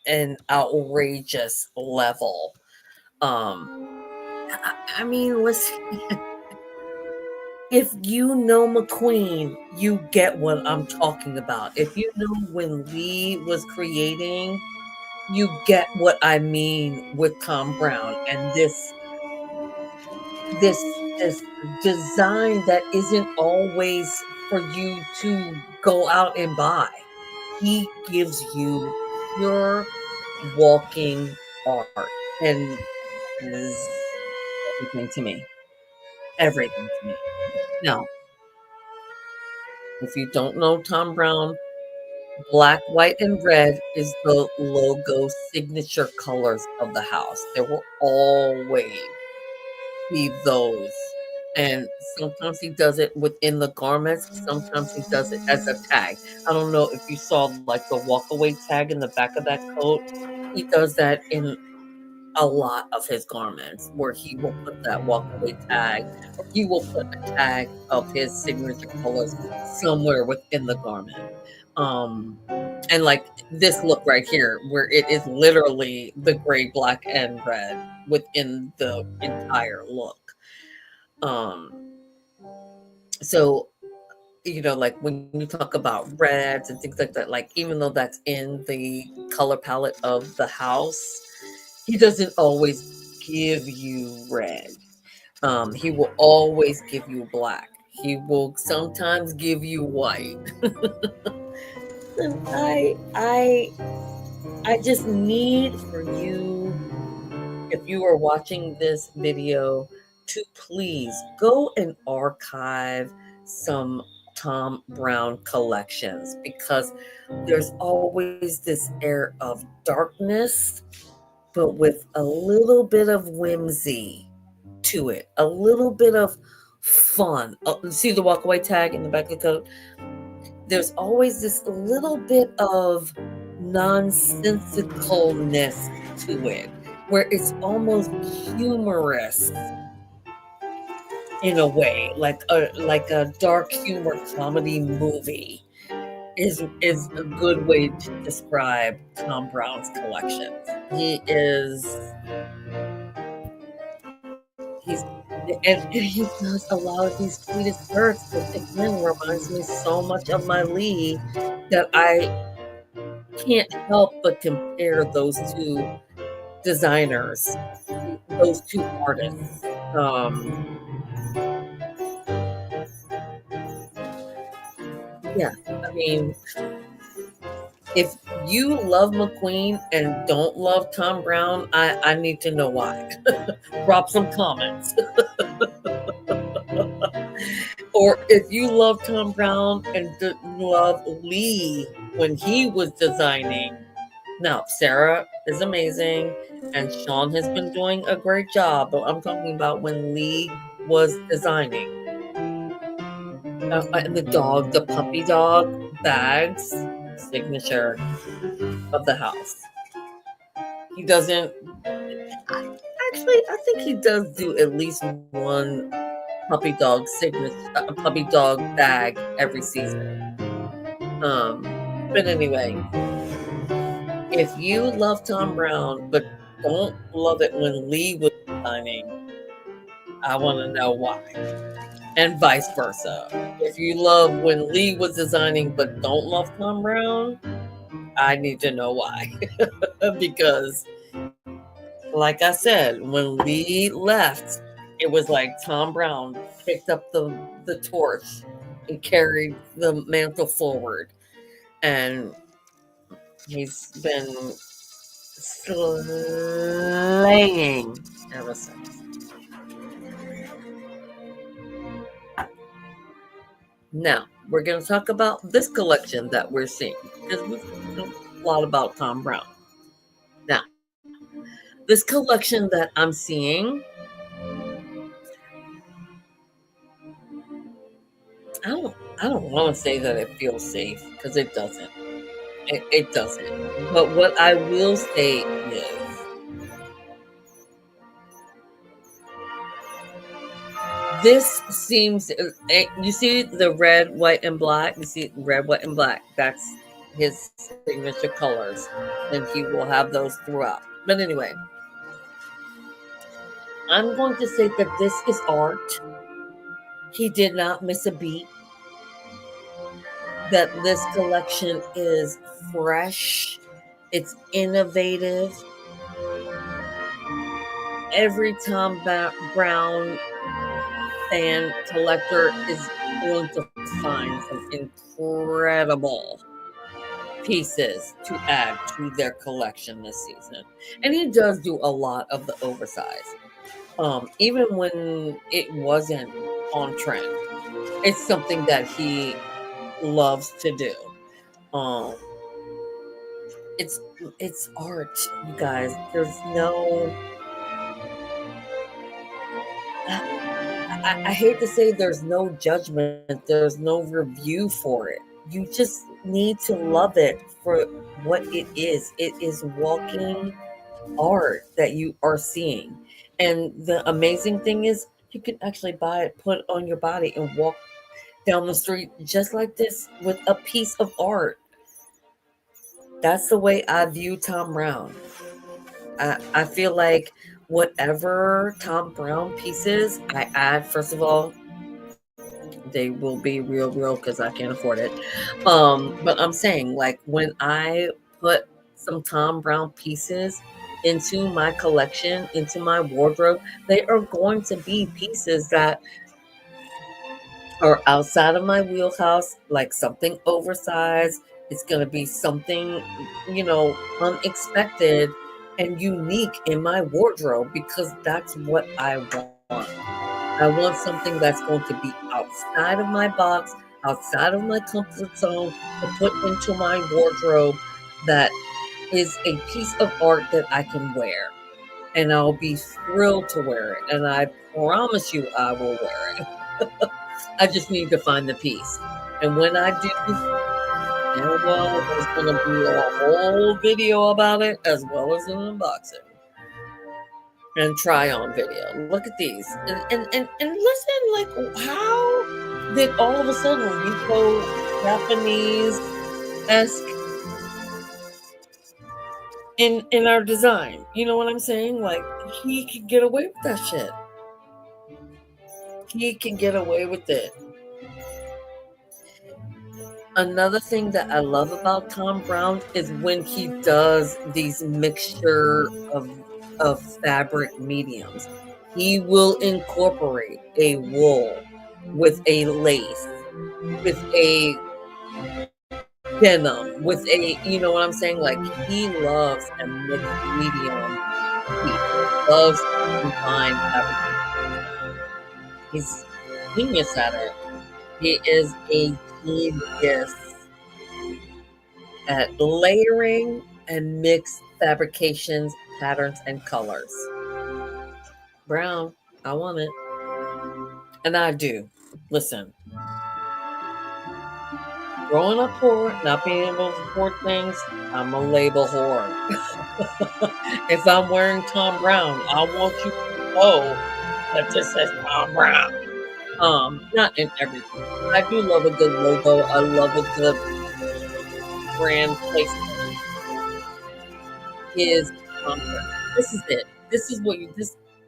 A: an outrageous level. I mean, listen, if you know McQueen, you get what I'm talking about. If you know when Lee was creating, you get what I mean with Tom Brown and this design that isn't always for you to go out and buy. He gives you pure walking art and is everything to me. Everything to me. Now, if you don't know Tom Brown, black, white, and red is the logo signature colors of the house. There will always be those. And sometimes he does it within the garments, sometimes he does it as a tag. I don't know if you saw like the walkaway tag in the back of that coat. He does that in a lot of his garments where he will put that walkaway tag or he will put a tag of his signature colors somewhere within the garment. Um and like this look right here where it is literally the gray, black, and red within the entire look. Um so like when you talk about reds and things like that, like even though that's in the color palette of the house, he doesn't always give you red. He will always give you black. He will sometimes give you white. And I just need for you, if you are watching this video, to please go and archive some Tom Brown collections because there's always this air of darkness, but with a little bit of whimsy to it, a little bit of fun. See the walkaway tag in the back of the coat? There's always this little bit of nonsensicalness to it, where it's almost humorous in a way, like a dark humor comedy movie is a good way to describe Tom Brown's collections. He's and he does a lot of these cutest birds, which again reminds me so much of my Lee that I can't help but compare those two designers, those two artists. Yeah, I mean, if you love McQueen and don't love Tom Brown, I need to know why. Drop some comments. Or if you love Tom Brown and love Lee when he was designing. Now, Sarah is amazing and Sean has been doing a great job, but I'm talking about when Lee was designing. And the puppy dog bags, signature of the house. He doesn't, actually, I think he does do at least one puppy dog signature, a puppy dog bag every season. But anyway, if you love Tom Brown but don't love it when Lee was designing, I want to know why. And vice versa. If you love when Lee was designing but don't love Tom Brown, I need to know why. Because, like I said, when Lee left, it was like Tom Brown picked up the torch and carried the mantle forward. And he's been slaying ever since. Now, we're going to talk about this collection that we're seeing because we've talked a lot about Tom Brown. Now, this collection that I'm seeing, I don't want to say that it feels safe because it doesn't. It doesn't. But what I will say is This seems, you see the red, white, and black? You see red, white, and black. That's his signature colors. And he will have those throughout. But anyway, I'm going to say that this is art. He did not miss a beat. That this collection is fresh. It's innovative. Every Tom Brown fan collector is going to find some incredible pieces to add to their collection this season. And he does do a lot of the oversize. Even when it wasn't on trend, it's something that he loves to do. Um, it's art, you guys. There's no. I hate to say there's no judgment, there's no review for it. You just need to love it for what it is. It is walking art that you are seeing. And the amazing thing is, you can actually buy it, put it on your body, and walk down the street just like this with a piece of art. That's the way I view Tom Brown. I feel like whatever Tom Brown pieces I add, first of all, they will be real because I can't afford it. But I'm saying, like, when I put some Tom Brown pieces into my collection, into my wardrobe, they are going to be pieces that are outside of my wheelhouse, like something oversized. It's going to be something, unexpected and unique in my wardrobe because that's what I want. I want something that's going to be outside of my box, outside of my comfort zone, to put into my wardrobe that is a piece of art that I can wear. And I'll be thrilled to wear it. And I promise you I will wear it. I just need to find the piece. And when I do, well, there's going to be a whole video about it as well as an unboxing and try on video. Look at these. And listen, like, how did all of a sudden we go Japanese-esque in our design? You know what I'm saying? Like, he can get away with that shit. He can get away with it. Another thing that I love about Tom Brown is when he does these mixture of fabric mediums. He will incorporate a wool with a lace, with a denim, with a, you know what I'm saying? Like, he loves a mixed medium. He loves to combine everything. He's genius at it. He is a genius at layering and mixed fabrications, patterns, and colors. Brown, I want it. And I do. Listen, growing up poor, not being able to afford things, I'm a label whore. If I'm wearing Tom Brown, I want you to know that this says Tom Brown. Not in everything. I do love a good logo. I love a good brand placement. Is this is it. This is what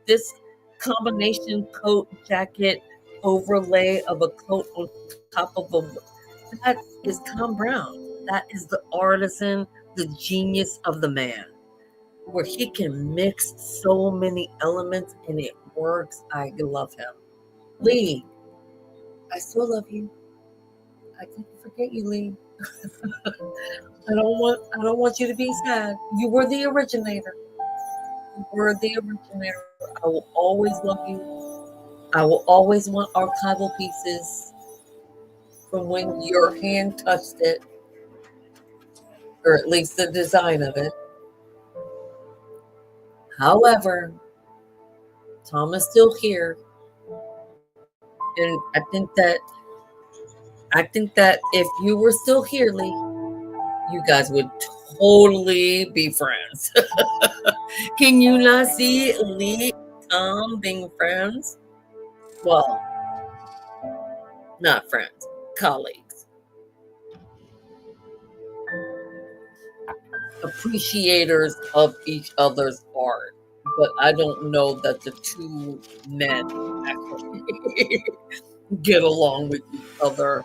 A: this combination coat jacket overlay of a coat on top of a, that is Tom Brown. That is the artisan, the genius of the man, where he can mix so many elements and it works. I love him. Lee, I still love you. I didn't forget you, Lee. I don't want you to be sad. You were the originator. You were the originator. I will always love you. I will always want archival pieces from when your hand touched it, or at least the design of it. However, Tom is still here, and I think that if you were still here, Lee, you guys would totally be friends. Can you not see Lee and Tom being friends? Well, not friends, colleagues. Appreciators of each other's art. But I don't know that the two men actually get along with each other.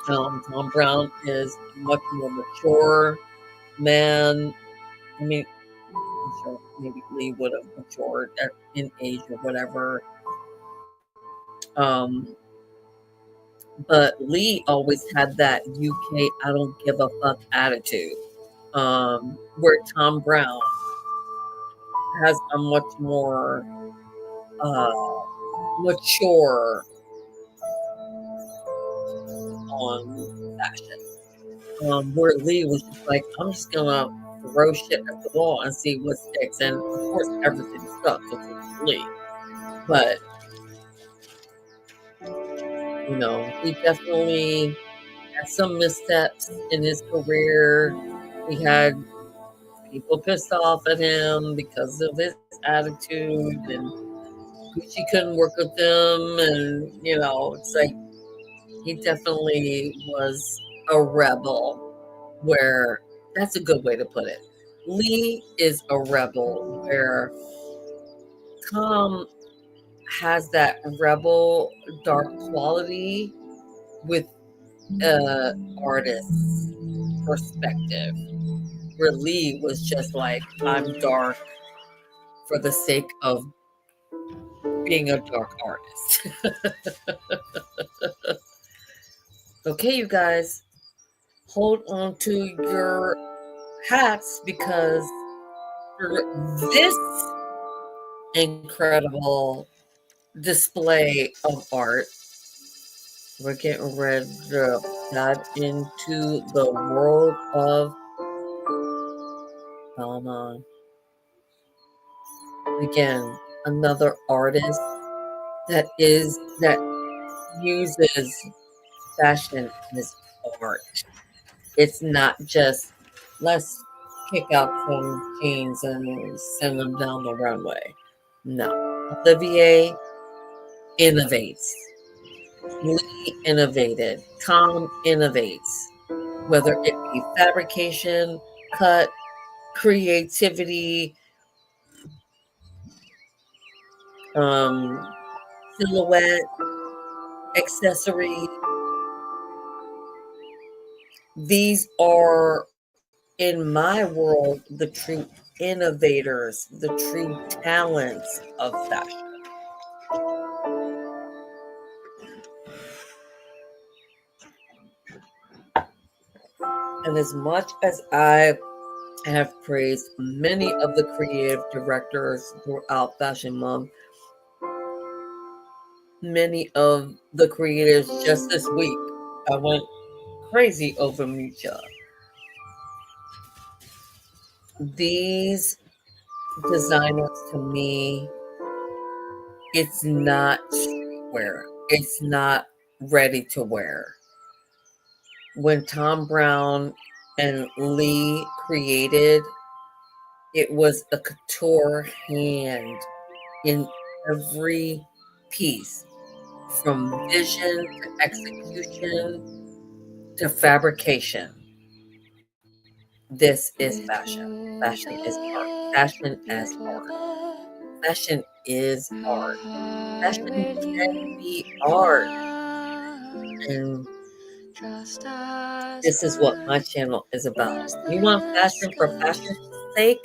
A: Tom Brown is a much more mature man. I mean, I'm sure maybe Lee would have matured in age or whatever. But Lee always had that UK I don't give a fuck attitude. Where Tom Brown has a much more mature on fashion. Where Lee was just like, I'm just gonna throw shit at the wall and see what sticks. And of course, everything stuck because it's Lee. But he definitely had some missteps in his career. He had people pissed off at him because of his attitude, and Gucci couldn't work with him. And, it's like he definitely was a rebel, where that's a good way to put it. Lee is a rebel, where Tom has that rebel dark quality with artist's perspective, where Lee was just like, I'm dark for the sake of being a dark artist. Okay, you guys, hold on to your hats, because for this incredible display of art, we're getting ready to dive into the world of Salma. Again, another artist that uses fashion as art. It's not just, let's kick out some jeans and send them down the runway. No. Olivier innovates. Lee innovated. Tom innovates. Whether it be fabrication, cut, creativity, silhouette, accessory. These are, in my world, the true innovators, the true talents of fashion. And as much as I have praised many of the creative directors throughout Fashion Month, many of the creators just this week, I went crazy over Misha. These designers, to me, it's not streetwear. It's not ready to wear. When Tom Brown and Lee created, it was a couture hand in every piece, from vision to execution to fabrication. This is fashion. Fashion is art. Fashion as art. Fashion is art. Fashion can be art. And this is what my channel is about. You want fashion for fashion's sake?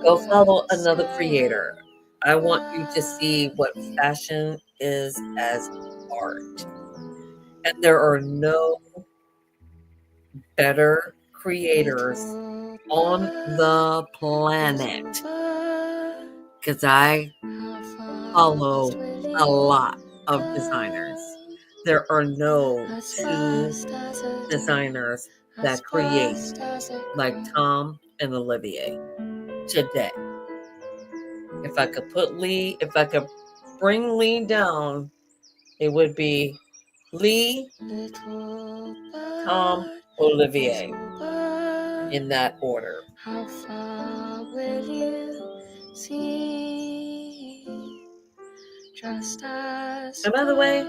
A: Go follow another creator. I want you to see what fashion is as art. And there are no better creators on the planet, because I follow a lot of designers. There are no two designers that create like Tom and Olivier today. If I could bring Lee down, it would be Lee, Tom, Olivier, in that order.
C: How far will you see?
A: And by the way,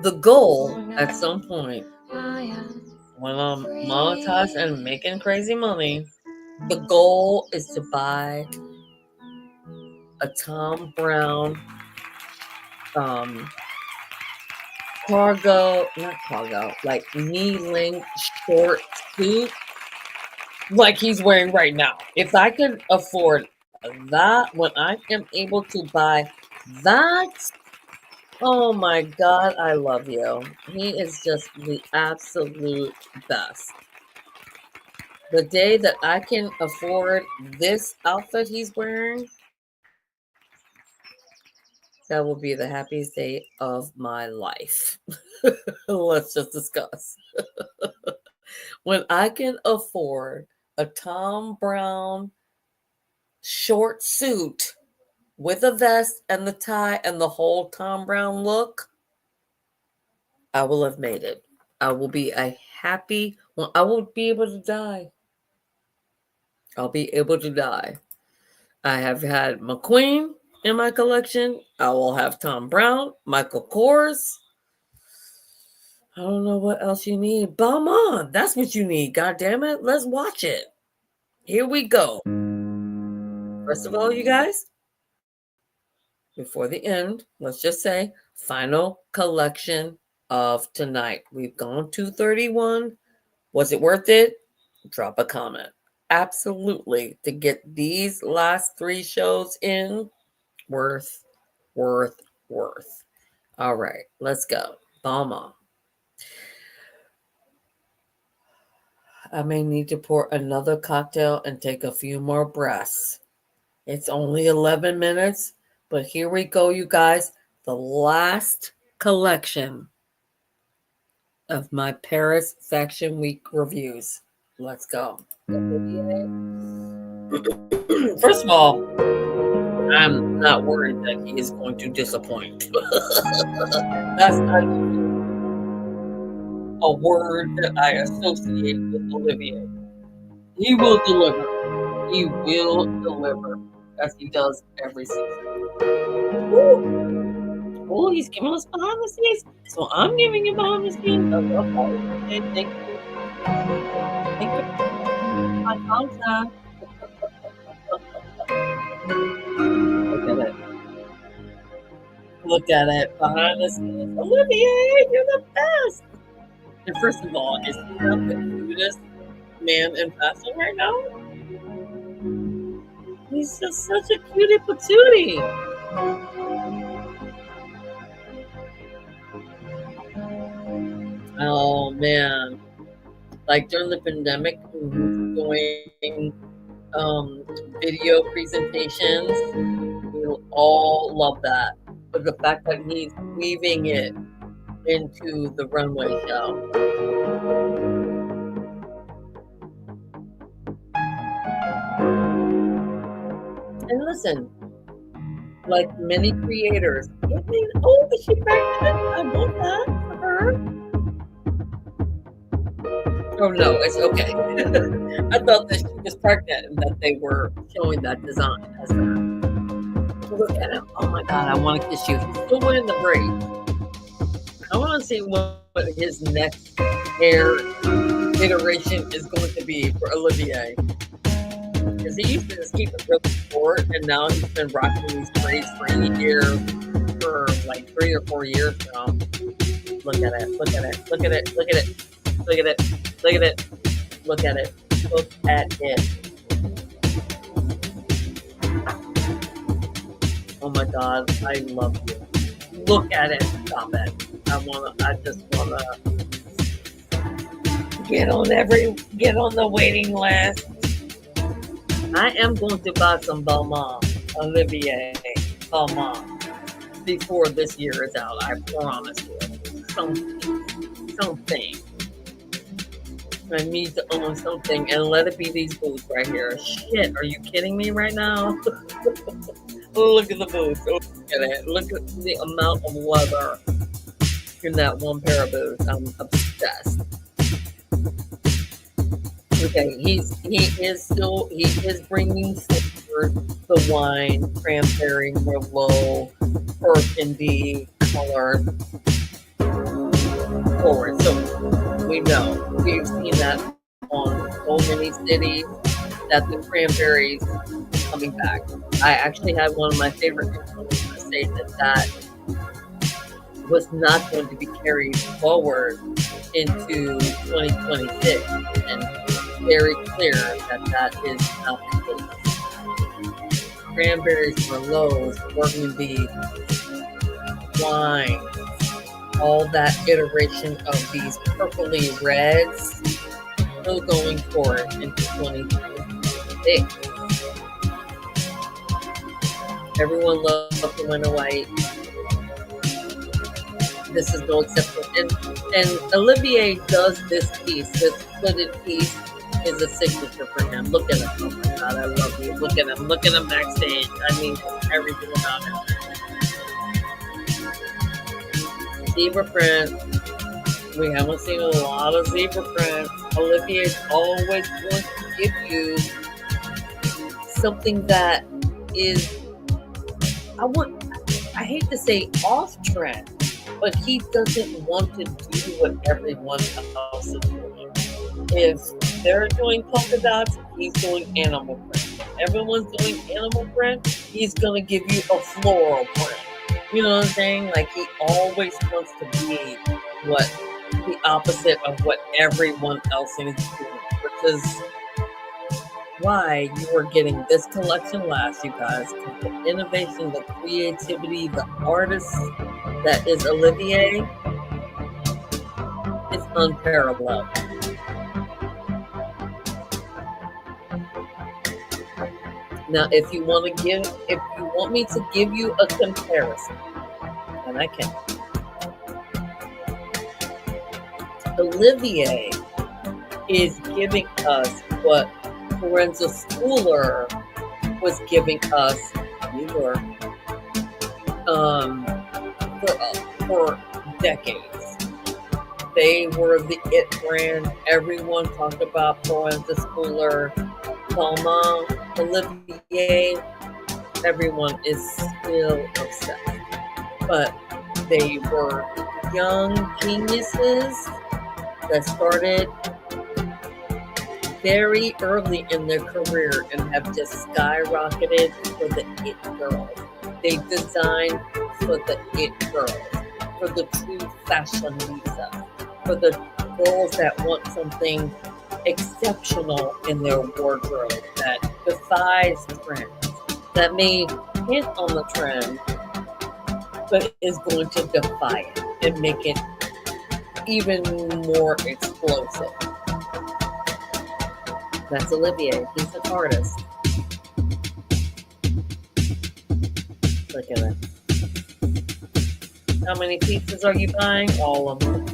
A: the goal at some point when I'm monetized and making crazy money, the goal is to buy a Tom Brown like knee-length short suit like he's wearing right now. If I could afford that, when I am able to buy that, oh my God, I love you. He is just the absolute best. The day that I can afford this outfit he's wearing, that will be the happiest day of my life. Let's just discuss. When I can afford a Tom Brown short suit with a vest and the tie and the whole Tom Brown look, I will have made it. I will be a happy, well, I will be able to die. I'll be able to die. I have had McQueen in my collection. I will have Tom Brown, Michael Kors. I don't know what else you need. Balmain, that's what you need. God damn it. Let's watch it. Here we go. First of all, you guys, before the end, let's just say final collection of tonight. We've gone 231. Was it worth it? Drop a comment. Absolutely. To get these last 3 shows in, worth. All right, let's go. Balmain. I may need to pour another cocktail and take a few more breaths. It's only 11 minutes, but here we go, you guys. The last collection of my Paris Fashion Week reviews. Let's go. First of all, I'm not worried that he is going to disappoint. That's not a word that I associate with Olivier. He will deliver. He will deliver, as he does every season. Oh, he's giving us behind the scenes. So I'm giving you behind the scenes. Okay, thank you. Thank you. My contact. Look at it. Behind the scenes. Olivier, you're the best. And first of all, is he not the cutest man in fashion right now? He's just such a cutie patootie. Oh man. Like during the pandemic, doing video presentations, we'll all love that. But the fact that he's weaving it into the runway show. And listen, like many creators, is she pregnant? I want that for her. Oh no, it's okay. I thought that she was pregnant and that they were showing that design as her. Look at him. Oh my God, I want to kiss you. He's still wearing the braids. I want to see what his next hair iteration is going to be for Olivier. Because he used to just keep it really short, and now he's been rocking these braids for like 3 or 4 years now. Look at it. Look at it. Look at it. Look at it. Look at it. Look at it. Look at it. Look at it. Oh my God, I love you. Look at it. Stop it. I just wanna get on the waiting list. I am going to buy some Balmain, Olivier Balmain, before this year is out. I promise you. Something. I need to own something, and let it be these boots right here. Shit, are you kidding me right now? Look at the boots. Look at it. Look at the amount of leather in that one pair of boots. I'm obsessed. Okay, he is bringing flavors, the wine, cranberry, merlot, burgundy color forward. So we know we've seen that on so many cities that the cranberries coming back. I actually had one of my favorite influencers say that was not going to be carried forward into 2026, and very clear that is not the case. Cranberries, merlots, burgundy, wine, all that iteration of these purpley reds, still going forward into 2026. Everyone loves the winter white. This is no exception. And Olivier does this piece. This hooded piece is a signature for him. Look at him. Oh my God, I love you. Look at him. Look at him backstage. I mean, everything about him. Zebra print. We haven't seen a lot of zebra print. Olivier is always going to give you something that is, I hate to say off trend, but he doesn't want to do what everyone else is doing. If they're doing polka dots, he's doing animal print. Everyone's doing animal print, he's going to give you a floral print. You know what I'm saying? Like, he always wants to be the opposite of what everyone else is doing, which is why you are getting this collection last, you guys. The innovation, the creativity, the artist that is Olivier is unparalleled. Now, if you want me to give you a comparison, and I can. Olivier is giving us what Lorenzo Schooler was giving us, for decades. They were the it brand. Everyone talked about Lorenzo Schooler, Palma, Olivier. Everyone is still obsessed. But they were young geniuses that started very early in their career and have just skyrocketed for the it girls. They designed for the it girls, for the true fashionista, for the girls that want something exceptional in their wardrobe that defies trends, that may hint on the trend, but is going to defy it and make it even more explosive. That's Olivier. He's an artist. Look at it. How many pieces are you buying? All of them.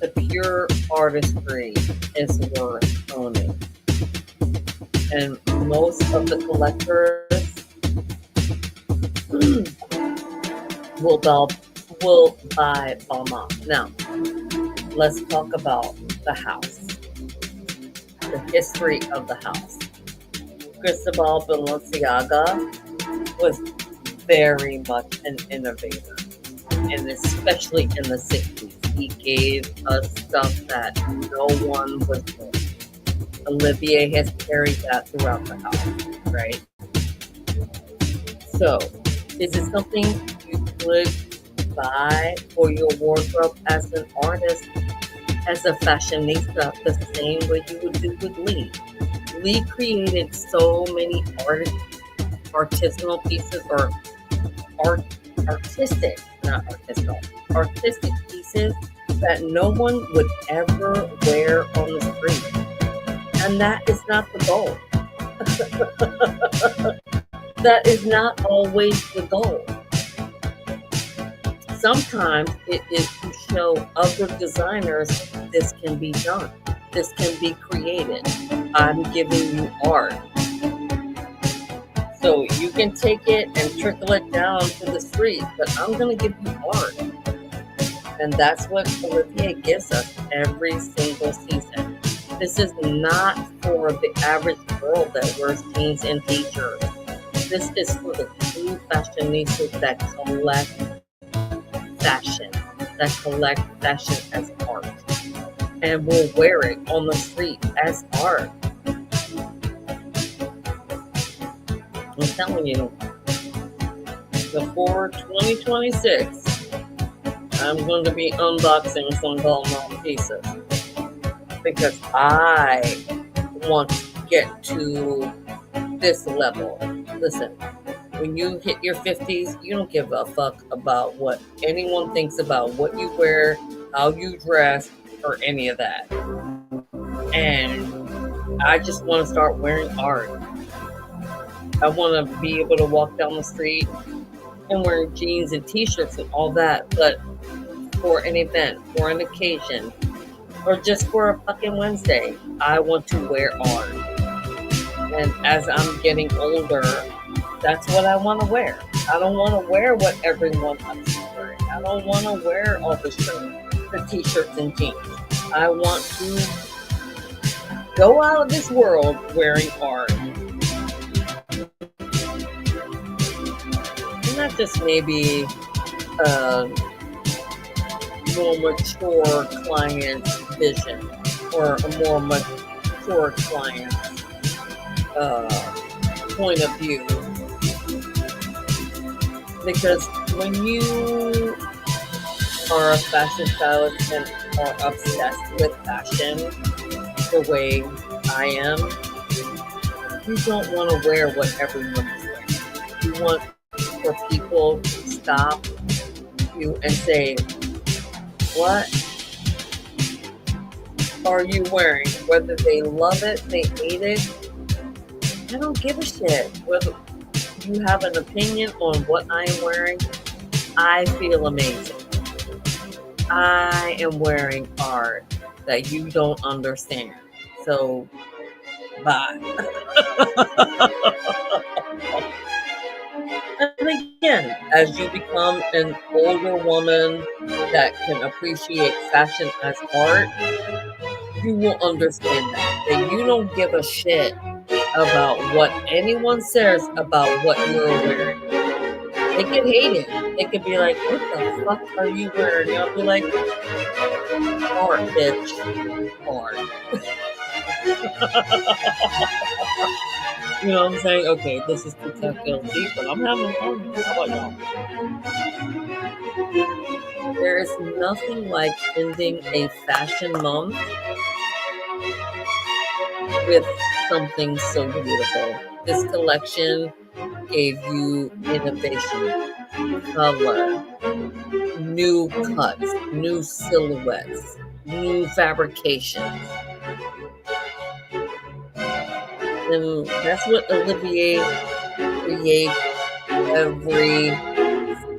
A: The pure artistry is worth owning. And most of the collectors will buy Balmain. Now, let's talk about the house. The history of the house. Cristobal Balenciaga was very much an innovator, and especially in the 60s. He gave us stuff that no one was doing. Olivier has carried that throughout the house, right? So, is it something you could buy for your wardrobe as an artist, as a fashionista, the same way you would do with Lee? Lee created so many artisanal pieces, or artistic pieces that no one would ever wear on the street. And that is not the goal. That is not always the goal. Sometimes it is to show other designers this can be done. This can be created. I'm giving you art. So you can take it and trickle it down to the street, but I'm going to give you art. And that's what Olivier gives us every single season. This is not for the average girl that wears jeans and t-shirts. This is for the true fashionistas that collect fashion, that collect fashion as art, and will wear it on the street as art. I'm telling you, before 2026, I'm going to be unboxing some Balmain pieces because I want to get to this level. Listen, when you hit your 50s, you don't give a fuck about what anyone thinks about what you wear, how you dress, or any of that. And I just want to start wearing art. I want to be able to walk down the street and wear jeans and t-shirts and all that, but for an event, for an occasion, or just for a fucking Wednesday, I want to wear art. And as I'm getting older, that's what I want to wear. I don't want to wear what everyone else is wearing. I don't want to wear all the shirts, the t-shirts and jeans. I want to go out of this world wearing art. And not just maybe a more mature client's vision or a more mature client's point of view. Because when you are a fashion stylist and are obsessed with fashion the way I am, you don't want to wear what everyone is wearing. You want for people to stop you and say, what are you wearing? Whether they love it, they hate it, I don't give a shit. Whether you have an opinion on what I am wearing, I feel amazing. I am wearing art that you don't understand. So, bye. And again, as you become an older woman that can appreciate fashion as art, you will understand that you don't give a shit about what anyone says about what you're wearing. They could hate it. They could be like, what the fuck are you wearing? And I'll be like, art, bitch. Art. You know what I'm saying? Okay, this is too technical, but I'm having fun. How about y'all? There is nothing like ending a fashion month with something so beautiful. This collection gave you innovation, color, new cuts, new silhouettes, new fabrications. And that's what Olivier creates every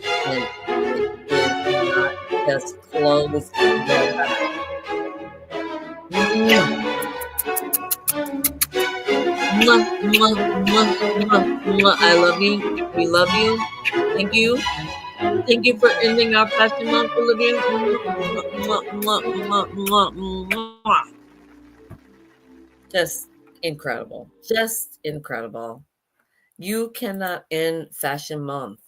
A: second. It is not just clothes. I love you. We love you. Thank you. Thank you for ending our fashion month, Olivia. Just incredible. Just incredible. You cannot end Fashion Month.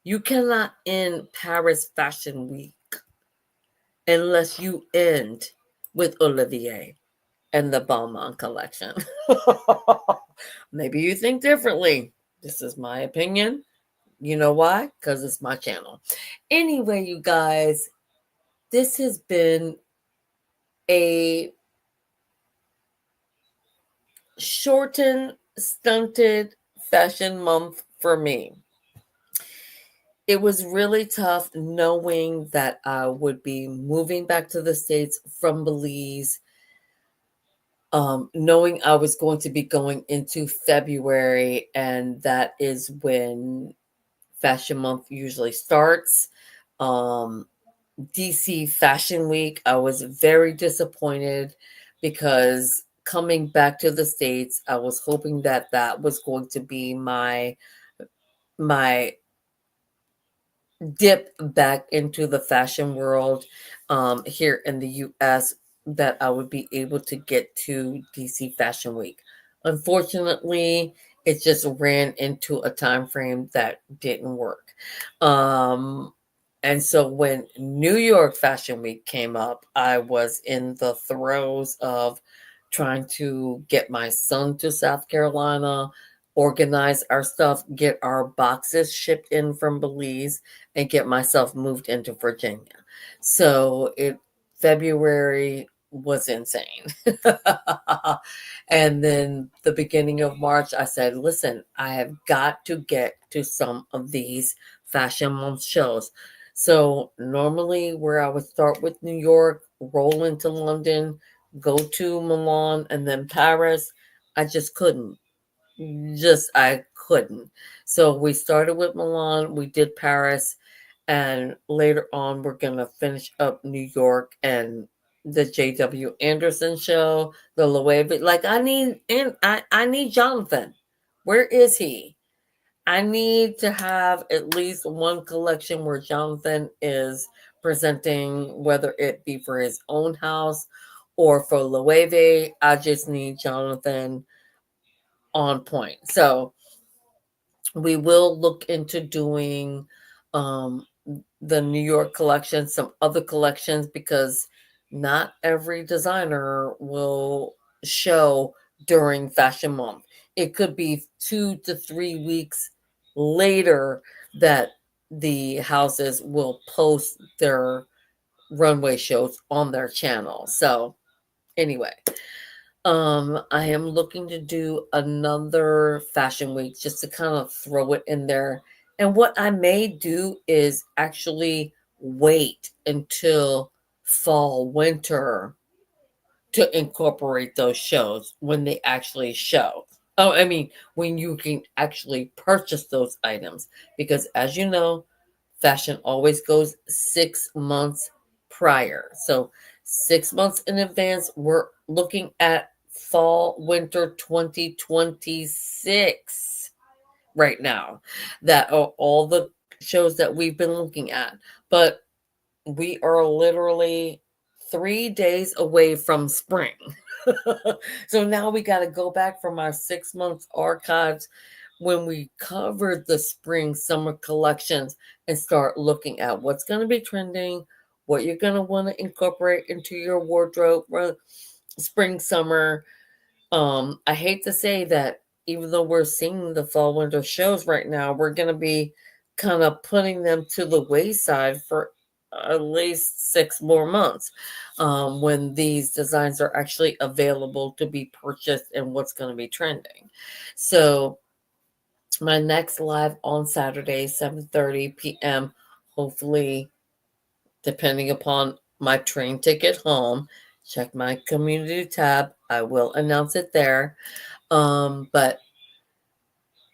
A: You cannot end Paris Fashion Week unless you end with Olivier and the Balmain collection. Maybe you think differently. This is my opinion. You know why? Because it's my channel. Anyway, you guys, this has been a shortened, stunted fashion month for me. It was really tough knowing that I would be moving back to the States from Belize, knowing I was going to be going into February, and that is when Fashion Month usually starts. DC Fashion Week, I was very disappointed because coming back to the States, I was hoping that that was going to be my dip back into the fashion world here in the US that I would be able to get to DC Fashion Week. Unfortunately, it just ran into a time frame that didn't work. And so when New York Fashion Week came up, I was in the throes of trying to get my son to South Carolina, organize our stuff, get our boxes shipped in from Belize, and get myself moved into Virginia. So February was insane. And then the beginning of March, I said, listen, I have got to get to some of these Fashion Month shows. So normally where I would start with New York, roll into London, go to Milan, and then Paris, I just couldn't. I couldn't. So we started with Milan, we did Paris, and later on we're gonna finish up New York and the J.W. Anderson show, the Loewe. Like I need Jonathan. Where is he? I need to have at least one collection where Jonathan is presenting, whether it be for his own house or for Loewe. I just need Jonathan on point. So we will look into doing the New York collection, some other collections, because not every designer will show during Fashion Month. It could be 2 to 3 weeks later that the houses will post their runway shows on their channel. So, anyway, I am looking to do another fashion week just to kind of throw it in there. And what I may do is actually wait until fall, winter to incorporate those shows when they actually show. Oh, I mean, when you can actually purchase those items. Because as you know, fashion always goes 6 months prior. So 6 months in advance, we're looking at fall winter 2026 right now. That are all the shows that we've been looking at. But we are literally 3 days away from spring. So now we got to go back from our 6 months archives when we covered the spring summer collections and start looking at what's going to be trending, what you're going to want to incorporate into your wardrobe spring summer. I hate to say that even though we're seeing the fall winter shows right now, we're going to be kind of putting them to the wayside for at least 6 more months when these designs are actually available to be purchased and what's going to be trending. So my next live on Saturday, 7:30 p.m., hopefully, depending upon my train ticket home. Check my community tab. I will announce it there. But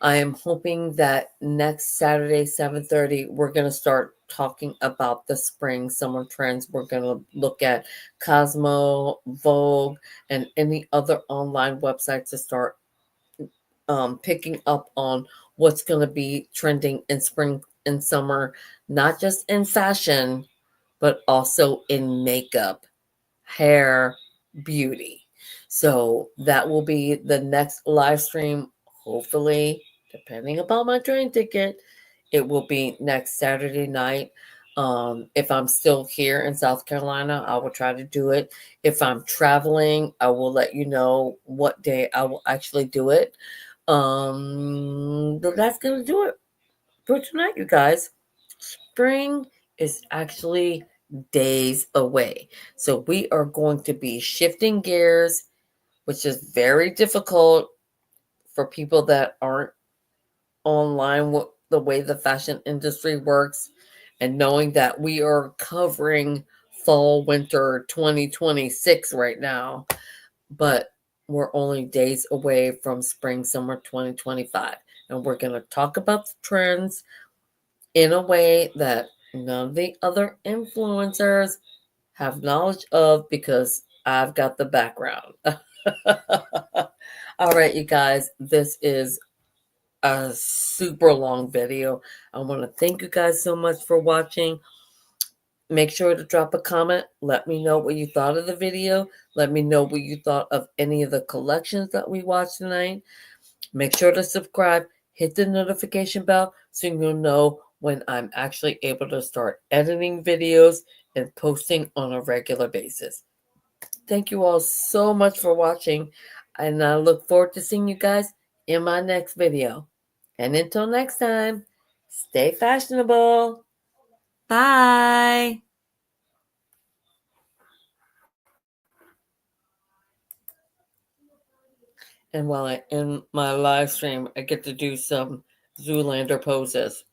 A: I am hoping that next Saturday, 7:30, we're going to start talking about the spring summer trends. We're going to look at Cosmo, Vogue, and any other online websites to start picking up on what's going to be trending in spring and summer, not just in fashion, but also in makeup, hair, beauty. So that will be the next live stream. Hopefully, depending upon my train ticket, it will be next Saturday night. If I'm still here in South Carolina, I will try to do it. If I'm traveling, I will let you know what day I will actually do it. But that's gonna do it for tonight, you guys. Spring is actually days away. So we are going to be shifting gears, which is very difficult for people that aren't online with the way the fashion industry works, and knowing that we are covering fall winter 2026 right now, but we're only days away from spring summer 2025, and we're going to talk about the trends in a way that none of the other influencers have knowledge of, because I've got the background. All right, you guys, this is a super long video. I want to thank you guys so much for watching. Make sure to drop a comment. Let me know what you thought of the video. Let me know what you thought of any of the collections that we watched tonight. Make sure to subscribe. Hit the notification bell so you'll know when I'm actually able to start editing videos and posting on a regular basis. Thank you all so much for watching, and I look forward to seeing you guys in my next video. And until next time, stay fashionable. Bye. And while I end my live stream, I get to do some Zoolander poses.